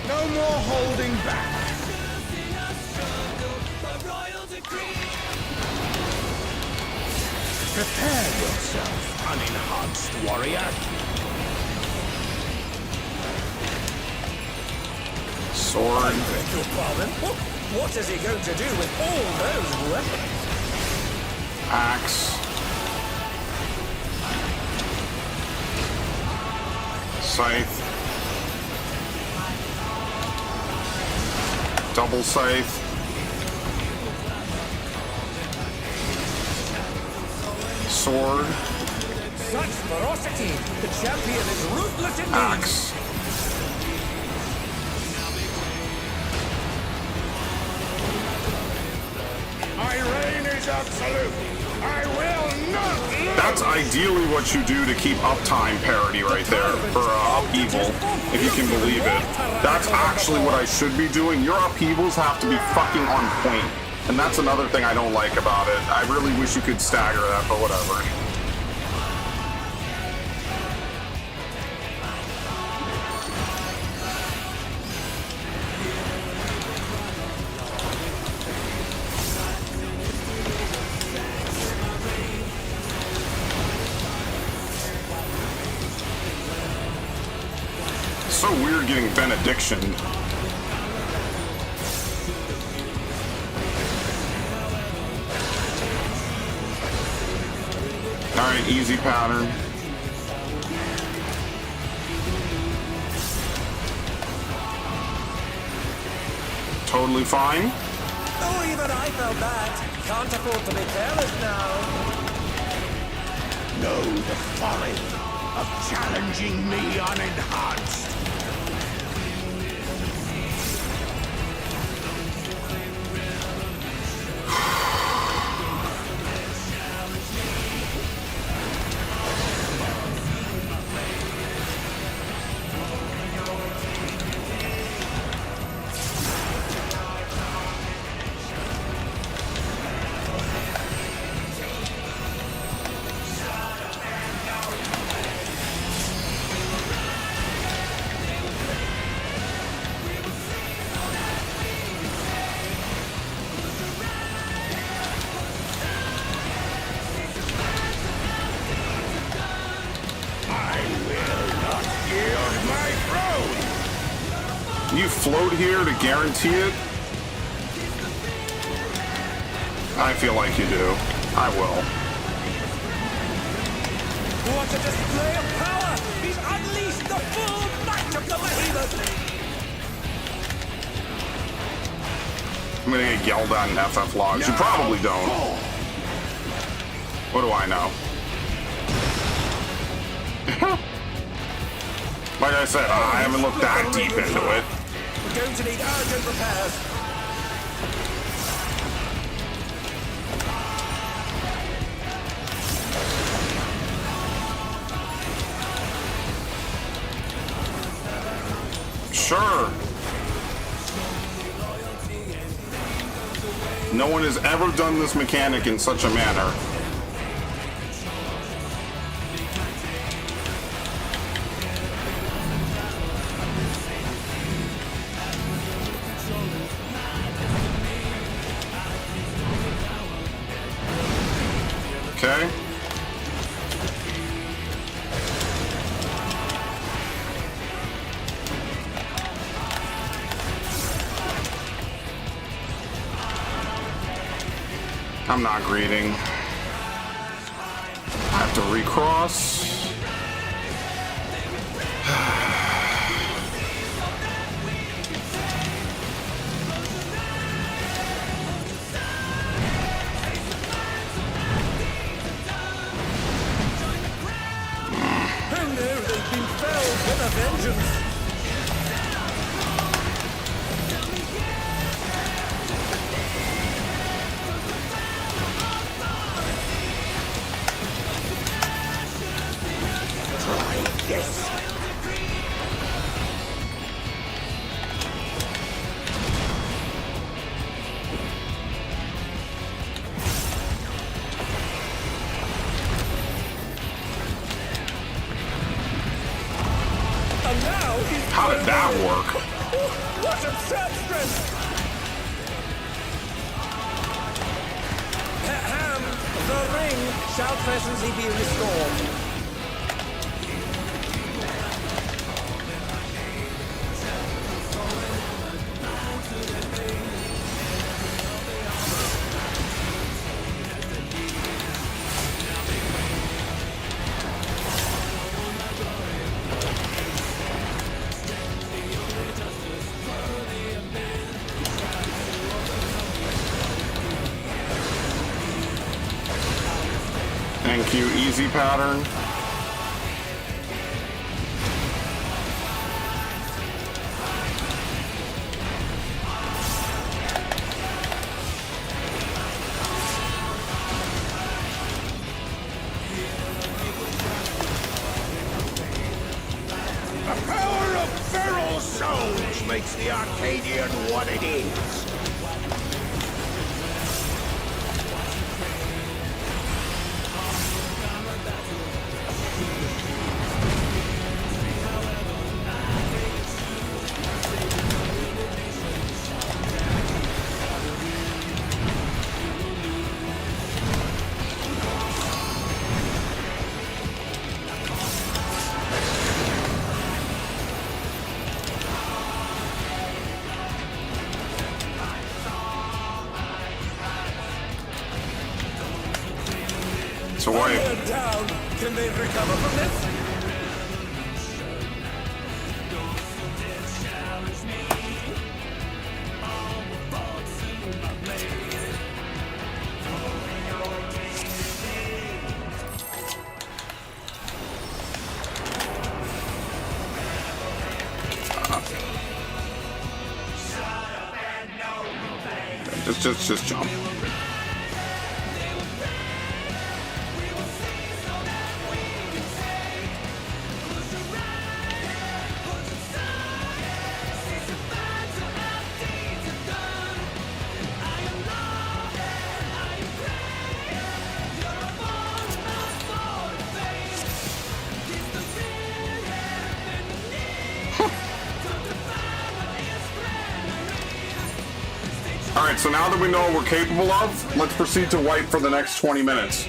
No more holding back. Prepare yourself, unenhanced warrior. Sword. Beg your pardon? What is he going to do with all those weapons? Axe. Scythe. Double scythe. Sword. Such ferocity! The champion is ruthless indeed! Axe. My reign is absolute. I will not lose. That's ideally what you do to keep uptime parity right there, or upheaval, if you can believe it. That's actually what I should be doing. Your upheavals have to be fucking on point. And that's another thing I don't like about it. I really wish you could stagger that, but whatever. getting benediction. Alright, easy pattern. Totally fine. Oh, even I felt that. Can't afford to be careless now. Know the folly of challenging me unenhanced. You float here to guarantee it? I feel like you do. I will. What a display of power! He's unleashed the full might of the behemoth! I'm gonna get yelled at in FF logs. You probably don't. What do I know? Like I said, I haven't looked that deep into it. We're going to need urgent repairs. Sure. No one has ever done this mechanic in such a manner. Okay. I'm not greeting. I have to recross. Who knew they'd been felled with a vengeance? And now he's How did that work? what absurd strength! Ham, the ring shall presently be restored. Thank you, easy pattern. The power of feral souls makes the Arcadian what it is. So wait. They're down. Can they recover from this? Just jump. Alright, so now that we know what we're capable of, let's proceed to wipe for the next 20 minutes.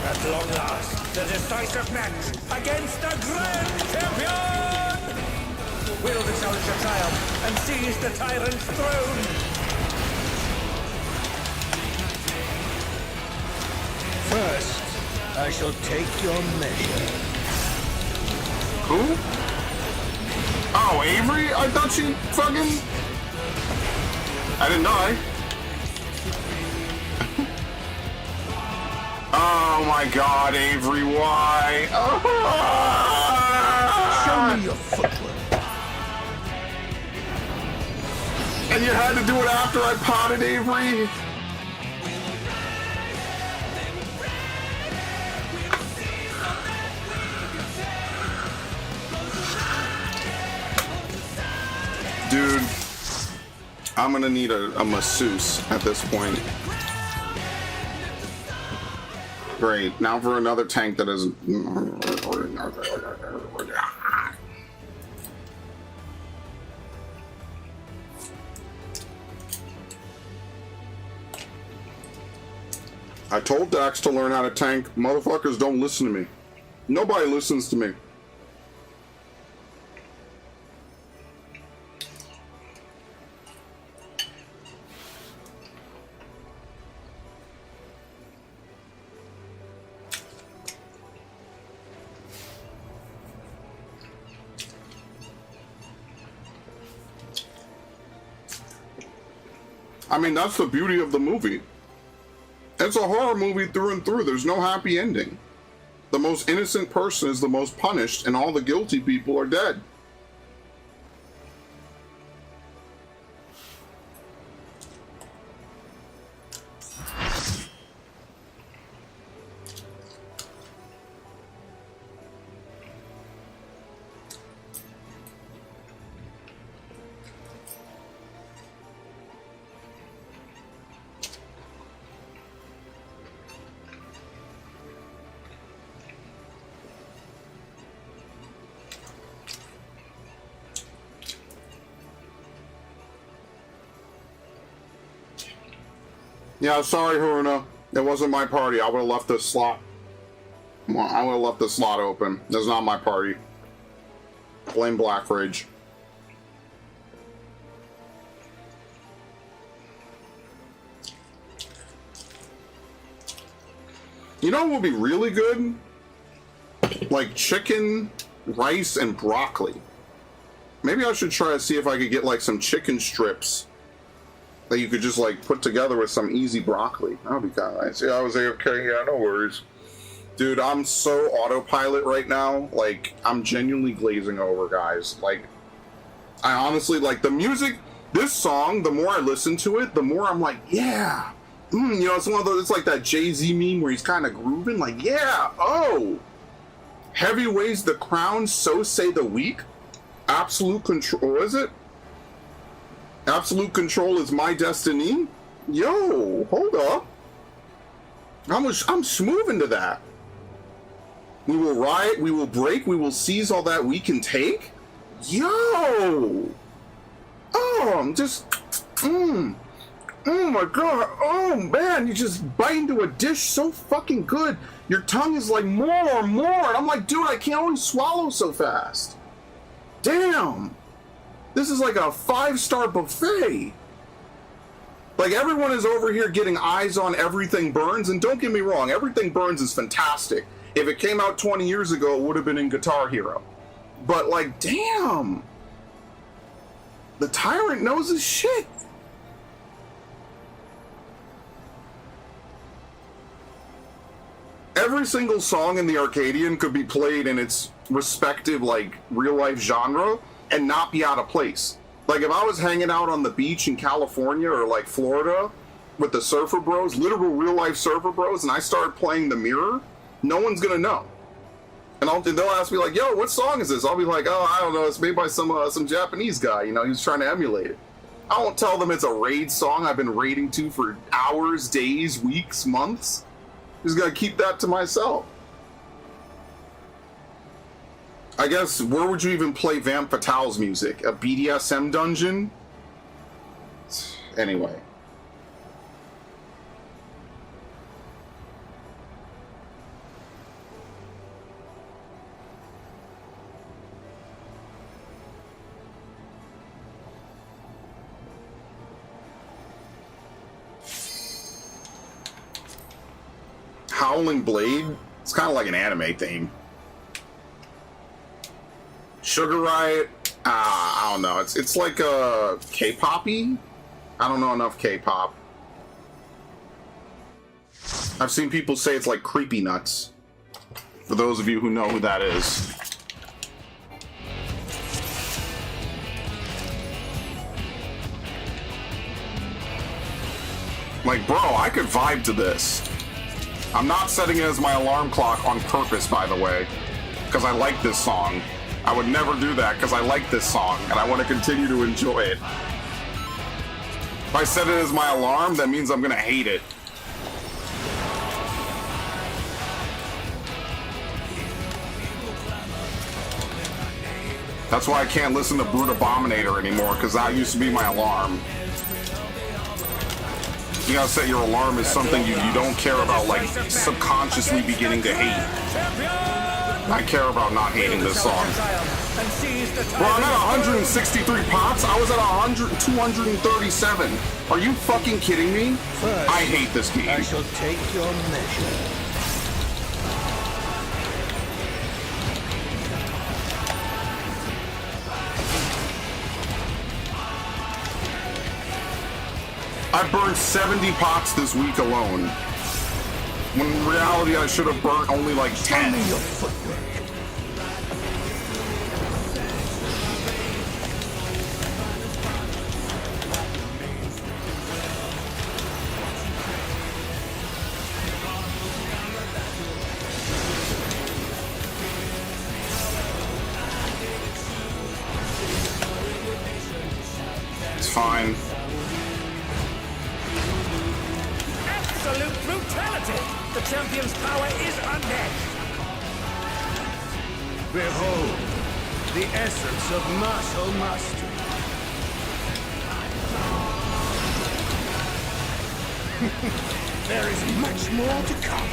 At long last, the decisive match against the Grand Champion! Will the challenger triumph and seize the tyrant's throne? First, I shall take your measure. Who? Oh, Avery? I thought she fucking... I didn't die. Oh my god, Avery, why? Show me your footwork. And you had to do it after I potted Avery? Dude, I'm gonna need a masseuse at this point. Great, now for another tank that is... I told Dax to learn how to tank. Motherfuckers don't listen to me. Nobody listens to me. I mean, that's the beauty of the movie. It's a horror movie through and through. There's no happy ending. The most innocent person is the most punished, and all the guilty people are dead. Yeah, sorry, Haruna. It wasn't my party. I would have left this slot. Well, I would have left this slot open. This is not my party. Blame Blackridge. You know what would be really good? Like chicken, rice, and broccoli. Maybe I should try to see if I could get like some chicken strips that you could just like put together with some easy broccoli. That would be kind of nice. Yeah, I was AFK. Yeah, no worries. Dude, I'm so autopilot right now. Like, I'm genuinely glazing over, guys. Like, I honestly, like, the music, this song, the more I listen to it, the more I'm like, yeah. You know, it's one of those, it's like that Jay-Z meme where he's kind of grooving. Like, yeah, oh. Heavy weighs the crown, so say the weak. Absolute control, what is it? Absolute control is my destiny. Yo, hold up. I'm smooth into that. We will riot, we will break, we will seize all that we can take? Yo! Oh, I'm just... Oh my god, oh man, you just bite into a dish so fucking good. Your tongue is like more and more, and I'm like, dude, I can't only swallow so fast. Damn. This is like a 5-star buffet. Like, everyone is over here getting eyes on Everything Burns, and don't get me wrong, Everything Burns is fantastic. If it came out 20 years ago, it would have been in Guitar Hero. But, like, damn. The Tyrant knows his shit. Every single song in the Arcadian could be played in its respective, like, real-life genre and not be out of place. Like, if I was hanging out on the beach in California or, like, Florida with the surfer bros, literal real-life surfer bros, and I started playing The Mirror, no one's gonna know. And they'll ask me, like, yo, what song is this? I'll be like, oh, I don't know, it's made by some Japanese guy, you know, he was trying to emulate it. I won't tell them it's a raid song I've been raiding to for hours, days, weeks, months. Just gotta keep that to myself. I guess, where would you even play Vamp Fatale's music? A BDSM dungeon? Anyway. Howling Blade? It's kind of like an anime theme. Sugar Riot? I don't know. It's like a K-poppy? I don't know enough K-pop. I've seen people say it's like Creepy Nuts. For those of you who know who that is. Like, bro, I could vibe to this. I'm not setting it as my alarm clock on purpose, by the way, because I like this song. I would never do that because I like this song and I want to continue to enjoy it. If I set it as my alarm, that means I'm going to hate it. That's why I can't listen to Brute Abominator anymore, because that used to be my alarm. You gotta set your alarm as something you don't care about, like, subconsciously beginning to hate. I care about not hating this song. Bro, I'm at 163 pots. I was at 237. Are you fucking kidding me? First, I hate this game. I shall take your measure. I burned 70 pots this week alone. When in reality, I should have burnt only like 10. Your footwork. It's fine. Absolute brutality! The champion's power is unmatched. Behold, the essence of martial mastery. There is much more to come.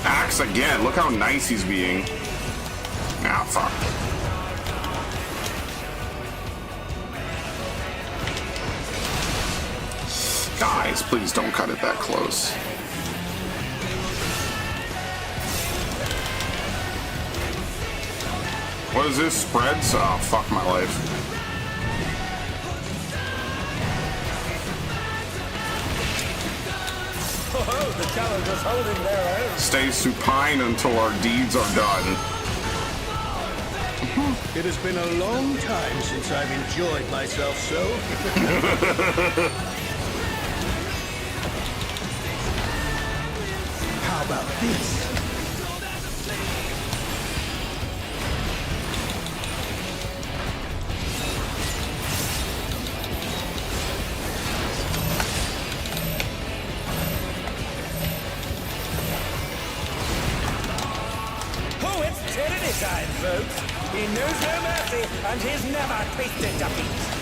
Axe again. Look how nice he's being. Ah, fuck. Guys, please don't cut it that close. What is this? Spreads? Oh, fuck my life. Oh, the challengers holding their own. Stay supine until our deeds are done. It has been a long time since I've enjoyed myself so. How about this? He knows no mercy, and he's never tasted defeat.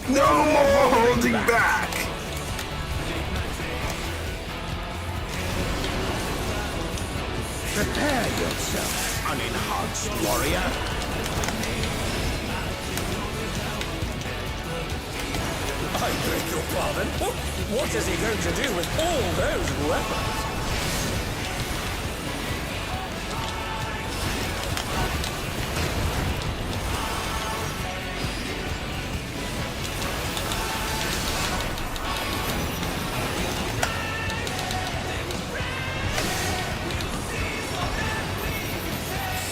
No more holding back. Prepare yourself, unenhanced warrior. I beg your pardon? What is he going to do with all those weapons?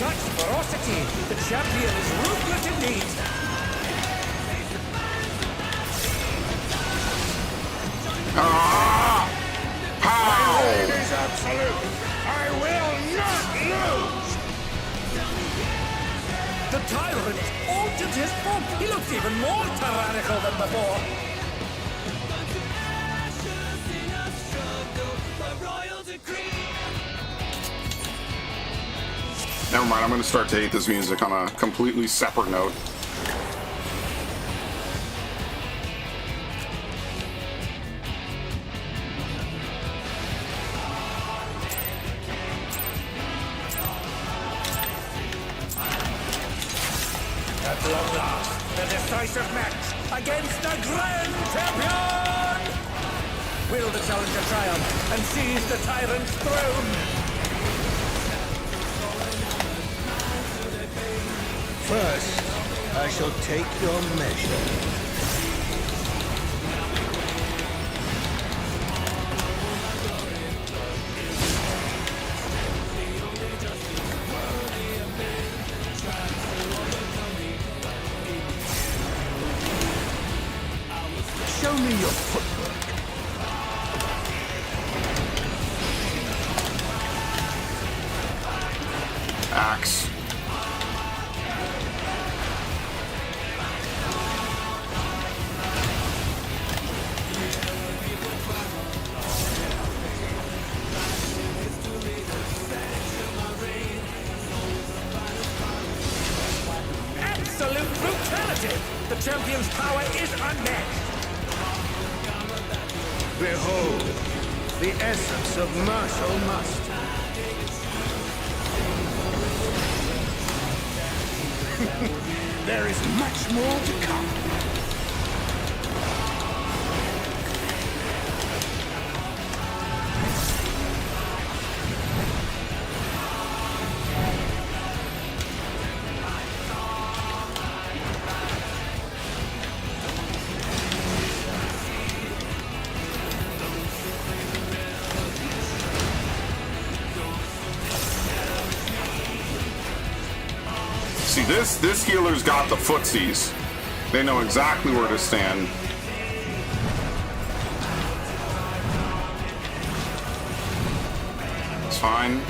Such ferocity! The champion is ruthless indeed! How? It is absolute. I will not lose. The tyrant altered his form! He looks even more tyrannical than before! Never mind, I'm gonna start to hate this music on a completely separate note. At long last, the decisive match against the Grand Champion! Will the challenger triumph and seize the tyrant's throne? First, I shall take your measure. Show me your footwork. Axe. Absolute brutality! The champion's power is unmatched! Behold, the essence of martial mastery. There is much more to come. See, this healer's got the footsies. They know exactly where to stand. It's fine.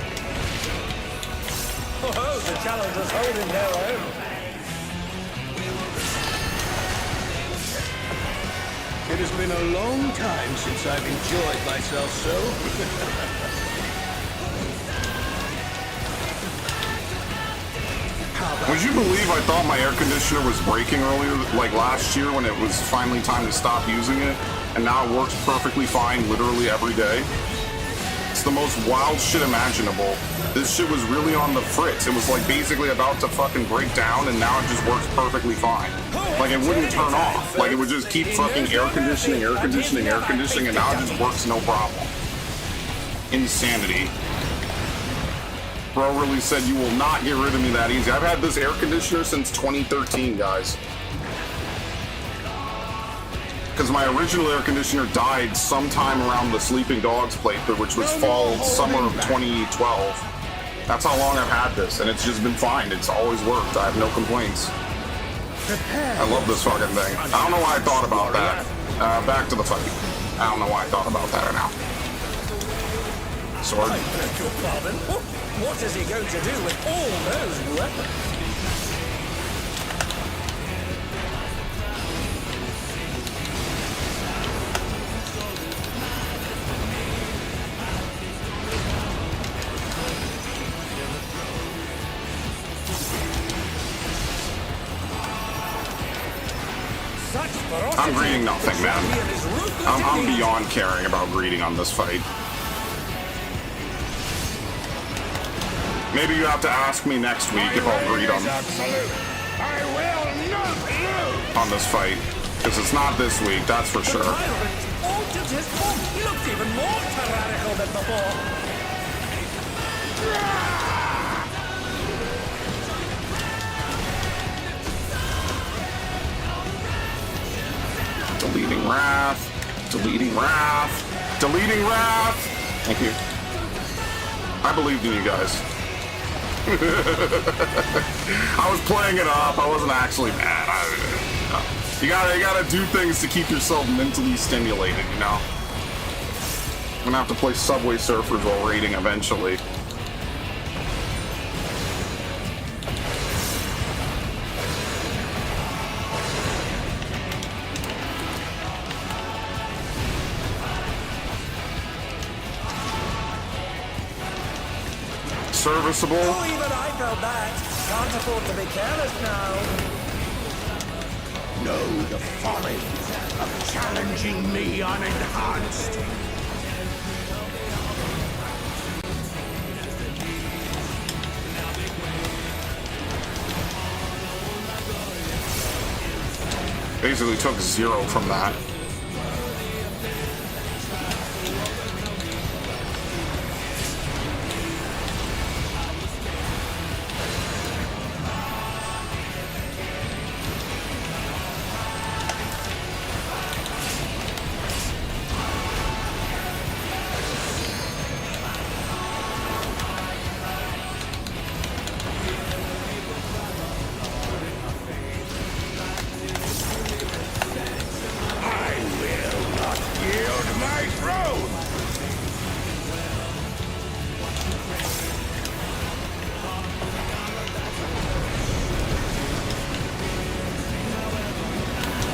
Oh, the challenger's holding their own. It has been a long time since I've enjoyed myself so. Would you believe I thought my air conditioner was breaking earlier, like last year when it was finally time to stop using it, and now it works perfectly fine literally every day? It's the most wild shit imaginable. This shit was really on the fritz. It was like basically about to fucking break down, and now it just works perfectly fine. Like it wouldn't turn off. Like it would just keep fucking air conditioning, and now it just works no problem. Insanity. Bro really said you will not get rid of me that easy. I've had this air conditioner since 2013, guys. Because my original air conditioner died sometime around the Sleeping Dogs playthrough, which was fall, summer of 2012. That's how long I've had this, and it's just been fine. It's always worked. I have no complaints. I love this fucking thing. I don't know why I thought about that. Back to the fight. I don't know why I thought about that right now. Sword. I beg your pardon. What is he going to do with all those weapons? I'm greeting nothing, man. I'm beyond caring about greeting on this fight. Maybe you have to ask me next week if I'll greet on this fight. Because it's not this week, that's for sure. He looks even more tyrannical than before. Deleting Wrath. Deleting Wrath. Deleting Wrath. Thank you. I believed in you guys. I was playing it up. I wasn't actually mad. You gotta do things to keep yourself mentally stimulated, you know? I'm gonna have to play Subway Surfers while raiding eventually. Serviceable. Oh, even I felt that. Can't afford to be careless now. Know the folly of challenging me unenhanced. Basically took 0 from that.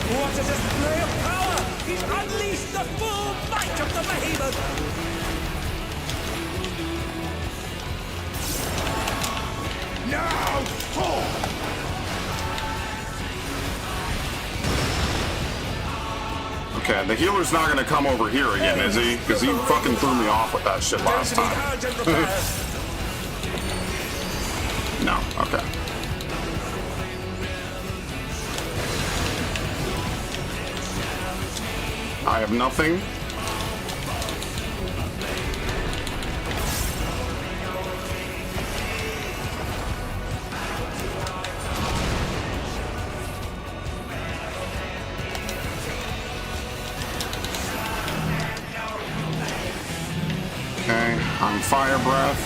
What a display of power! He's unleashed the full might of the behemoth! Now fall! Okay, the healer's not gonna come over here again, is he? Because he fucking threw me off with that shit last time. No, okay. I have nothing. Okay, I'm Fire Breath.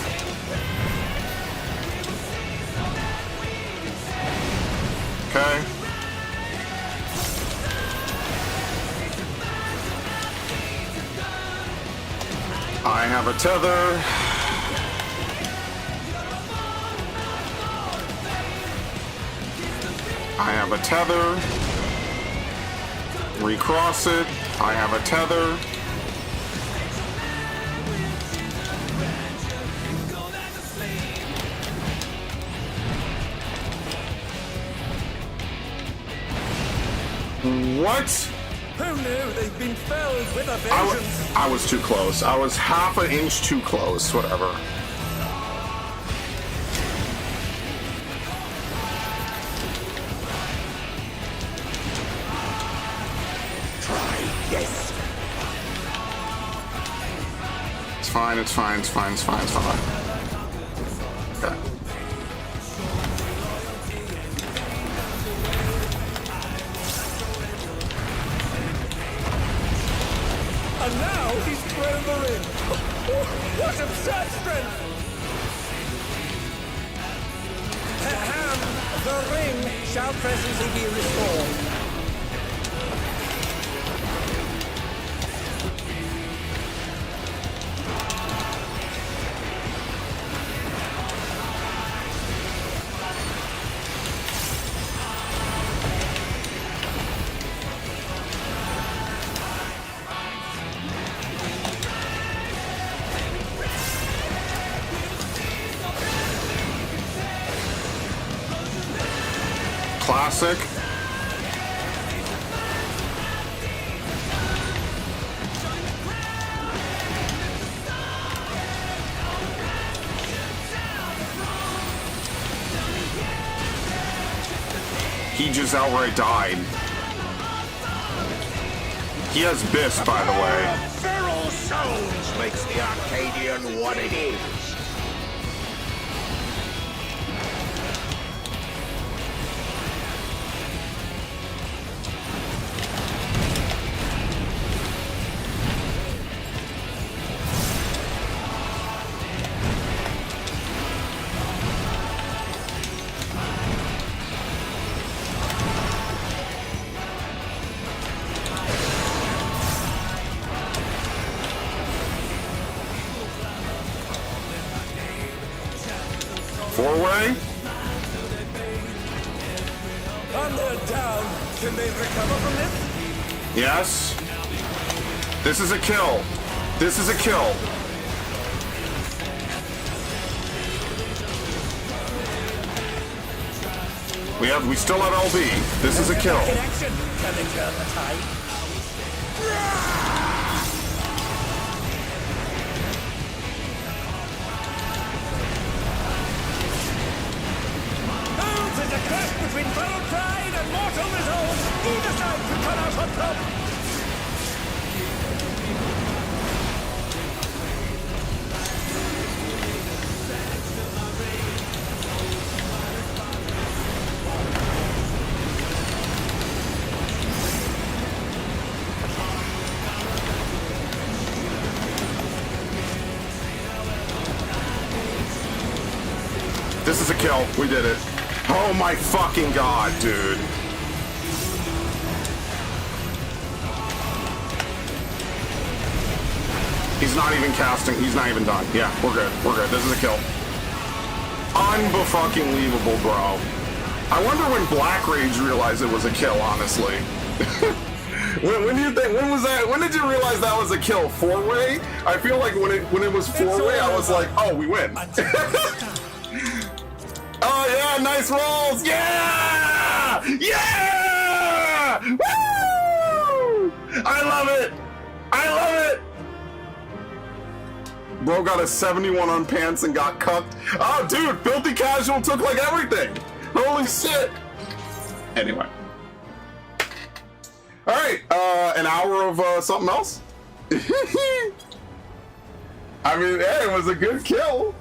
Okay. I have a tether. I have a tether. Recross it. I have a tether. What? Who knew they've been filled with a vengeance? I was too close. I was half an inch too close. Whatever. Try this. It's fine. It's fine. It's fine. It's fine. It's fine. Okay. And now he's thrown the ring. What absurd strength! Ahem, the ring shall presently be restored. Classic. He just outright died. He has Biss, by the way. Feral souls makes the Arcadian what it is. Four-way? On their down, can they recover from this? Yes. This is a kill. This is a kill. We still have LB. This is a kill. Connection. Can they turn the tide? Oh, there's a clash between feral pride and mortal resolve. Either side can come out on top. This is a kill. We did it. Oh my fucking god, dude. He's not even casting. He's not even done. Yeah, we're good. We're good. This is a kill. Unfucking-leavable, bro. I wonder when Black Rage realized it was a kill, honestly. When do you think? When was that? When did you realize that was a kill? Four-way? I feel like when it was four-way, I was like, oh, we win. Oh yeah, nice rolls! Yeah! Yeah! Woo! I love it! I love it! Bro got a 71 on pants and got cucked. Oh dude, Filthy Casual took like everything! Holy shit! Anyway. Alright, an hour of something else? I mean, hey, it was a good kill.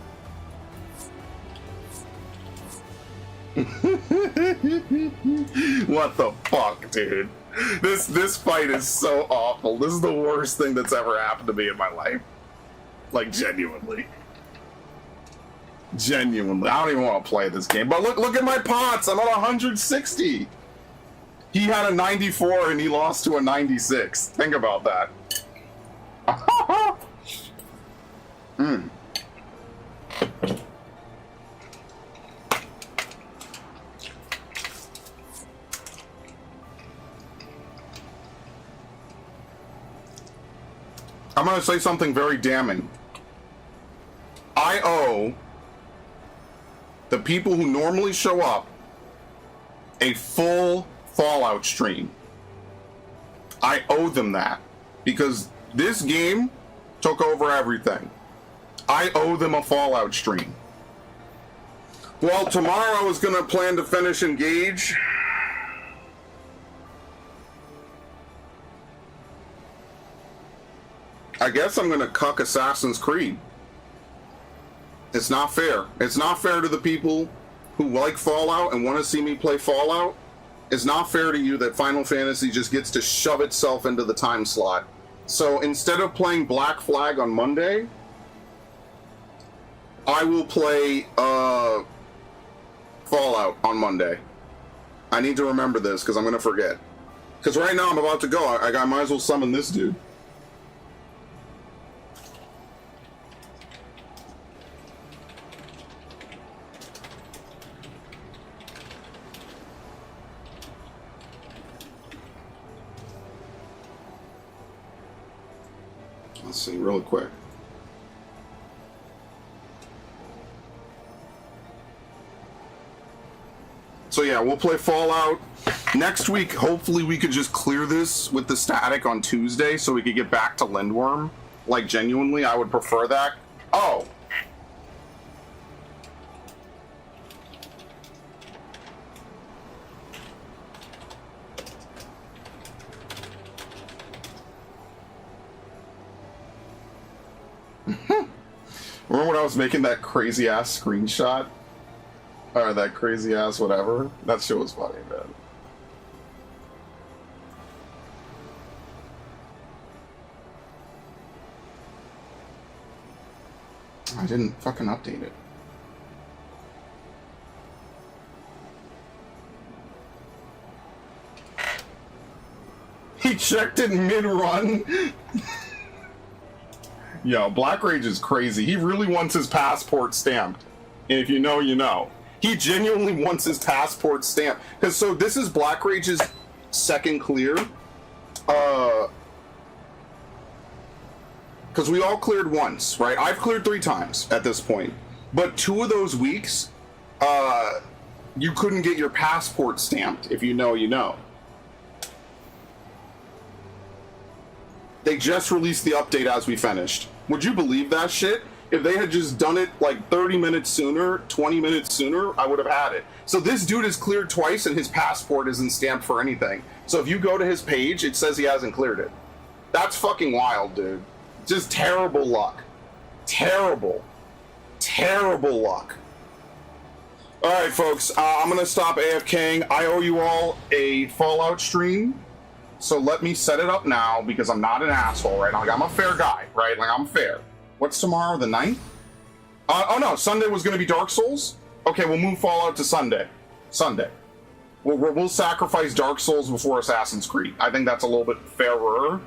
What the fuck, dude? This fight is so awful. This is the worst thing that's ever happened to me in my life. Like, genuinely. Genuinely. I don't even want to play this game. But look at my pots. I'm at 160. He had a 94 and he lost to a 96. Think about that. Hmm. I'm going to say something very damning. I owe the people who normally show up a full Fallout stream. I owe them that because this game took over everything. I owe them a Fallout stream. Well, tomorrow I was going to plan to finish Engage. I guess I'm gonna cuck Assassin's Creed. It's not fair. It's not fair to the people who like Fallout and want to see me play Fallout. It's not fair to you that Final Fantasy just gets to shove itself into the time slot. So instead of playing Black Flag on Monday, I will play Fallout on Monday. I need to remember this because I'm gonna forget. Because right now I'm about to go. I might as well summon this dude. Let's see, really quick. So yeah, we'll play Fallout. Next week, hopefully we could just clear this with the static on Tuesday so we could get back to Lindworm. Like, genuinely, I would prefer that. Oh! Remember when I was making that crazy-ass screenshot? Or that crazy-ass whatever? That shit was funny, man. I didn't fucking update it. He checked it mid-run. Yo, Black Rage is crazy. He really wants his passport stamped. And if you know, you know. He genuinely wants his passport stamped. Because so this is Black Rage's second clear. Because we all cleared once, right? I've cleared 3 times at this point. But 2 of those weeks, you couldn't get your passport stamped. If you know, you know. They just released the update as we finished. Would you believe that shit? If they had just done it like 30 minutes sooner, 20 minutes sooner, I would have had it. So this dude is cleared twice and his passport isn't stamped for anything. So if you go to his page, it says he hasn't cleared it. That's fucking wild, dude. Just terrible luck. Terrible. Terrible luck. Alright, folks. I'm going to stop AFKing. I owe you all a Fallout stream. So let me set it up now because I'm not an asshole, right? Like, I'm a fair guy, right? Like, I'm fair. What's tomorrow, the 9th? Oh no, Sunday was going to be Dark Souls? Okay, we'll move Fallout to Sunday. Sunday. We'll sacrifice Dark Souls before Assassin's Creed. I think that's a little bit fairer.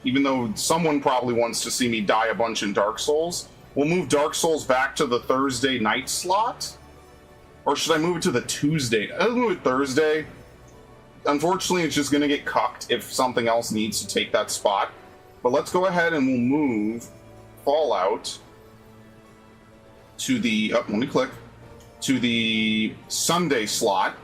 Even though someone probably wants to see me die a bunch in Dark Souls. We'll move Dark Souls back to the Thursday night slot? Or should I move it to the Tuesday? I'll move it Thursday. Unfortunately, it's just going to get cucked if something else needs to take that spot. But let's go ahead and we'll move Fallout to the... Oh, let me click. To the Sunday slot.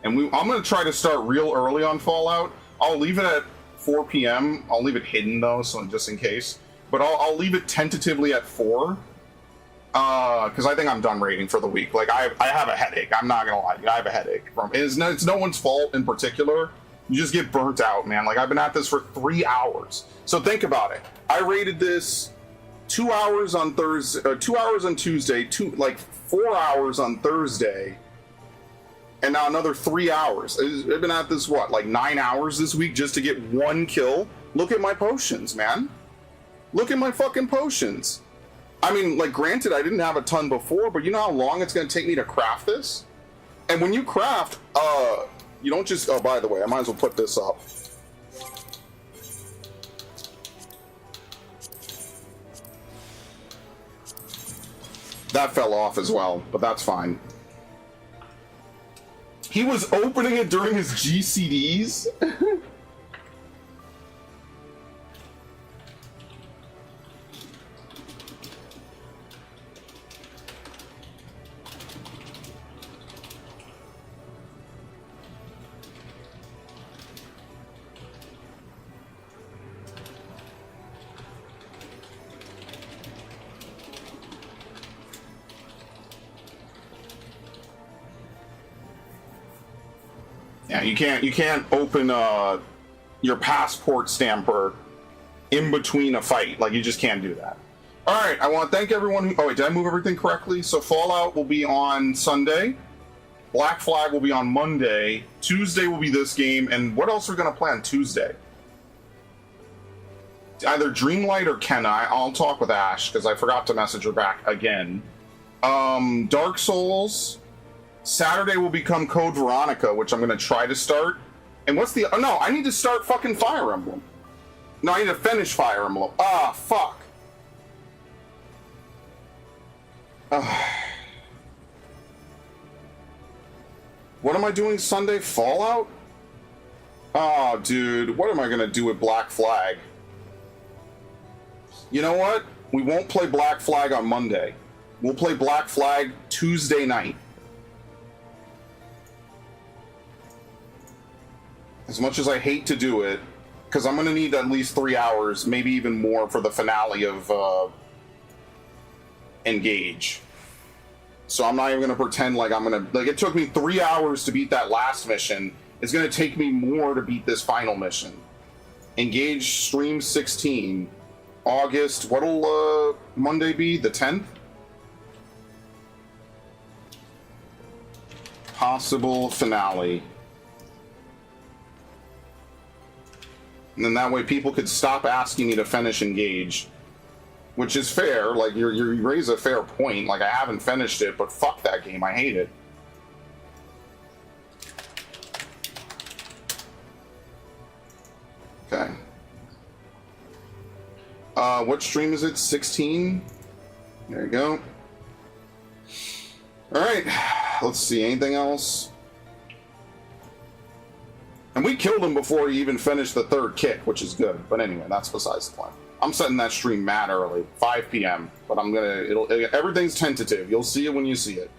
And I'm going to try to start real early on Fallout. I'll leave it at 4 p.m. I'll leave it hidden, though, so just in case. But I'll leave it tentatively at 4. Because I think I'm done raiding for the week. Like, I have a headache. I'm not gonna lie to you. I have a headache. It's no one's fault in particular. You just get burnt out, man. Like, I've been at this for 3 hours. So think about it. I raided this 2 hours on Thursday, 2 hours on Tuesday, 4 hours on Thursday, and now another 3 hours. I've been at this, what, like 9 hours this week just to get 1 kill? Look at my potions, man. Look at my fucking potions. I mean, like, granted, I didn't have a ton before, but you know how long it's going to take me to craft this? And when you craft, you don't just... Oh, by the way, I might as well put this up. That fell off as well, but that's fine. He was opening it during his GCDs? Yeah, you can't open your passport stamper in between a fight. Like, you just can't do that. All right, I want to thank everyone who... Oh, wait, did I move everything correctly? So Fallout will be on Sunday. Black Flag will be on Monday. Tuesday will be this game. And what else are we going to play on Tuesday? Either Dreamlight or Kenna. I'll talk with Ash, because I forgot to message her back again. Dark Souls... Saturday will become Code Veronica, which I'm going to try to start. And what's the... Oh, no, I need to start fucking Fire Emblem. No, I need to finish Fire Emblem. Ah, fuck. What am I doing Sunday? Fallout? Oh, dude. What am I going to do with Black Flag? You know what? We won't play Black Flag on Monday. We'll play Black Flag Tuesday night. As much as I hate to do it, because I'm going to need at least 3 hours, maybe even more, for the finale of Engage. So I'm not even going to pretend like I'm going to... Like, it took me 3 hours to beat that last mission. It's going to take me more to beat this final mission. Engage Stream 16. August... What'll Monday be? The 10th? Possible finale. And then that way people could stop asking me to finish Engage. Which is fair, like, you raise a fair point. Like, I haven't finished it, but fuck that game, I hate it. Okay. What stream is it? 16? There you go. Alright, let's see, anything else? And we killed him before he even finished the third kick, which is good. But anyway, that's besides the point. I'm setting that stream mad early, 5 p.m. But I'm gonna, everything's tentative. You'll see it when you see it.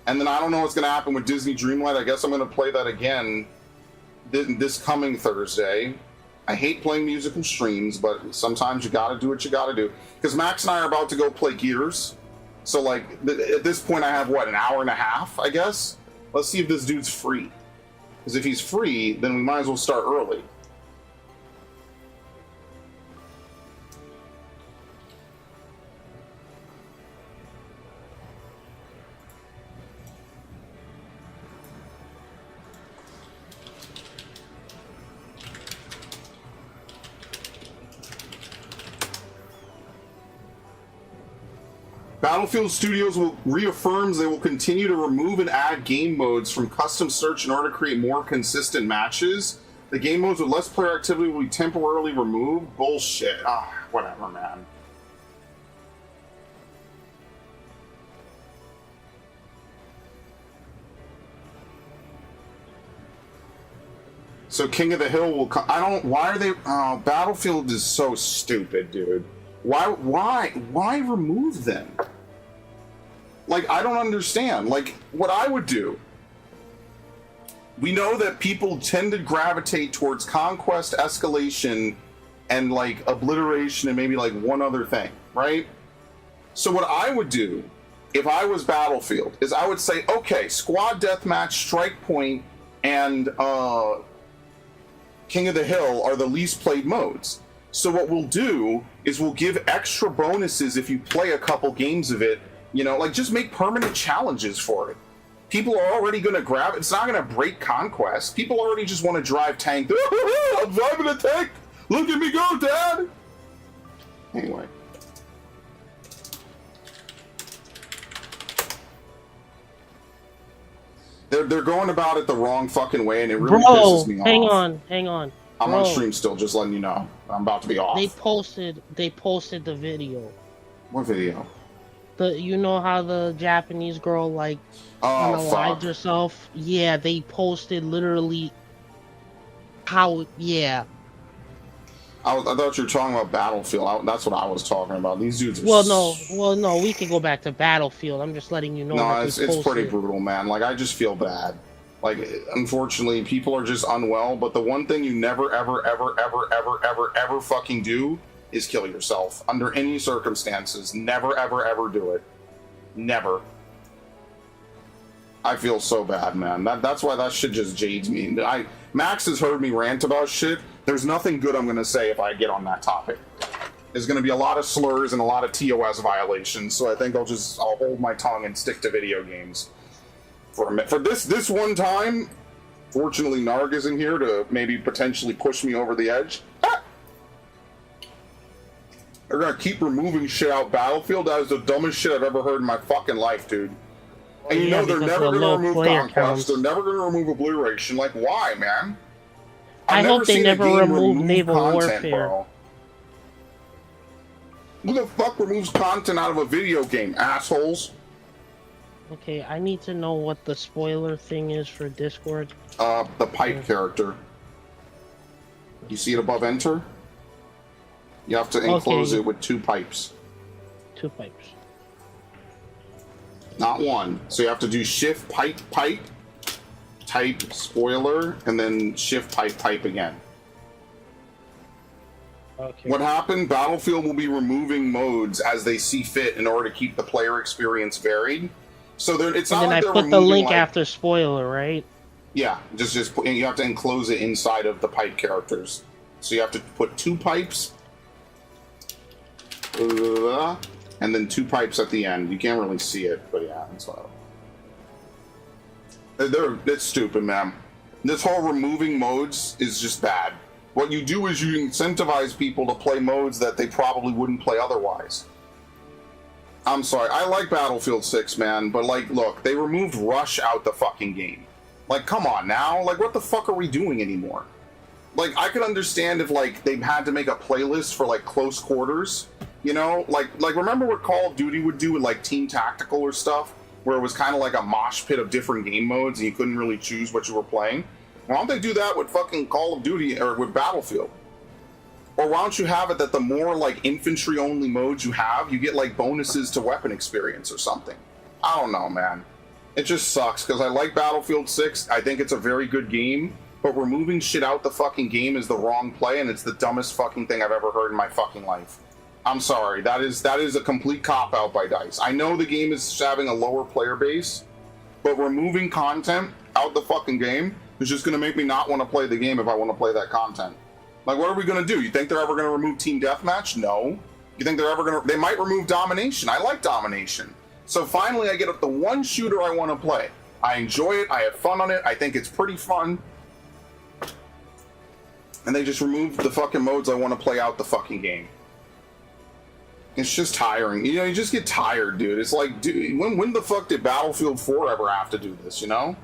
And then I don't know what's gonna happen with Disney Dreamlight. I guess I'm gonna play that again this coming Thursday. I hate playing musical streams, but sometimes you gotta do what you gotta do. Because Max and I are about to go play Gears. So, like, at this point I have, what, an hour and a half, I guess? Let's see if this dude's free. Because if he's free, then we might as well start early. Battlefield Studios reaffirms they will continue to remove and add game modes from custom search in order to create more consistent matches. The game modes with less player activity will be temporarily removed. Bullshit. Whatever, man. So King of the Hill will come. Why are they... Battlefield is so stupid, dude. Why remove them? Like, I don't understand. Like, what I would do... We know that people tend to gravitate towards conquest, escalation, and, like, obliteration, and maybe, like, one other thing, right? So what I would do, if I was Battlefield, is I would say, okay, Squad Deathmatch, Strike Point, and King of the Hill are the least played modes. So what we'll do is we'll give extra bonuses if you play a couple games of it. You know, like, just make permanent challenges for it. People are already going to grab it. It's not going to break conquest. People already just want to drive tank. I'm driving a tank. Look at me go, Dad. Anyway. They're going about it the wrong fucking way, and it really pisses me off. Hang on. I'm on stream still, just letting you know. I'm about to be off. They posted the video. What video? You know how the Japanese girl, like, unalived herself? Yeah, they posted literally how, yeah. I thought you were talking about Battlefield. That's what I was talking about. These dudes are... Well, no, we can go back to Battlefield. I'm just letting you know. No, it's pretty brutal, man. Like, I just feel bad. Like, unfortunately, people are just unwell, but the one thing you never, ever, ever, ever, ever, ever, ever fucking do is kill yourself. Under any circumstances. Never, ever, ever do it. Never. I feel so bad, man. That's why that shit just jades me. Max has heard me rant about shit. There's nothing good I'm going to say if I get on that topic. There's going to be a lot of slurs and a lot of TOS violations, so I think I'll hold my tongue and stick to video games. For this one time, fortunately Narg isn't here to maybe potentially push me over the edge. They're gonna keep removing shit out Battlefield. That is the dumbest shit I've ever heard in my fucking life, dude. And you know they're never gonna remove Conquest. They're never gonna remove Obliteration. Like, why, man? I hope they never remove Naval Warfare. Bro. Who the fuck removes content out of a video game, assholes? Okay, I need to know what the spoiler thing is for Discord. The pipe character. You see it above enter? You have to enclose it with 2 pipes. 2 pipes. Not one. So you have to do shift, pipe, type spoiler and then shift type pipe again. Okay. What happened? Battlefield will be removing modes as they see fit in order to keep the player experience varied. So it's not And then like I they're put the removing, link like, after spoiler, right? Yeah, just put, you have to enclose it inside of the pipe characters. So you have to put 2 pipes, and then 2 pipes at the end. You can't really see it, but yeah, that's what. It's stupid, man. This whole removing modes is just bad. What you do is you incentivize people to play modes that they probably wouldn't play otherwise. I'm sorry, I like Battlefield 6, man, but like, look, they removed Rush out the fucking game. Like, come on now, like, what the fuck are we doing anymore? Like, I could understand if, like, they've had to make a playlist for, like, close quarters, you know? Like remember what Call of Duty would do with, like, Team Tactical or stuff? Where it was kind of like a mosh pit of different game modes and you couldn't really choose what you were playing? Why don't they do that with fucking Call of Duty or with Battlefield? Or why don't you have it that the more, like, infantry-only modes you have, you get, like, bonuses to weapon experience or something? I don't know, man. It just sucks, because I like Battlefield 6. I think it's a very good game, but removing shit out the fucking game is the wrong play, and it's the dumbest fucking thing I've ever heard in my fucking life. I'm sorry. That is a complete cop-out by DICE. I know the game is having a lower player base, but removing content out the fucking game is just going to make me not want to play the game if I want to play that content. Like, what are we going to do? You think they're ever going to remove Team Deathmatch? No. You think they're ever going to... They might remove Domination. I like Domination. So finally, I get up the one shooter I want to play. I enjoy it. I have fun on it. I think it's pretty fun. And they just removed the fucking modes I want to play out the fucking game. It's just tiring. You know, you just get tired, dude. It's like, dude, when the fuck did Battlefield 4 ever have to do this, you know?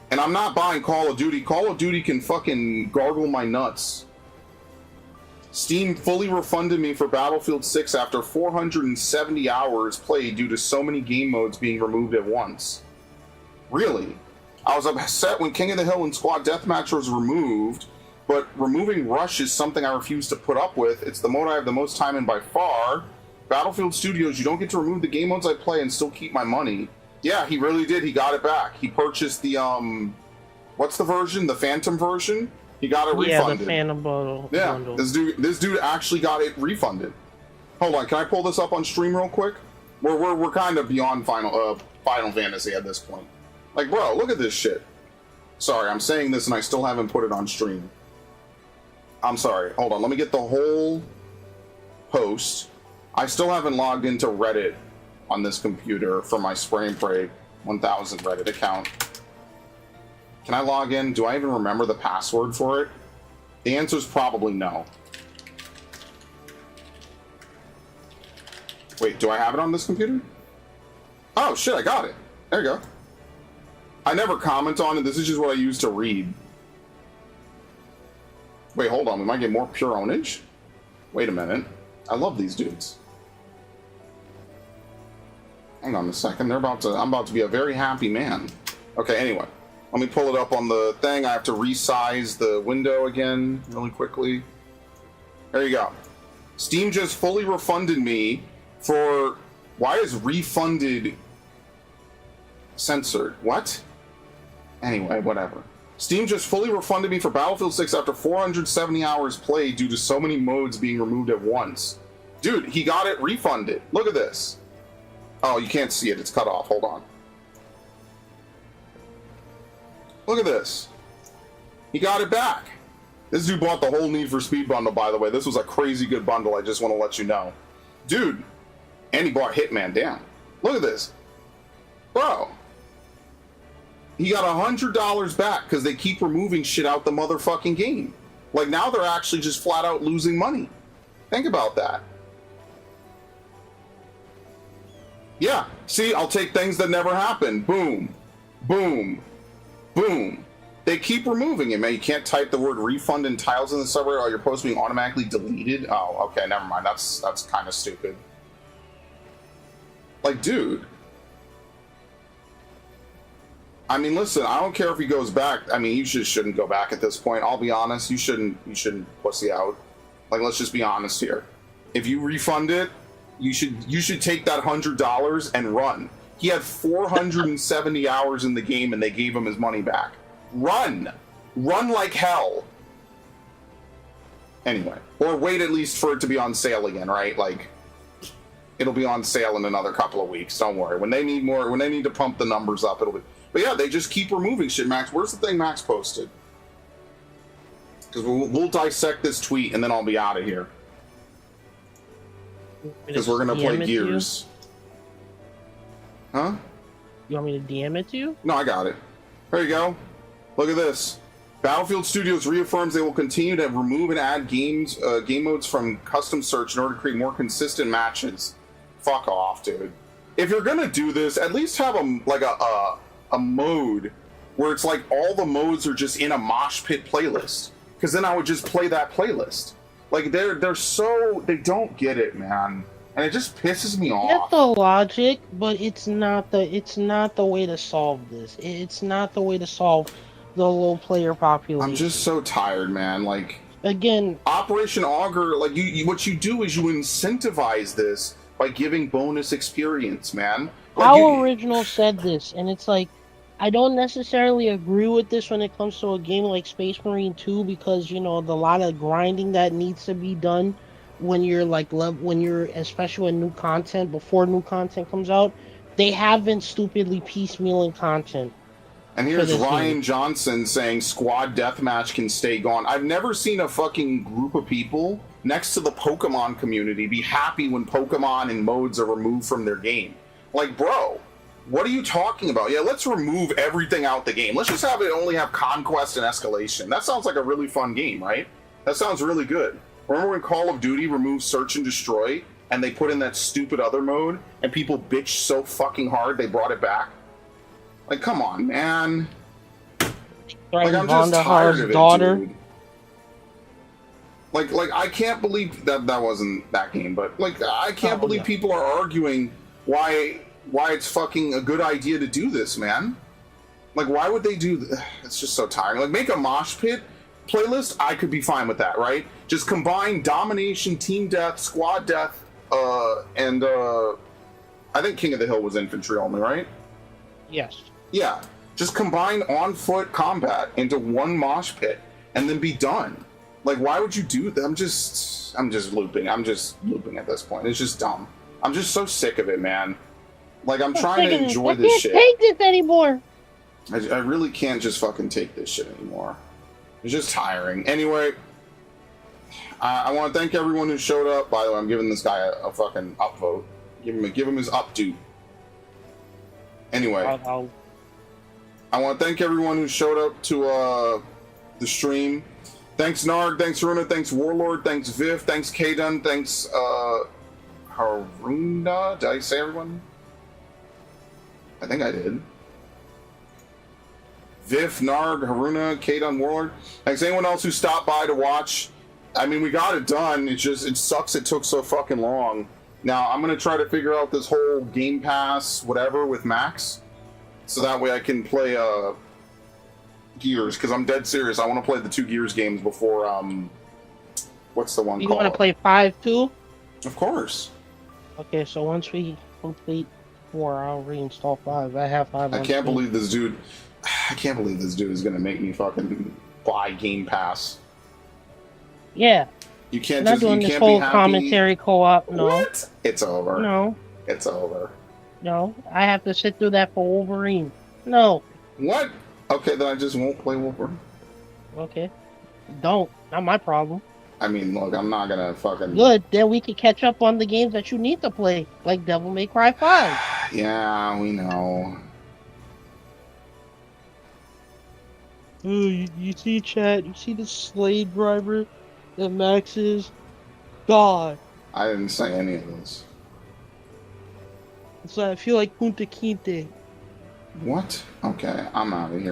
And I'm not buying Call of Duty. Call of Duty can fucking gargle my nuts. Steam fully refunded me for Battlefield 6 after 470 hours played due to so many game modes being removed at once. Really? I was upset when King of the Hill and Squad Deathmatch was removed, but removing Rush is something I refuse to put up with. It's the mode I have the most time in by far. Battlefield Studios, you don't get to remove the game modes I play and still keep my money. Yeah, he really did. He got it back. He purchased the, what's the version? The Phantom version? He got it refunded. Yeah, the Phantom bundle. Yeah, this dude actually got it refunded. Hold on, can I pull this up on stream real quick? We're kind of beyond Final Fantasy at this point. Like, bro, look at this shit. Sorry, I'm saying this and I still haven't put it on stream. I'm sorry. Hold on, let me get the whole post. I still haven't logged into Reddit on this computer for my Spray and Pray 1000 Reddit account. Can I log in? Do I even remember the password for it? The answer is probably no. Wait, do I have it on this computer? Oh shit, I got it. There you go. I never comment on it. This is just what I use to read. Wait, hold on. We might get more pure ownage. Wait a minute. I love these dudes. Hang on a second. I'm about to be a very happy man. Okay, anyway. Let me pull it up on the thing. I have to resize the window again really quickly. There you go. Steam just fully refunded me for... Why is refunded censored? What? Anyway, whatever. Steam just fully refunded me for Battlefield 6 after 470 hours played due to so many modes being removed at once. Dude, he got it refunded. Look at this. Oh, you can't see it. It's cut off. Hold on. Look at this. He got it back. This dude bought the whole Need for Speed bundle, by the way. This was a crazy good bundle. I just want to let you know. Dude. And he bought Hitman. Damn. Look at this. Bro. He got $100 back because they keep removing shit out the motherfucking game. Like, now they're actually just flat out losing money. Think about that. Yeah. See, I'll take things that never happened. Boom. Boom. Boom. They keep removing it, man. You can't type the word refund in tiles in the server or your post being automatically deleted. Oh, okay, never mind. That's kind of stupid. Like, dude. I mean, listen, I don't care if he goes back. I mean, you shouldn't go back at this point. I'll be honest. You shouldn't pussy out. Like, let's just be honest here. If you refund it, you should take that $100 and run. He had 470 hours in the game, and they gave him his money back. Run like hell. Anyway, or wait at least for it to be on sale again, right? Like, it'll be on sale in another couple of weeks. Don't worry. When they need more, when they need to pump the numbers up, it'll be. But yeah, they just keep removing shit. Max, where's the thing Max posted? Because we'll dissect this tweet and then I'll be out of here. Because we're gonna play Gears. Huh? You want me to DM it to you? No, I got it. There you go. Look at this. Battlefield Studios reaffirms they will continue to remove and add game modes from custom search in order to create more consistent matches. Fuck off, dude. If you're gonna do this, at least have a mode where it's like all the modes are just in a mosh pit playlist. Because then I would just play that playlist. Like they're so they don't get it, man, and it just pisses me off. Get the logic, but it's not the way to solve this. It's not the way to solve the low player population. I'm just so tired, man. Like, again, Operation Augur, like what you do is you incentivize this by giving bonus experience, man. Like, our original said this, and it's like, I don't necessarily agree with this when it comes to a game like Space Marine 2 because, you know, the lot of grinding that needs to be done when you're like especially when new content, before new content comes out, they have been stupidly piecemealing content. And here's Ryan Johnson saying squad deathmatch can stay gone. I've never seen a fucking group of people next to the Pokemon community be happy when Pokemon and modes are removed from their game. Like, bro, what are you talking about? Yeah, let's remove everything out the game. Let's just have it only have conquest and escalation. That sounds like a really fun game, right? That sounds really good. Remember when Call of Duty removed search and destroy and they put in that stupid other mode and people bitched so fucking hard they brought it back? Like, come on, man. Like, I'm just tired of it, dude. Like I can't believe that wasn't that game, but like I can't believe people are arguing why it's fucking a good idea to do this, man. Like, why would they do this? It's just so tiring. Like, make a mosh pit playlist, I could be fine with that, right? Just combine domination, team death, squad death, and I think King of the Hill was infantry only, right? Yes. Yeah. Just combine on-foot combat into one mosh pit and then be done. Like, why would you do that? I'm just looping. I'm just looping at this point. It's just dumb. I'm just so sick of it, man. Like, I'm trying to enjoy this shit. I can't take this anymore. I really can't just fucking take this shit anymore. It's just tiring. Anyway, I want to thank everyone who showed up. By the way, I'm giving this guy a fucking upvote. Give him his updo. Anyway, I want to thank everyone who showed up to the stream. Thanks Narg, thanks Runa, thanks Warlord, thanks Viv, thanks Kdun, thanks Haruna. Did I say everyone? I think I did. Viv, Narg, Haruna, Kdun, Warlord. Thanks anyone else who stopped by to watch. I mean, we got it done. It sucks it took so fucking long. Now, I'm going to try to figure out this whole Game Pass whatever with Max. So that way I can play Gears, because I'm dead serious. I want to play the 2 Gears games before, what's the one called? You want to play 5 too? Of course. Okay, so once we complete 4, I'll reinstall 5. I have 5 on I can't believe this dude is going to make me fucking buy Game Pass. Yeah. You can't not just doing you this can't whole be happy. commentary co-op. No. What? It's over. No. It's over. No. I have to sit through that for Wolverine. No. What? Okay, then I just won't play Wolverine. Okay. Don't. Not my problem. I mean, look, I'm not gonna fucking... Good. Then we can catch up on the games that you need to play, like Devil May Cry 5. Yeah, we know. Oh, you see, chat? You see the slave driver that Max is? God. I didn't say any of this. So I feel like Punta Quinte. What? Okay, I'm out of here.